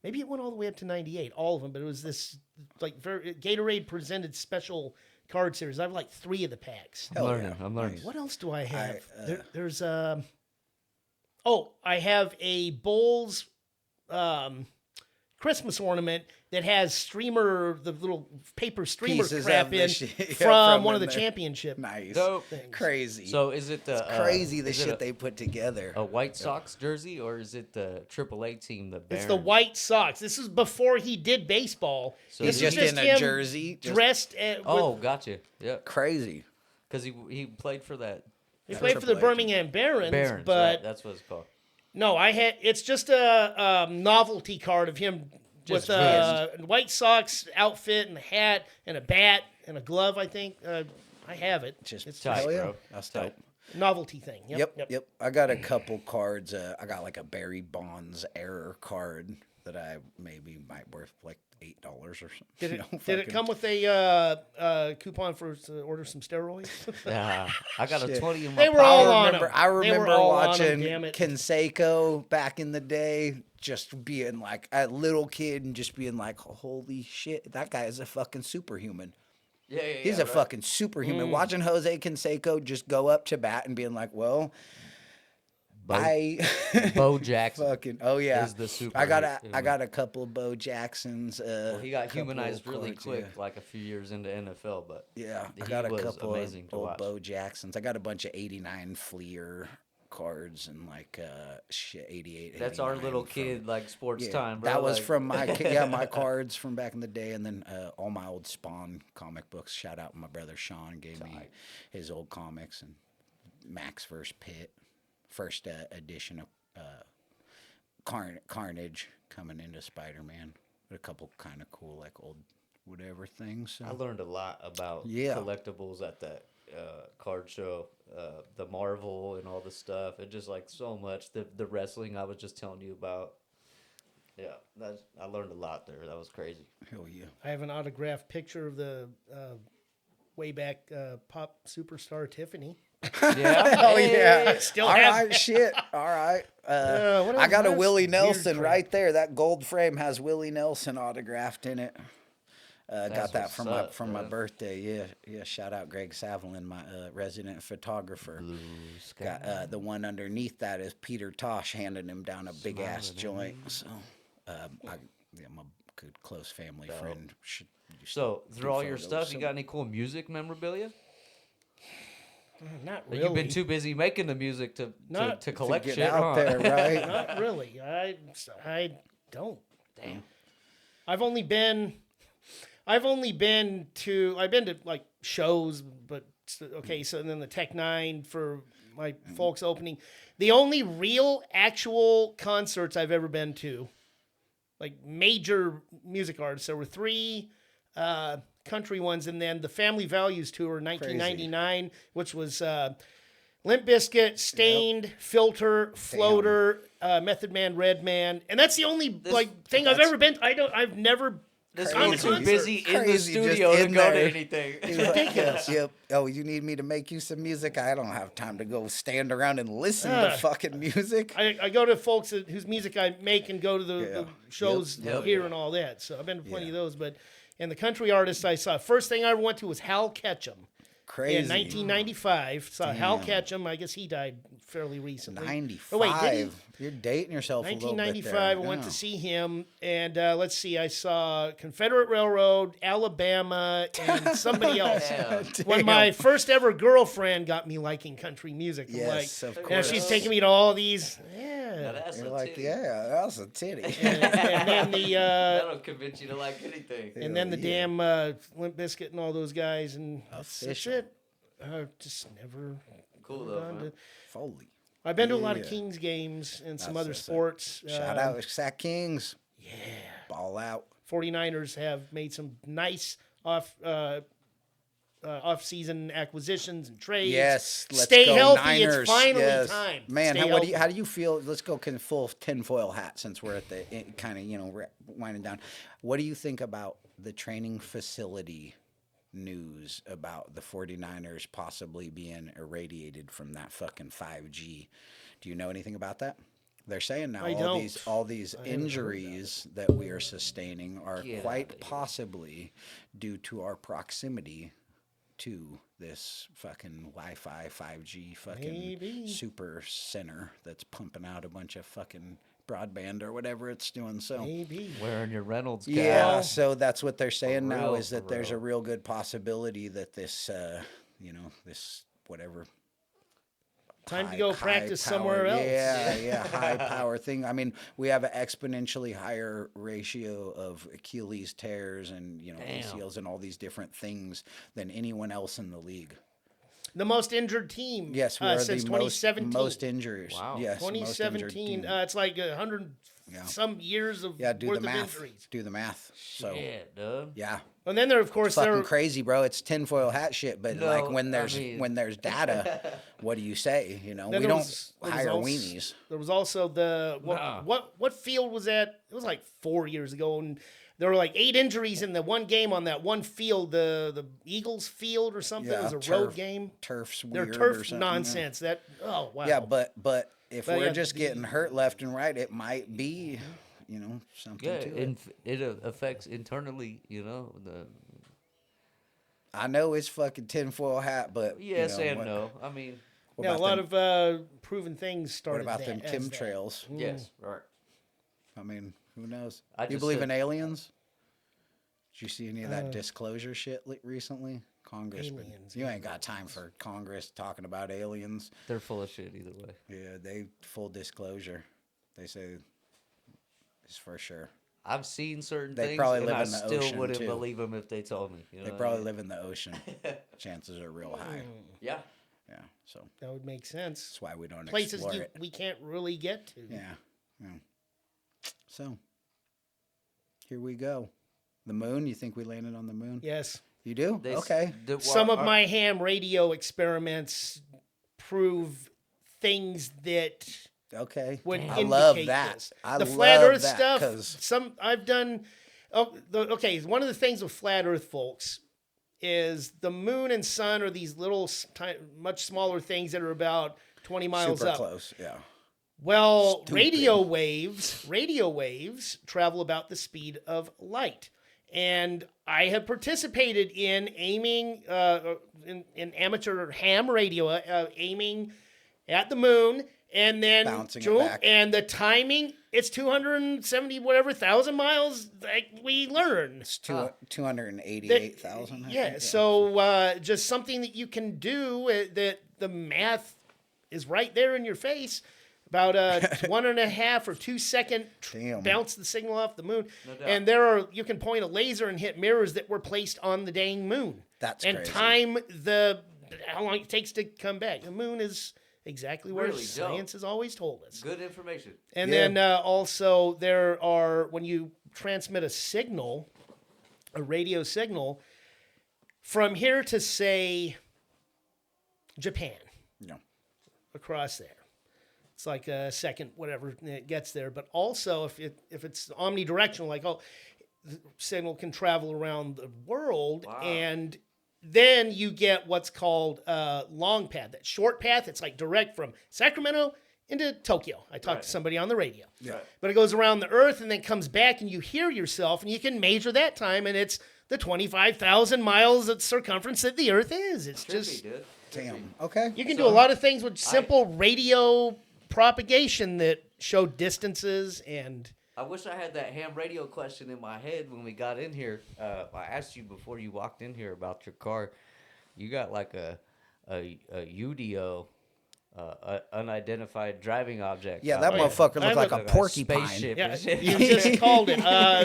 [SPEAKER 2] maybe it went all the way up to 98, all of them, but it was this like very Gatorade presented special card series. I have like 3 of the packs.
[SPEAKER 1] Hell
[SPEAKER 3] learning.
[SPEAKER 1] yeah.
[SPEAKER 3] I'm learning.
[SPEAKER 2] What else do I have?
[SPEAKER 1] I,
[SPEAKER 2] There's I have a Bulls Christmas ornament that has the little paper streamer
[SPEAKER 1] Pieces
[SPEAKER 2] crap
[SPEAKER 1] of the
[SPEAKER 2] in
[SPEAKER 1] shit, yeah,
[SPEAKER 2] from
[SPEAKER 1] from
[SPEAKER 2] one of
[SPEAKER 1] in
[SPEAKER 2] the
[SPEAKER 1] there.
[SPEAKER 2] championship.
[SPEAKER 1] Nice.
[SPEAKER 3] Dope.
[SPEAKER 2] things.
[SPEAKER 1] Crazy.
[SPEAKER 3] So is it the
[SPEAKER 1] crazy the
[SPEAKER 3] is it
[SPEAKER 1] shit
[SPEAKER 3] a,
[SPEAKER 1] they put together.
[SPEAKER 3] a White Sox jersey or is it the AAA team, the
[SPEAKER 2] It's
[SPEAKER 3] Barons?
[SPEAKER 2] the White Sox. This is before he did baseball.
[SPEAKER 3] So
[SPEAKER 2] This
[SPEAKER 1] He's
[SPEAKER 2] is
[SPEAKER 1] just in a
[SPEAKER 2] him
[SPEAKER 1] jersey. Just
[SPEAKER 2] dressed.
[SPEAKER 3] Oh, gotcha. Yeah,
[SPEAKER 1] crazy.
[SPEAKER 3] because he played for that
[SPEAKER 2] He played for the
[SPEAKER 1] AAA.
[SPEAKER 2] Birmingham Barons,
[SPEAKER 3] Barons,
[SPEAKER 2] but
[SPEAKER 3] right? That's what it's called.
[SPEAKER 2] no, it's just a novelty card of him
[SPEAKER 3] Just
[SPEAKER 2] with a White Sox outfit and a hat and a bat and a glove. I think I have it.
[SPEAKER 1] Just
[SPEAKER 2] It's
[SPEAKER 3] tight,
[SPEAKER 1] hell yeah.
[SPEAKER 3] bro.
[SPEAKER 1] That's
[SPEAKER 3] Tight.
[SPEAKER 1] dope.
[SPEAKER 2] novelty thing.
[SPEAKER 1] Yep. I got a couple cards. I got like a Barry Bonds error card that I maybe might worth like $8 or something.
[SPEAKER 2] Did
[SPEAKER 1] You
[SPEAKER 2] it,
[SPEAKER 1] know,
[SPEAKER 2] did it
[SPEAKER 1] fucking-
[SPEAKER 2] come with a coupon to order some steroids?
[SPEAKER 3] Yeah, I got a
[SPEAKER 1] Shit.
[SPEAKER 3] 20 in my
[SPEAKER 2] They were
[SPEAKER 3] pocket.
[SPEAKER 2] all on him.
[SPEAKER 1] I
[SPEAKER 2] They were
[SPEAKER 1] remember
[SPEAKER 2] all on him,
[SPEAKER 1] watching
[SPEAKER 2] damn it.
[SPEAKER 1] Canseco back in the day, just being like a little kid and just being like, holy shit, that guy is a fucking superhuman.
[SPEAKER 3] Yeah,
[SPEAKER 1] He's a
[SPEAKER 3] right.
[SPEAKER 1] fucking superhuman.
[SPEAKER 2] Mm.
[SPEAKER 1] Watching Jose Canseco just go up to bat and being like, well, I
[SPEAKER 3] Bo Jackson.
[SPEAKER 1] fucking yeah.
[SPEAKER 3] is the super
[SPEAKER 1] I got
[SPEAKER 3] human.
[SPEAKER 1] a couple of Bo Jacksons.
[SPEAKER 3] Well, he got
[SPEAKER 1] couple
[SPEAKER 3] humanized really
[SPEAKER 1] cards,
[SPEAKER 3] quick,
[SPEAKER 1] yeah.
[SPEAKER 3] like a few years into NFL, but
[SPEAKER 1] Yeah, I
[SPEAKER 3] he
[SPEAKER 1] got a
[SPEAKER 3] was
[SPEAKER 1] couple
[SPEAKER 3] amazing
[SPEAKER 1] of
[SPEAKER 3] to
[SPEAKER 1] old
[SPEAKER 3] watch.
[SPEAKER 1] Bo Jacksons. I got a bunch of '89 Fleer cards and like shit '88.
[SPEAKER 3] That's our
[SPEAKER 1] 89
[SPEAKER 3] little
[SPEAKER 1] from-
[SPEAKER 3] kid, like sports
[SPEAKER 1] Yeah,
[SPEAKER 3] time, bro.
[SPEAKER 1] that was
[SPEAKER 3] like-
[SPEAKER 1] from my my cards from back in the day, and then all my old Spawn comic books. Shout out my brother Sean gave me his old comics and Maxx vs. Pitt, first edition of Carnage coming into Spider-Man. A couple kind of cool like old whatever things. So.
[SPEAKER 3] I learned a lot about
[SPEAKER 1] Yeah.
[SPEAKER 3] collectibles at card show, the Marvel and all the stuff, and just like so much. The wrestling I was just telling you about. Yeah, I learned a lot there. That was crazy.
[SPEAKER 1] Hell yeah.
[SPEAKER 2] I have an autographed picture of the way back pop superstar Tiffany.
[SPEAKER 3] Yeah.
[SPEAKER 1] Oh yeah.
[SPEAKER 2] Still
[SPEAKER 1] All
[SPEAKER 2] have
[SPEAKER 1] right, shit. All right.
[SPEAKER 2] what
[SPEAKER 1] I got a
[SPEAKER 2] else?
[SPEAKER 1] Willie
[SPEAKER 2] Weird
[SPEAKER 1] Nelson
[SPEAKER 2] crap.
[SPEAKER 1] right there. That gold frame has Willie Nelson autographed in it. Got
[SPEAKER 3] That's
[SPEAKER 1] that
[SPEAKER 3] what's
[SPEAKER 1] from
[SPEAKER 3] up,
[SPEAKER 1] my
[SPEAKER 3] bro.
[SPEAKER 1] birthday. Yeah. Shout out Greg Savelin, my resident photographer.
[SPEAKER 3] Blue sky.
[SPEAKER 1] Got the one underneath that is Peter Tosh handing him down a big ass joint. So, I'm a good close family friend.
[SPEAKER 3] So through all your
[SPEAKER 1] photos,
[SPEAKER 3] stuff, you
[SPEAKER 1] so-
[SPEAKER 3] got any cool music memorabilia?
[SPEAKER 2] Not
[SPEAKER 3] Or
[SPEAKER 2] really.
[SPEAKER 3] You've been too busy making the music to
[SPEAKER 2] Not-
[SPEAKER 3] to collect
[SPEAKER 1] Get
[SPEAKER 3] shit,
[SPEAKER 1] out
[SPEAKER 3] huh?
[SPEAKER 1] there, right?
[SPEAKER 2] Not really. I don't.
[SPEAKER 3] Damn.
[SPEAKER 2] I've only been to like shows, but okay. So then the Tech Nine for my folks opening. The only real actual concerts I've ever been to, like major music artists, there were 3 country ones, and then the Family Values tour in 1999, which was Limp Bizkit, Stained, Filter, Floater, Method Man, Redman, and that's the only thing I've ever been. I've never.
[SPEAKER 3] This
[SPEAKER 1] Crazy.
[SPEAKER 3] one's too busy in the
[SPEAKER 1] Crazy, just
[SPEAKER 3] studio to
[SPEAKER 1] in
[SPEAKER 3] go to
[SPEAKER 1] there.
[SPEAKER 3] anything.
[SPEAKER 1] Ridiculous. Yep. Oh, you need me to make you some music? I don't have time to go stand around and listen to fucking music.
[SPEAKER 2] I go to folks whose music I make and go to the shows
[SPEAKER 1] Yep.
[SPEAKER 2] here and all that. So I've been to plenty of those. But and the country artists I saw, first thing I ever went to was Hal Ketchum.
[SPEAKER 1] Crazy.
[SPEAKER 2] In 1995, saw Hal Ketchum. I guess he died fairly recently.
[SPEAKER 1] 95.
[SPEAKER 2] Oh, wait, did he?
[SPEAKER 1] You're dating yourself a little bit
[SPEAKER 2] 1995,
[SPEAKER 1] there.
[SPEAKER 2] I went to
[SPEAKER 1] Yeah.
[SPEAKER 2] see him, and let's see, I saw Confederate Railroad, Alabama, and somebody else.
[SPEAKER 3] Damn.
[SPEAKER 2] When my first ever girlfriend got me liking country music, I'm
[SPEAKER 1] Yes,
[SPEAKER 2] like,
[SPEAKER 1] of
[SPEAKER 2] and she's taking me to all these.
[SPEAKER 3] Now
[SPEAKER 2] Yeah.
[SPEAKER 3] that's
[SPEAKER 1] You're
[SPEAKER 3] a
[SPEAKER 1] like,
[SPEAKER 3] titty.
[SPEAKER 1] yeah, that's a titty.
[SPEAKER 2] And then the
[SPEAKER 3] That'll convince you to like anything.
[SPEAKER 2] and then the
[SPEAKER 1] yeah.
[SPEAKER 2] damn Limp Bizkit and all those guys, and that's
[SPEAKER 1] Official.
[SPEAKER 2] it. Just never.
[SPEAKER 3] Cool
[SPEAKER 2] never
[SPEAKER 3] though,
[SPEAKER 2] gone
[SPEAKER 3] man.
[SPEAKER 2] to-
[SPEAKER 1] Foley.
[SPEAKER 2] I've been to a lot of
[SPEAKER 1] Yeah.
[SPEAKER 2] Kings games and some
[SPEAKER 1] That's
[SPEAKER 2] other
[SPEAKER 1] what's up.
[SPEAKER 2] sports.
[SPEAKER 1] Shout out Sack Kings. Yeah. Ball out.
[SPEAKER 2] 49ers have made some nice off-season acquisitions and trades.
[SPEAKER 1] Yes. Let's
[SPEAKER 2] Stay
[SPEAKER 1] go
[SPEAKER 2] healthy.
[SPEAKER 1] Niners.
[SPEAKER 2] It's finally
[SPEAKER 1] Yes.
[SPEAKER 2] time.
[SPEAKER 1] Man,
[SPEAKER 2] Stay
[SPEAKER 1] how do you feel? Let's go full tinfoil hat since we're at the kind of, winding down. What do you think about the training facility news about the 49ers possibly being irradiated from that fucking 5G? Do you know anything about that? They're saying now
[SPEAKER 2] I
[SPEAKER 1] all these injuries that we are sustaining are
[SPEAKER 3] Get
[SPEAKER 1] quite
[SPEAKER 3] outta here.
[SPEAKER 1] possibly due to our proximity to this fucking Wi-Fi 5G fucking
[SPEAKER 2] Maybe.
[SPEAKER 1] super center that's pumping out a bunch of fucking broadband or whatever it's doing. So
[SPEAKER 2] Maybe.
[SPEAKER 3] Wearing your Reynolds cap.
[SPEAKER 1] yeah, so that's what they're saying now
[SPEAKER 3] real,
[SPEAKER 1] is that
[SPEAKER 3] for
[SPEAKER 1] there's a
[SPEAKER 3] real.
[SPEAKER 1] real good possibility that this this whatever
[SPEAKER 2] Time to go
[SPEAKER 1] high
[SPEAKER 2] practice
[SPEAKER 1] power-
[SPEAKER 2] somewhere else.
[SPEAKER 1] Yeah, high power thing. I mean, we have an exponentially higher ratio of Achilles tears and
[SPEAKER 3] Damn.
[SPEAKER 1] ACLs and all these different things than anyone else in the league.
[SPEAKER 2] The most injured team.
[SPEAKER 1] Yes, we are
[SPEAKER 2] since
[SPEAKER 1] the
[SPEAKER 2] 2017.
[SPEAKER 1] most injuries.
[SPEAKER 3] Wow.
[SPEAKER 1] Yes, most injured
[SPEAKER 2] 2017.
[SPEAKER 1] team.
[SPEAKER 2] It's like 100
[SPEAKER 1] Yeah.
[SPEAKER 2] some years of
[SPEAKER 1] Yeah, do
[SPEAKER 2] worth
[SPEAKER 1] the
[SPEAKER 2] of
[SPEAKER 1] math.
[SPEAKER 2] injuries.
[SPEAKER 1] Do the math. So
[SPEAKER 3] Yeah, dude.
[SPEAKER 1] yeah.
[SPEAKER 2] And then there, of course,
[SPEAKER 1] Fucking
[SPEAKER 2] there.
[SPEAKER 1] crazy, bro. It's tinfoil hat shit. But
[SPEAKER 3] No,
[SPEAKER 1] like when
[SPEAKER 3] I
[SPEAKER 1] there's
[SPEAKER 3] mean-
[SPEAKER 1] when there's data, what do you say? You know,
[SPEAKER 2] Then
[SPEAKER 1] we
[SPEAKER 2] there
[SPEAKER 1] don't
[SPEAKER 2] there
[SPEAKER 1] hire
[SPEAKER 2] also-
[SPEAKER 1] weenies.
[SPEAKER 2] There was also the
[SPEAKER 3] Nah.
[SPEAKER 2] what field was that? It was like 4 years ago, and there were like 8 injuries in the one game on that one field, the Eagles field or something. It was a road game.
[SPEAKER 1] Turf's
[SPEAKER 2] Their
[SPEAKER 1] weird or
[SPEAKER 2] turf
[SPEAKER 1] something.
[SPEAKER 2] nonsense. That wow.
[SPEAKER 1] Yeah, but if
[SPEAKER 2] But
[SPEAKER 1] we're
[SPEAKER 2] yeah,
[SPEAKER 1] just getting hurt left and right, it might be, something
[SPEAKER 3] Yeah,
[SPEAKER 1] to it.
[SPEAKER 3] it affects internally, the
[SPEAKER 1] I know it's fucking tinfoil hat, but
[SPEAKER 3] yes and
[SPEAKER 1] what,
[SPEAKER 3] no. I mean,
[SPEAKER 1] What
[SPEAKER 2] yeah, a
[SPEAKER 1] about
[SPEAKER 2] lot
[SPEAKER 1] them,
[SPEAKER 2] of proven things
[SPEAKER 1] what
[SPEAKER 2] started.
[SPEAKER 1] about
[SPEAKER 2] that,
[SPEAKER 1] them
[SPEAKER 2] as that.
[SPEAKER 1] chemtrails?
[SPEAKER 3] yes, right.
[SPEAKER 1] I mean, who knows?
[SPEAKER 3] I
[SPEAKER 1] You
[SPEAKER 3] just
[SPEAKER 1] believe
[SPEAKER 3] said-
[SPEAKER 1] in aliens? Did you see any of that disclosure shit recently? Congressman,
[SPEAKER 2] Aliens,
[SPEAKER 1] you ain't got time for Congress talking about aliens.
[SPEAKER 3] They're full of shit either way.
[SPEAKER 1] Yeah, they full disclosure. They say it's for sure.
[SPEAKER 3] I've seen certain
[SPEAKER 1] They
[SPEAKER 3] things,
[SPEAKER 1] probably
[SPEAKER 3] and
[SPEAKER 1] live
[SPEAKER 3] I
[SPEAKER 1] in the
[SPEAKER 3] still
[SPEAKER 1] ocean,
[SPEAKER 3] wouldn't
[SPEAKER 1] too.
[SPEAKER 3] believe them if they told me. You know
[SPEAKER 1] They
[SPEAKER 3] what I
[SPEAKER 1] probably
[SPEAKER 3] mean?
[SPEAKER 1] live in the ocean. Chances are real high.
[SPEAKER 3] Yeah.
[SPEAKER 1] Yeah, so
[SPEAKER 2] That would make sense.
[SPEAKER 1] that's why we don't
[SPEAKER 2] Places
[SPEAKER 1] explore it.
[SPEAKER 2] we can't really get to.
[SPEAKER 1] Yeah. So here we go. The moon. You think we landed on the moon?
[SPEAKER 2] Yes.
[SPEAKER 1] You do?
[SPEAKER 3] They,
[SPEAKER 1] Okay.
[SPEAKER 2] Some of my ham radio experiments prove things that
[SPEAKER 1] Okay.
[SPEAKER 2] would
[SPEAKER 1] I
[SPEAKER 2] indicate
[SPEAKER 1] love that.
[SPEAKER 2] this.
[SPEAKER 1] I
[SPEAKER 2] The flat
[SPEAKER 1] love
[SPEAKER 2] Earth
[SPEAKER 1] that,
[SPEAKER 2] stuff.
[SPEAKER 1] 'cause-
[SPEAKER 2] I've done. Okay, one of the things with flat Earth folks is the moon and sun are these little, much smaller things that are about 20 miles
[SPEAKER 1] super
[SPEAKER 2] up.
[SPEAKER 1] close. Yeah.
[SPEAKER 2] Well,
[SPEAKER 1] Stupid.
[SPEAKER 2] radio waves travel about the speed of light. And I have participated in aiming, in amateur ham radio, aiming at the moon and then
[SPEAKER 1] Bouncing it back.
[SPEAKER 2] and the timing, it's 270 whatever thousand miles, like we learn.
[SPEAKER 1] It's 288,000. I
[SPEAKER 2] Yeah,
[SPEAKER 1] think.
[SPEAKER 2] so just something that you can do that the math is right there in your face. About a 1.5 or 2 second
[SPEAKER 1] Damn.
[SPEAKER 2] bounce the signal off the moon,
[SPEAKER 3] No doubt.
[SPEAKER 2] and you can point a laser and hit mirrors that were placed on the dang moon.
[SPEAKER 1] That's
[SPEAKER 2] and
[SPEAKER 1] crazy.
[SPEAKER 2] time how long it takes to come back. The moon is exactly where
[SPEAKER 3] Really dope.
[SPEAKER 2] science has always told us.
[SPEAKER 3] Good information.
[SPEAKER 2] And
[SPEAKER 1] Yeah.
[SPEAKER 2] then also there are, when you transmit a signal, a radio signal, from here to say Japan,
[SPEAKER 1] Yeah.
[SPEAKER 2] across there, it's like a second, whatever it gets there. But also if it's omnidirectional, like the signal can travel around the world,
[SPEAKER 3] Wow.
[SPEAKER 2] and then you get what's called long path. That short path, it's like direct from Sacramento into Tokyo. I talked
[SPEAKER 3] Right.
[SPEAKER 2] to somebody on the radio.
[SPEAKER 1] Yeah.
[SPEAKER 3] Right.
[SPEAKER 2] But it goes around the earth and then comes back, and you hear yourself, and you can measure that time, and it's the 25,000 miles of circumference that the earth is. It's
[SPEAKER 3] Trippy,
[SPEAKER 2] just,
[SPEAKER 3] dude.
[SPEAKER 1] Damn. Okay.
[SPEAKER 2] you can do a lot of things with simple radio propagation that show distances and...
[SPEAKER 3] I wish I had that ham radio question in my head when we got in here. I asked you before you walked in here about your car. You got like a UDO, unidentified driving object.
[SPEAKER 1] Yeah,
[SPEAKER 3] out
[SPEAKER 1] that
[SPEAKER 3] there.
[SPEAKER 1] motherfucker
[SPEAKER 2] I
[SPEAKER 1] looked like a
[SPEAKER 3] look like a
[SPEAKER 1] porcupine.
[SPEAKER 3] spaceship.
[SPEAKER 2] Yeah, you just called it.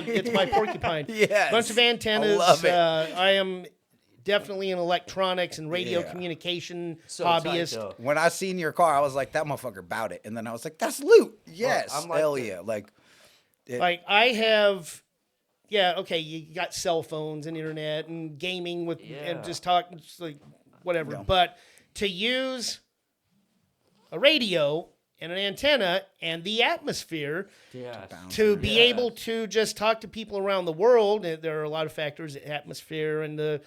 [SPEAKER 2] It's my porcupine.
[SPEAKER 1] Yes.
[SPEAKER 2] Bunch of antennas.
[SPEAKER 1] I love it.
[SPEAKER 2] I am definitely an electronics and radio
[SPEAKER 1] Yeah.
[SPEAKER 2] communication
[SPEAKER 3] So tight,
[SPEAKER 2] hobbyist.
[SPEAKER 3] though.
[SPEAKER 1] When I seen your car, I was like, that motherfucker bowed it. And then I was like, that's loot. Yes.
[SPEAKER 3] I'm like
[SPEAKER 1] Hell
[SPEAKER 3] the-
[SPEAKER 1] yeah. Like,
[SPEAKER 2] Like I have, yeah, okay, you got cell phones and internet and gaming with
[SPEAKER 3] Yeah.
[SPEAKER 2] and just talk, just like whatever.
[SPEAKER 1] Yeah.
[SPEAKER 2] But to use a radio and an antenna and the atmosphere
[SPEAKER 3] Yeah.
[SPEAKER 2] to be
[SPEAKER 3] Yeah.
[SPEAKER 2] able to just talk to people around the world, there are a lot of factors: the atmosphere and the.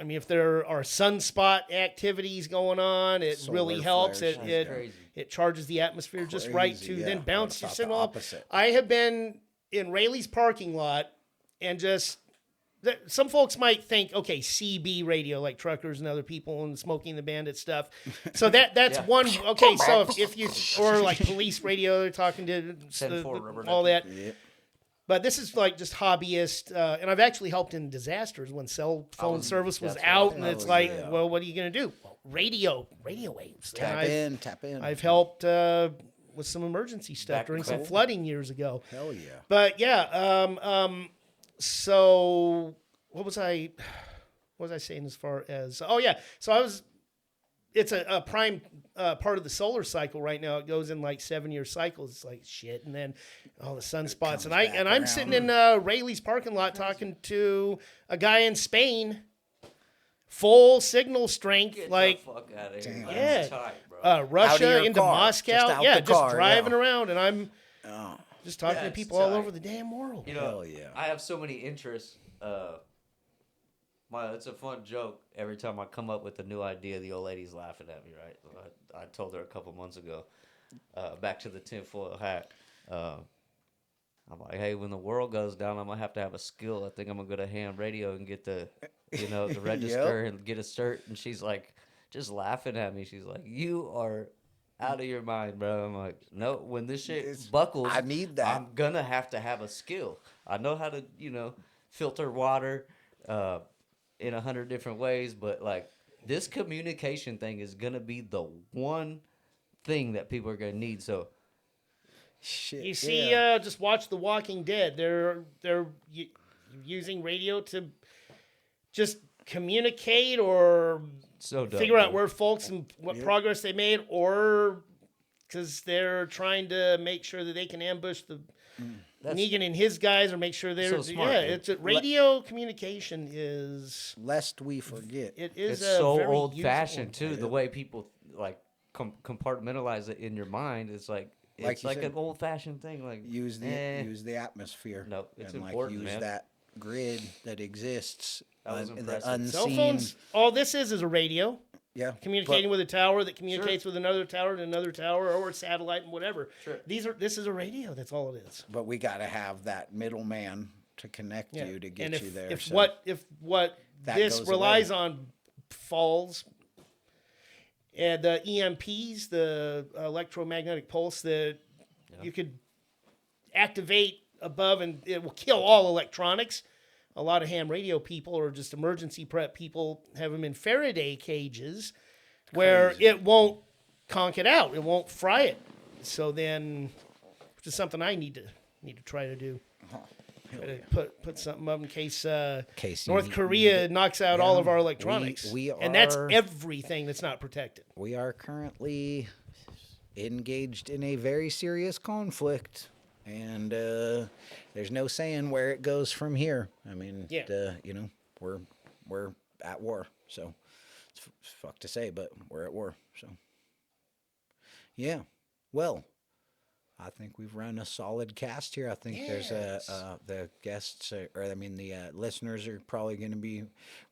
[SPEAKER 2] I mean, if there are sunspot activities going on, it
[SPEAKER 1] Solar
[SPEAKER 2] really helps.
[SPEAKER 1] flares.
[SPEAKER 2] It
[SPEAKER 3] That's crazy.
[SPEAKER 2] it charges the atmosphere just right
[SPEAKER 1] Crazy,
[SPEAKER 2] to
[SPEAKER 1] yeah.
[SPEAKER 2] then
[SPEAKER 1] I
[SPEAKER 2] bounce your
[SPEAKER 1] would've thought the
[SPEAKER 2] signal up.
[SPEAKER 1] opposite.
[SPEAKER 2] I have been in Rayleigh's parking lot and just. Some folks might think, okay, CB radio, like truckers and other people and Smoking the Bandit stuff. So that's
[SPEAKER 3] Yeah.
[SPEAKER 2] one. Okay, so if you or like police radio, they're talking to
[SPEAKER 3] 10-4 rubber
[SPEAKER 2] all that.
[SPEAKER 1] yeah.
[SPEAKER 2] But this is like just hobbyist, and I've actually helped in disasters when cell phone service was
[SPEAKER 3] that's what I
[SPEAKER 2] out,
[SPEAKER 3] was
[SPEAKER 2] and
[SPEAKER 3] gonna
[SPEAKER 2] it's
[SPEAKER 3] say.
[SPEAKER 2] like,
[SPEAKER 1] Yeah.
[SPEAKER 2] well, what are you gonna do? Well, radio waves. And
[SPEAKER 1] Tap in.
[SPEAKER 2] I've helped with some emergency stuff
[SPEAKER 3] Back
[SPEAKER 2] during
[SPEAKER 3] to
[SPEAKER 2] some
[SPEAKER 3] cool.
[SPEAKER 2] flooding years ago.
[SPEAKER 1] Hell yeah.
[SPEAKER 2] But yeah, so what was I saying as far as? Oh yeah, so it's a prime part of the solar cycle right now. It goes in like 7-year cycles. It's like shit, and then all the sunspots.
[SPEAKER 1] comes
[SPEAKER 2] And
[SPEAKER 1] back
[SPEAKER 2] I'm
[SPEAKER 1] around.
[SPEAKER 2] sitting in Rayleigh's parking lot talking to a guy in Spain, full signal strength,
[SPEAKER 3] Get
[SPEAKER 2] like
[SPEAKER 3] the fuck out of here.
[SPEAKER 1] Damn.
[SPEAKER 3] man.
[SPEAKER 2] Yeah.
[SPEAKER 3] It's tight, bro.
[SPEAKER 1] Out of
[SPEAKER 2] Russia
[SPEAKER 1] your
[SPEAKER 2] into
[SPEAKER 1] car,
[SPEAKER 2] Moscow.
[SPEAKER 1] just out
[SPEAKER 2] Yeah,
[SPEAKER 1] the
[SPEAKER 2] just
[SPEAKER 1] car,
[SPEAKER 2] driving
[SPEAKER 1] yeah.
[SPEAKER 2] around, and I'm
[SPEAKER 1] Oh,
[SPEAKER 2] just talking to
[SPEAKER 3] That's
[SPEAKER 2] people all
[SPEAKER 3] tight.
[SPEAKER 2] over the damn world.
[SPEAKER 3] You know,
[SPEAKER 1] Hell yeah.
[SPEAKER 3] I have so many interests. It's a fun joke every time I come up with a new idea. The old lady's laughing at me, right? I told her a couple months ago, back to the tinfoil hat. I'm like, hey, when the world goes down, I'm gonna have to have a skill. I think I'm gonna go to ham radio and get the register and get a cert. And she's like, just laughing at me. She's like, you are out of your mind, bro. I'm like, no. When this shit buckles,
[SPEAKER 1] I need that.
[SPEAKER 3] I'm gonna have to have a skill. I know how to, filter water in 100 different ways, but like this communication thing is gonna be the one thing that people are gonna need. So
[SPEAKER 1] shit.
[SPEAKER 2] You see,
[SPEAKER 1] yeah.
[SPEAKER 2] just watch The Walking Dead. They're using radio to just communicate or
[SPEAKER 3] so dope,
[SPEAKER 2] figure out
[SPEAKER 3] dude.
[SPEAKER 2] where folks and what progress they made, or because they're trying to make sure that they can ambush the Negan and his guys, or make sure they're
[SPEAKER 3] So smart,
[SPEAKER 2] yeah.
[SPEAKER 3] dude.
[SPEAKER 2] It's radio communication is
[SPEAKER 1] Lest we forget.
[SPEAKER 2] it is
[SPEAKER 3] It's
[SPEAKER 2] a
[SPEAKER 3] so
[SPEAKER 2] very
[SPEAKER 3] old fashioned
[SPEAKER 2] useful-
[SPEAKER 3] too. The way people like compartmentalize it in your mind is like
[SPEAKER 1] Like
[SPEAKER 3] it's
[SPEAKER 1] you
[SPEAKER 3] like
[SPEAKER 1] said,
[SPEAKER 3] an old fashioned thing. Like
[SPEAKER 1] use
[SPEAKER 3] eh.
[SPEAKER 1] the atmosphere.
[SPEAKER 3] No, it's
[SPEAKER 1] and
[SPEAKER 3] important,
[SPEAKER 1] use
[SPEAKER 3] man.
[SPEAKER 1] that grid that exists.
[SPEAKER 3] That was
[SPEAKER 1] the
[SPEAKER 3] impressive.
[SPEAKER 1] unseen.
[SPEAKER 2] Cell phones. All this is a radio
[SPEAKER 1] Yeah,
[SPEAKER 2] communicating with a tower that communicates with another tower and another tower, or a satellite and whatever.
[SPEAKER 3] Sure.
[SPEAKER 2] This is a radio. That's all it is.
[SPEAKER 1] But we got to have that middleman to connect
[SPEAKER 2] Yeah.
[SPEAKER 1] you to get
[SPEAKER 2] and if,
[SPEAKER 1] you there.
[SPEAKER 2] If
[SPEAKER 1] so
[SPEAKER 2] what
[SPEAKER 1] that
[SPEAKER 2] this
[SPEAKER 1] goes
[SPEAKER 2] relies
[SPEAKER 1] away.
[SPEAKER 2] on falls, and the EMPs, the electromagnetic pulse that you could activate above, and it will kill all electronics. A lot of ham radio people or just emergency prep people have them in Faraday cages where it won't conk it out. It won't fry it. So then, which is something I need to try to do. Try to put something up in case
[SPEAKER 1] Case you
[SPEAKER 2] North
[SPEAKER 1] need-
[SPEAKER 2] Korea knocks out all of our electronics.
[SPEAKER 1] we
[SPEAKER 2] and that's
[SPEAKER 1] are-
[SPEAKER 2] everything that's not protected.
[SPEAKER 1] we are currently engaged in a very serious conflict, and there's no saying where it goes from here. I mean,
[SPEAKER 2] Yeah.
[SPEAKER 1] we're at war, so it's fuck to say, but we're at war. So yeah, well, I think we've run a solid cast here. I think there's the guests, the listeners are probably going to be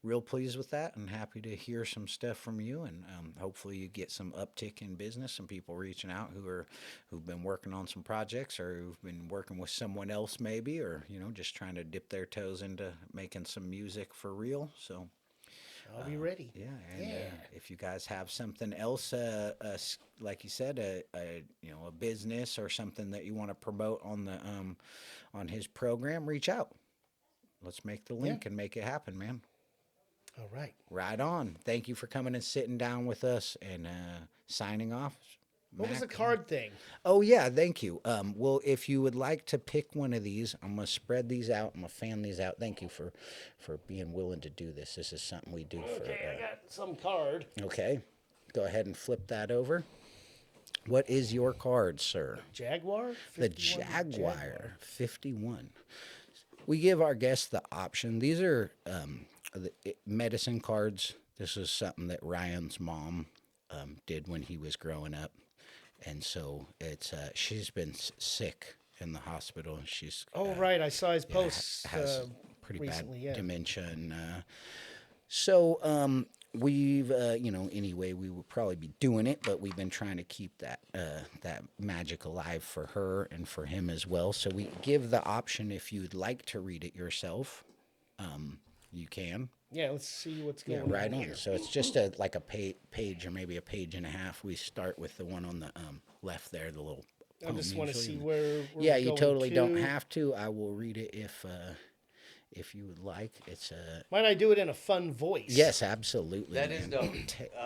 [SPEAKER 1] real pleased with that and happy to hear some stuff from you. And hopefully you get some uptick in business, some people reaching out who've been working on some projects or who've been working with someone else maybe, or just trying to dip their toes into making some music for real. So.
[SPEAKER 2] I'll be ready.
[SPEAKER 1] Yeah, and if you guys have something else, like you said, a business or something that you want to promote on the on his program, reach out. Let's make the link and make it happen, man.
[SPEAKER 2] All right.
[SPEAKER 1] Right on. Thank you for coming and sitting down with us and signing off.
[SPEAKER 2] What was the
[SPEAKER 1] Mac.
[SPEAKER 2] card thing?
[SPEAKER 1] Oh yeah, thank you. Well, if you would like to pick one of these, I'm gonna spread these out. I'm gonna fan these out. Thank you for being willing to do this. This is something we do for.
[SPEAKER 2] Okay, I got some card.
[SPEAKER 1] Okay, go ahead and flip that over. What is your card, sir?
[SPEAKER 2] Jaguar?
[SPEAKER 1] The
[SPEAKER 2] 51
[SPEAKER 1] Jaguar 51. We give our guests the option. These are medicine cards. This is something that Ryan's mom did when he was growing up. And so it's she's been sick in the hospital. She's
[SPEAKER 2] right. I saw his posts
[SPEAKER 1] has pretty
[SPEAKER 2] recently.
[SPEAKER 1] bad
[SPEAKER 2] Yeah.
[SPEAKER 1] dementia, and so we've anyway we would probably be doing it, but we've been trying to keep that magic alive for her and for him as well. So we give the option if you'd like to read it yourself, you can.
[SPEAKER 2] Yeah, let's see what's
[SPEAKER 1] Yeah,
[SPEAKER 2] going
[SPEAKER 1] right
[SPEAKER 2] on
[SPEAKER 1] on.
[SPEAKER 2] here.
[SPEAKER 1] So it's just a page or maybe a page and a half. We start with the one on the left there, the little.
[SPEAKER 2] I just want to
[SPEAKER 1] usually.
[SPEAKER 2] see where
[SPEAKER 1] Yeah,
[SPEAKER 2] we're
[SPEAKER 1] you
[SPEAKER 2] going
[SPEAKER 1] totally don't
[SPEAKER 2] to.
[SPEAKER 1] have to. I will read it if you would like. It's
[SPEAKER 2] Might I do it in a fun voice?
[SPEAKER 1] yes, absolutely.
[SPEAKER 3] That is
[SPEAKER 1] man.
[SPEAKER 3] dope.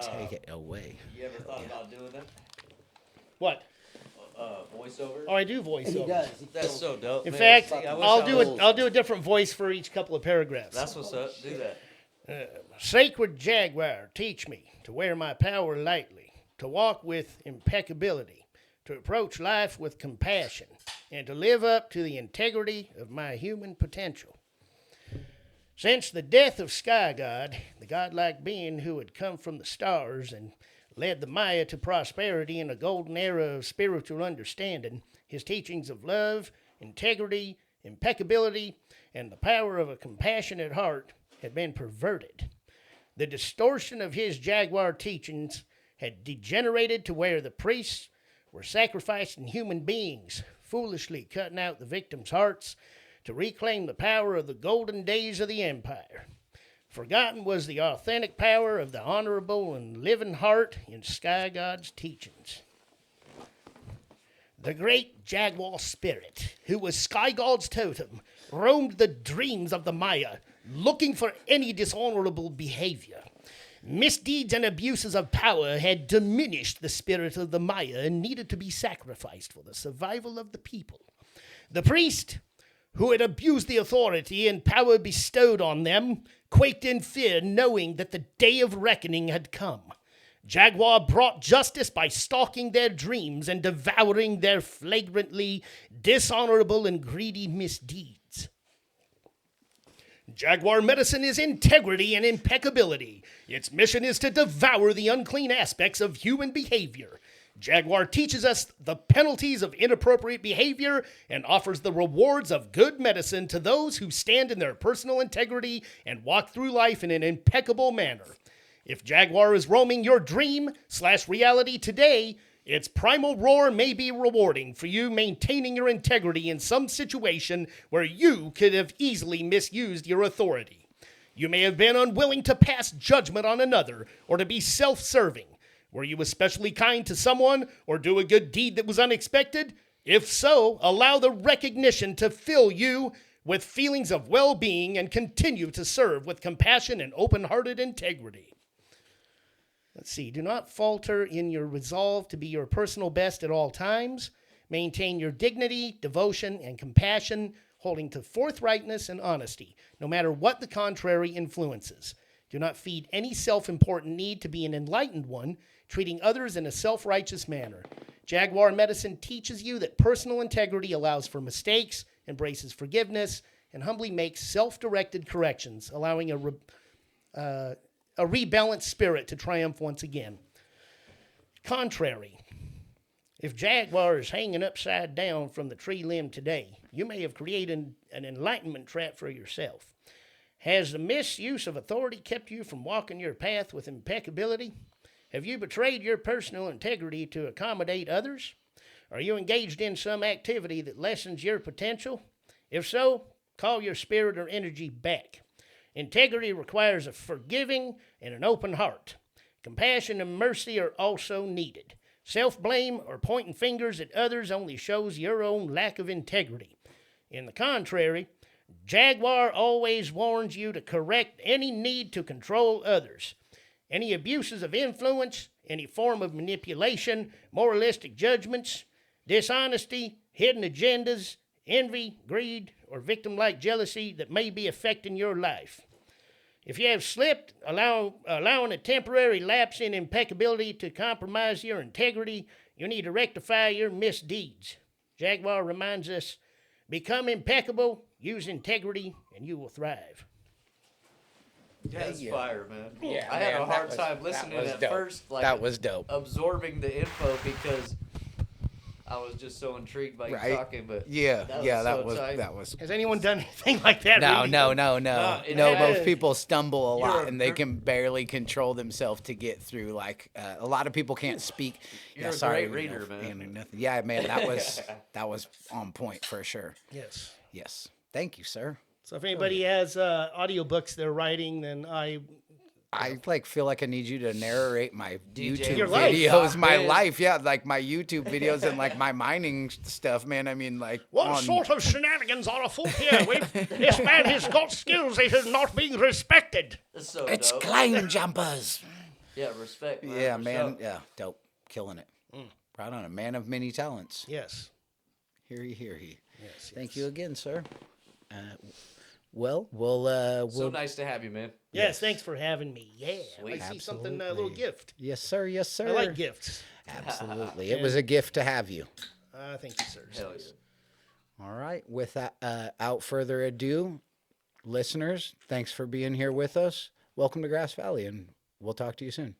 [SPEAKER 1] Take it away.
[SPEAKER 3] You ever thought about doing that?
[SPEAKER 2] What?
[SPEAKER 3] Voiceover?
[SPEAKER 2] Oh, I do voiceover.
[SPEAKER 3] That's so dope.
[SPEAKER 2] In
[SPEAKER 3] man.
[SPEAKER 2] fact,
[SPEAKER 3] See, I wish
[SPEAKER 2] I'll
[SPEAKER 3] I
[SPEAKER 2] do
[SPEAKER 3] was-
[SPEAKER 2] it. I'll do a different voice for each couple of paragraphs.
[SPEAKER 3] That's what's up. Do that.
[SPEAKER 2] Sacred Jaguar, teach me to wear my power lightly, to walk with impeccability, to approach life with compassion, and to live up to the integrity of my human potential. Since the death of Sky God, the godlike being who had come from the stars and led the Maya to prosperity in a golden era of spiritual understanding, his teachings of love, integrity, impeccability, and the power of a compassionate heart had been perverted. The distortion of his Jaguar teachings had degenerated to where the priests were sacrificing human beings, foolishly cutting out the victims' hearts to reclaim the power of the golden days of the empire. Forgotten was the authentic power of the honorable and living heart in Sky God's teachings. The great Jaguar spirit, who was Sky God's totem, roamed the dreams of the Maya, looking for any dishonorable behavior. Misdeeds and abuses of power had diminished the spirit of the Maya and needed to be sacrificed for the survival of the people. The priest, who had abused the authority and power bestowed on them, quaked in fear, knowing that the day of reckoning had come. Jaguar brought justice by stalking their dreams and devouring their flagrantly dishonorable and greedy misdeeds. Jaguar medicine is integrity and impeccability. Its mission is to devour the unclean aspects of human behavior. Jaguar teaches us the penalties of inappropriate behavior and offers the rewards of good medicine to those who stand in their personal integrity and walk through life in an impeccable manner. If Jaguar is roaming your dream/reality today, its primal roar may be rewarding for you maintaining your integrity in some situation where you could have easily misused your authority. You may have been unwilling to pass judgment on another or to be self-serving. Were you especially kind to someone or do a good deed that was unexpected? If so, allow the recognition to fill you with feelings of well-being and continue to serve with compassion and open-hearted integrity. Let's see. Do not falter in your resolve to be your personal best at all times. Maintain your dignity, devotion, and compassion, holding to forthrightness and honesty, no matter what the contrary influences. Do not feed any self-important need to be an enlightened one, treating others in a self-righteous manner. Jaguar medicine teaches you that personal integrity allows for mistakes, embraces forgiveness, and humbly makes self-directed corrections, allowing a rebalanced spirit to triumph once again. Contrary. If Jaguar is hanging upside down from the tree limb today, you may have created an enlightenment trap for yourself. Has the misuse of authority kept you from walking your path with impeccability? Have you betrayed your personal integrity to accommodate others? Are you engaged in some activity that lessens your potential? If so, call your spirit or energy back. Integrity requires a forgiving and an open heart. Compassion and mercy are also needed. Self-blame or pointing fingers at others only shows your own lack of integrity. In the contrary, Jaguar always warns you to correct any need to control others. Any abuses of influence, any form of manipulation, moralistic judgments, dishonesty, hidden agendas, envy, greed, or victim-like jealousy that may be affecting your life. If you have slipped, allowing a temporary lapse in impeccability to compromise your integrity, you need to rectify your misdeeds. Jaguar reminds us, become impeccable, use integrity, and you will thrive.
[SPEAKER 3] That's fire, man.
[SPEAKER 1] Yeah,
[SPEAKER 3] I had
[SPEAKER 1] man,
[SPEAKER 3] a
[SPEAKER 1] that
[SPEAKER 3] hard
[SPEAKER 1] was-
[SPEAKER 3] time
[SPEAKER 1] that
[SPEAKER 3] listening
[SPEAKER 1] was
[SPEAKER 3] at
[SPEAKER 1] dope.
[SPEAKER 3] first. Like,
[SPEAKER 1] That was dope.
[SPEAKER 3] Absorbing the info because I was just so intrigued by you
[SPEAKER 1] Right.
[SPEAKER 3] talking. But
[SPEAKER 1] Yeah,
[SPEAKER 3] that
[SPEAKER 1] yeah,
[SPEAKER 3] was
[SPEAKER 1] that
[SPEAKER 3] so
[SPEAKER 1] was
[SPEAKER 3] tight.
[SPEAKER 1] that was.
[SPEAKER 2] Has anyone done anything like that?
[SPEAKER 1] No,
[SPEAKER 2] Reedy?
[SPEAKER 1] no.
[SPEAKER 3] it
[SPEAKER 1] No,
[SPEAKER 3] had-
[SPEAKER 1] most people stumble a
[SPEAKER 3] You're
[SPEAKER 1] lot
[SPEAKER 3] a
[SPEAKER 1] and they
[SPEAKER 3] gr-
[SPEAKER 1] can barely control themselves to get through. Like a lot of people can't speak.
[SPEAKER 3] You're a
[SPEAKER 1] sorry,
[SPEAKER 3] great reader, man.
[SPEAKER 1] Nothing. Yeah, man, that was on point for sure.
[SPEAKER 2] Yes.
[SPEAKER 1] Yes, thank you, sir.
[SPEAKER 2] So if anybody has audiobooks they're writing, then I
[SPEAKER 1] like feel like I need you to narrate my
[SPEAKER 3] DJ
[SPEAKER 1] YouTube
[SPEAKER 2] Your life.
[SPEAKER 1] videos, my
[SPEAKER 3] Quinn.
[SPEAKER 1] life. Yeah, like my YouTube videos and like my mining stuff, man. I mean, like
[SPEAKER 2] What
[SPEAKER 1] on-
[SPEAKER 2] sort of shenanigans are afoot here? This man has got skills that is not being respected.
[SPEAKER 3] It's so
[SPEAKER 1] It's
[SPEAKER 3] dope.
[SPEAKER 1] climb jumpers.
[SPEAKER 3] Yeah, respect. Man,
[SPEAKER 1] Yeah,
[SPEAKER 3] for
[SPEAKER 1] man.
[SPEAKER 3] sure.
[SPEAKER 1] Yeah, dope. Killing it. Proud on a man of many talents.
[SPEAKER 2] Yes.
[SPEAKER 1] Hear ye, hear ye.
[SPEAKER 2] Yes.
[SPEAKER 1] Thank you again, sir. We'll
[SPEAKER 3] So nice to have you, man.
[SPEAKER 2] Yes, thanks for having me. Yeah.
[SPEAKER 3] Sweet.
[SPEAKER 2] I see something, a little
[SPEAKER 1] Absolutely.
[SPEAKER 2] gift.
[SPEAKER 1] yes, sir. Yes, sir.
[SPEAKER 2] I like gifts.
[SPEAKER 1] Absolutely. It was a gift to have you.
[SPEAKER 2] Thank you, sir.
[SPEAKER 3] Hell yeah.
[SPEAKER 1] All right. Without further ado, listeners, thanks for being here with us. Welcome to Grass Valley, and we'll talk to you soon.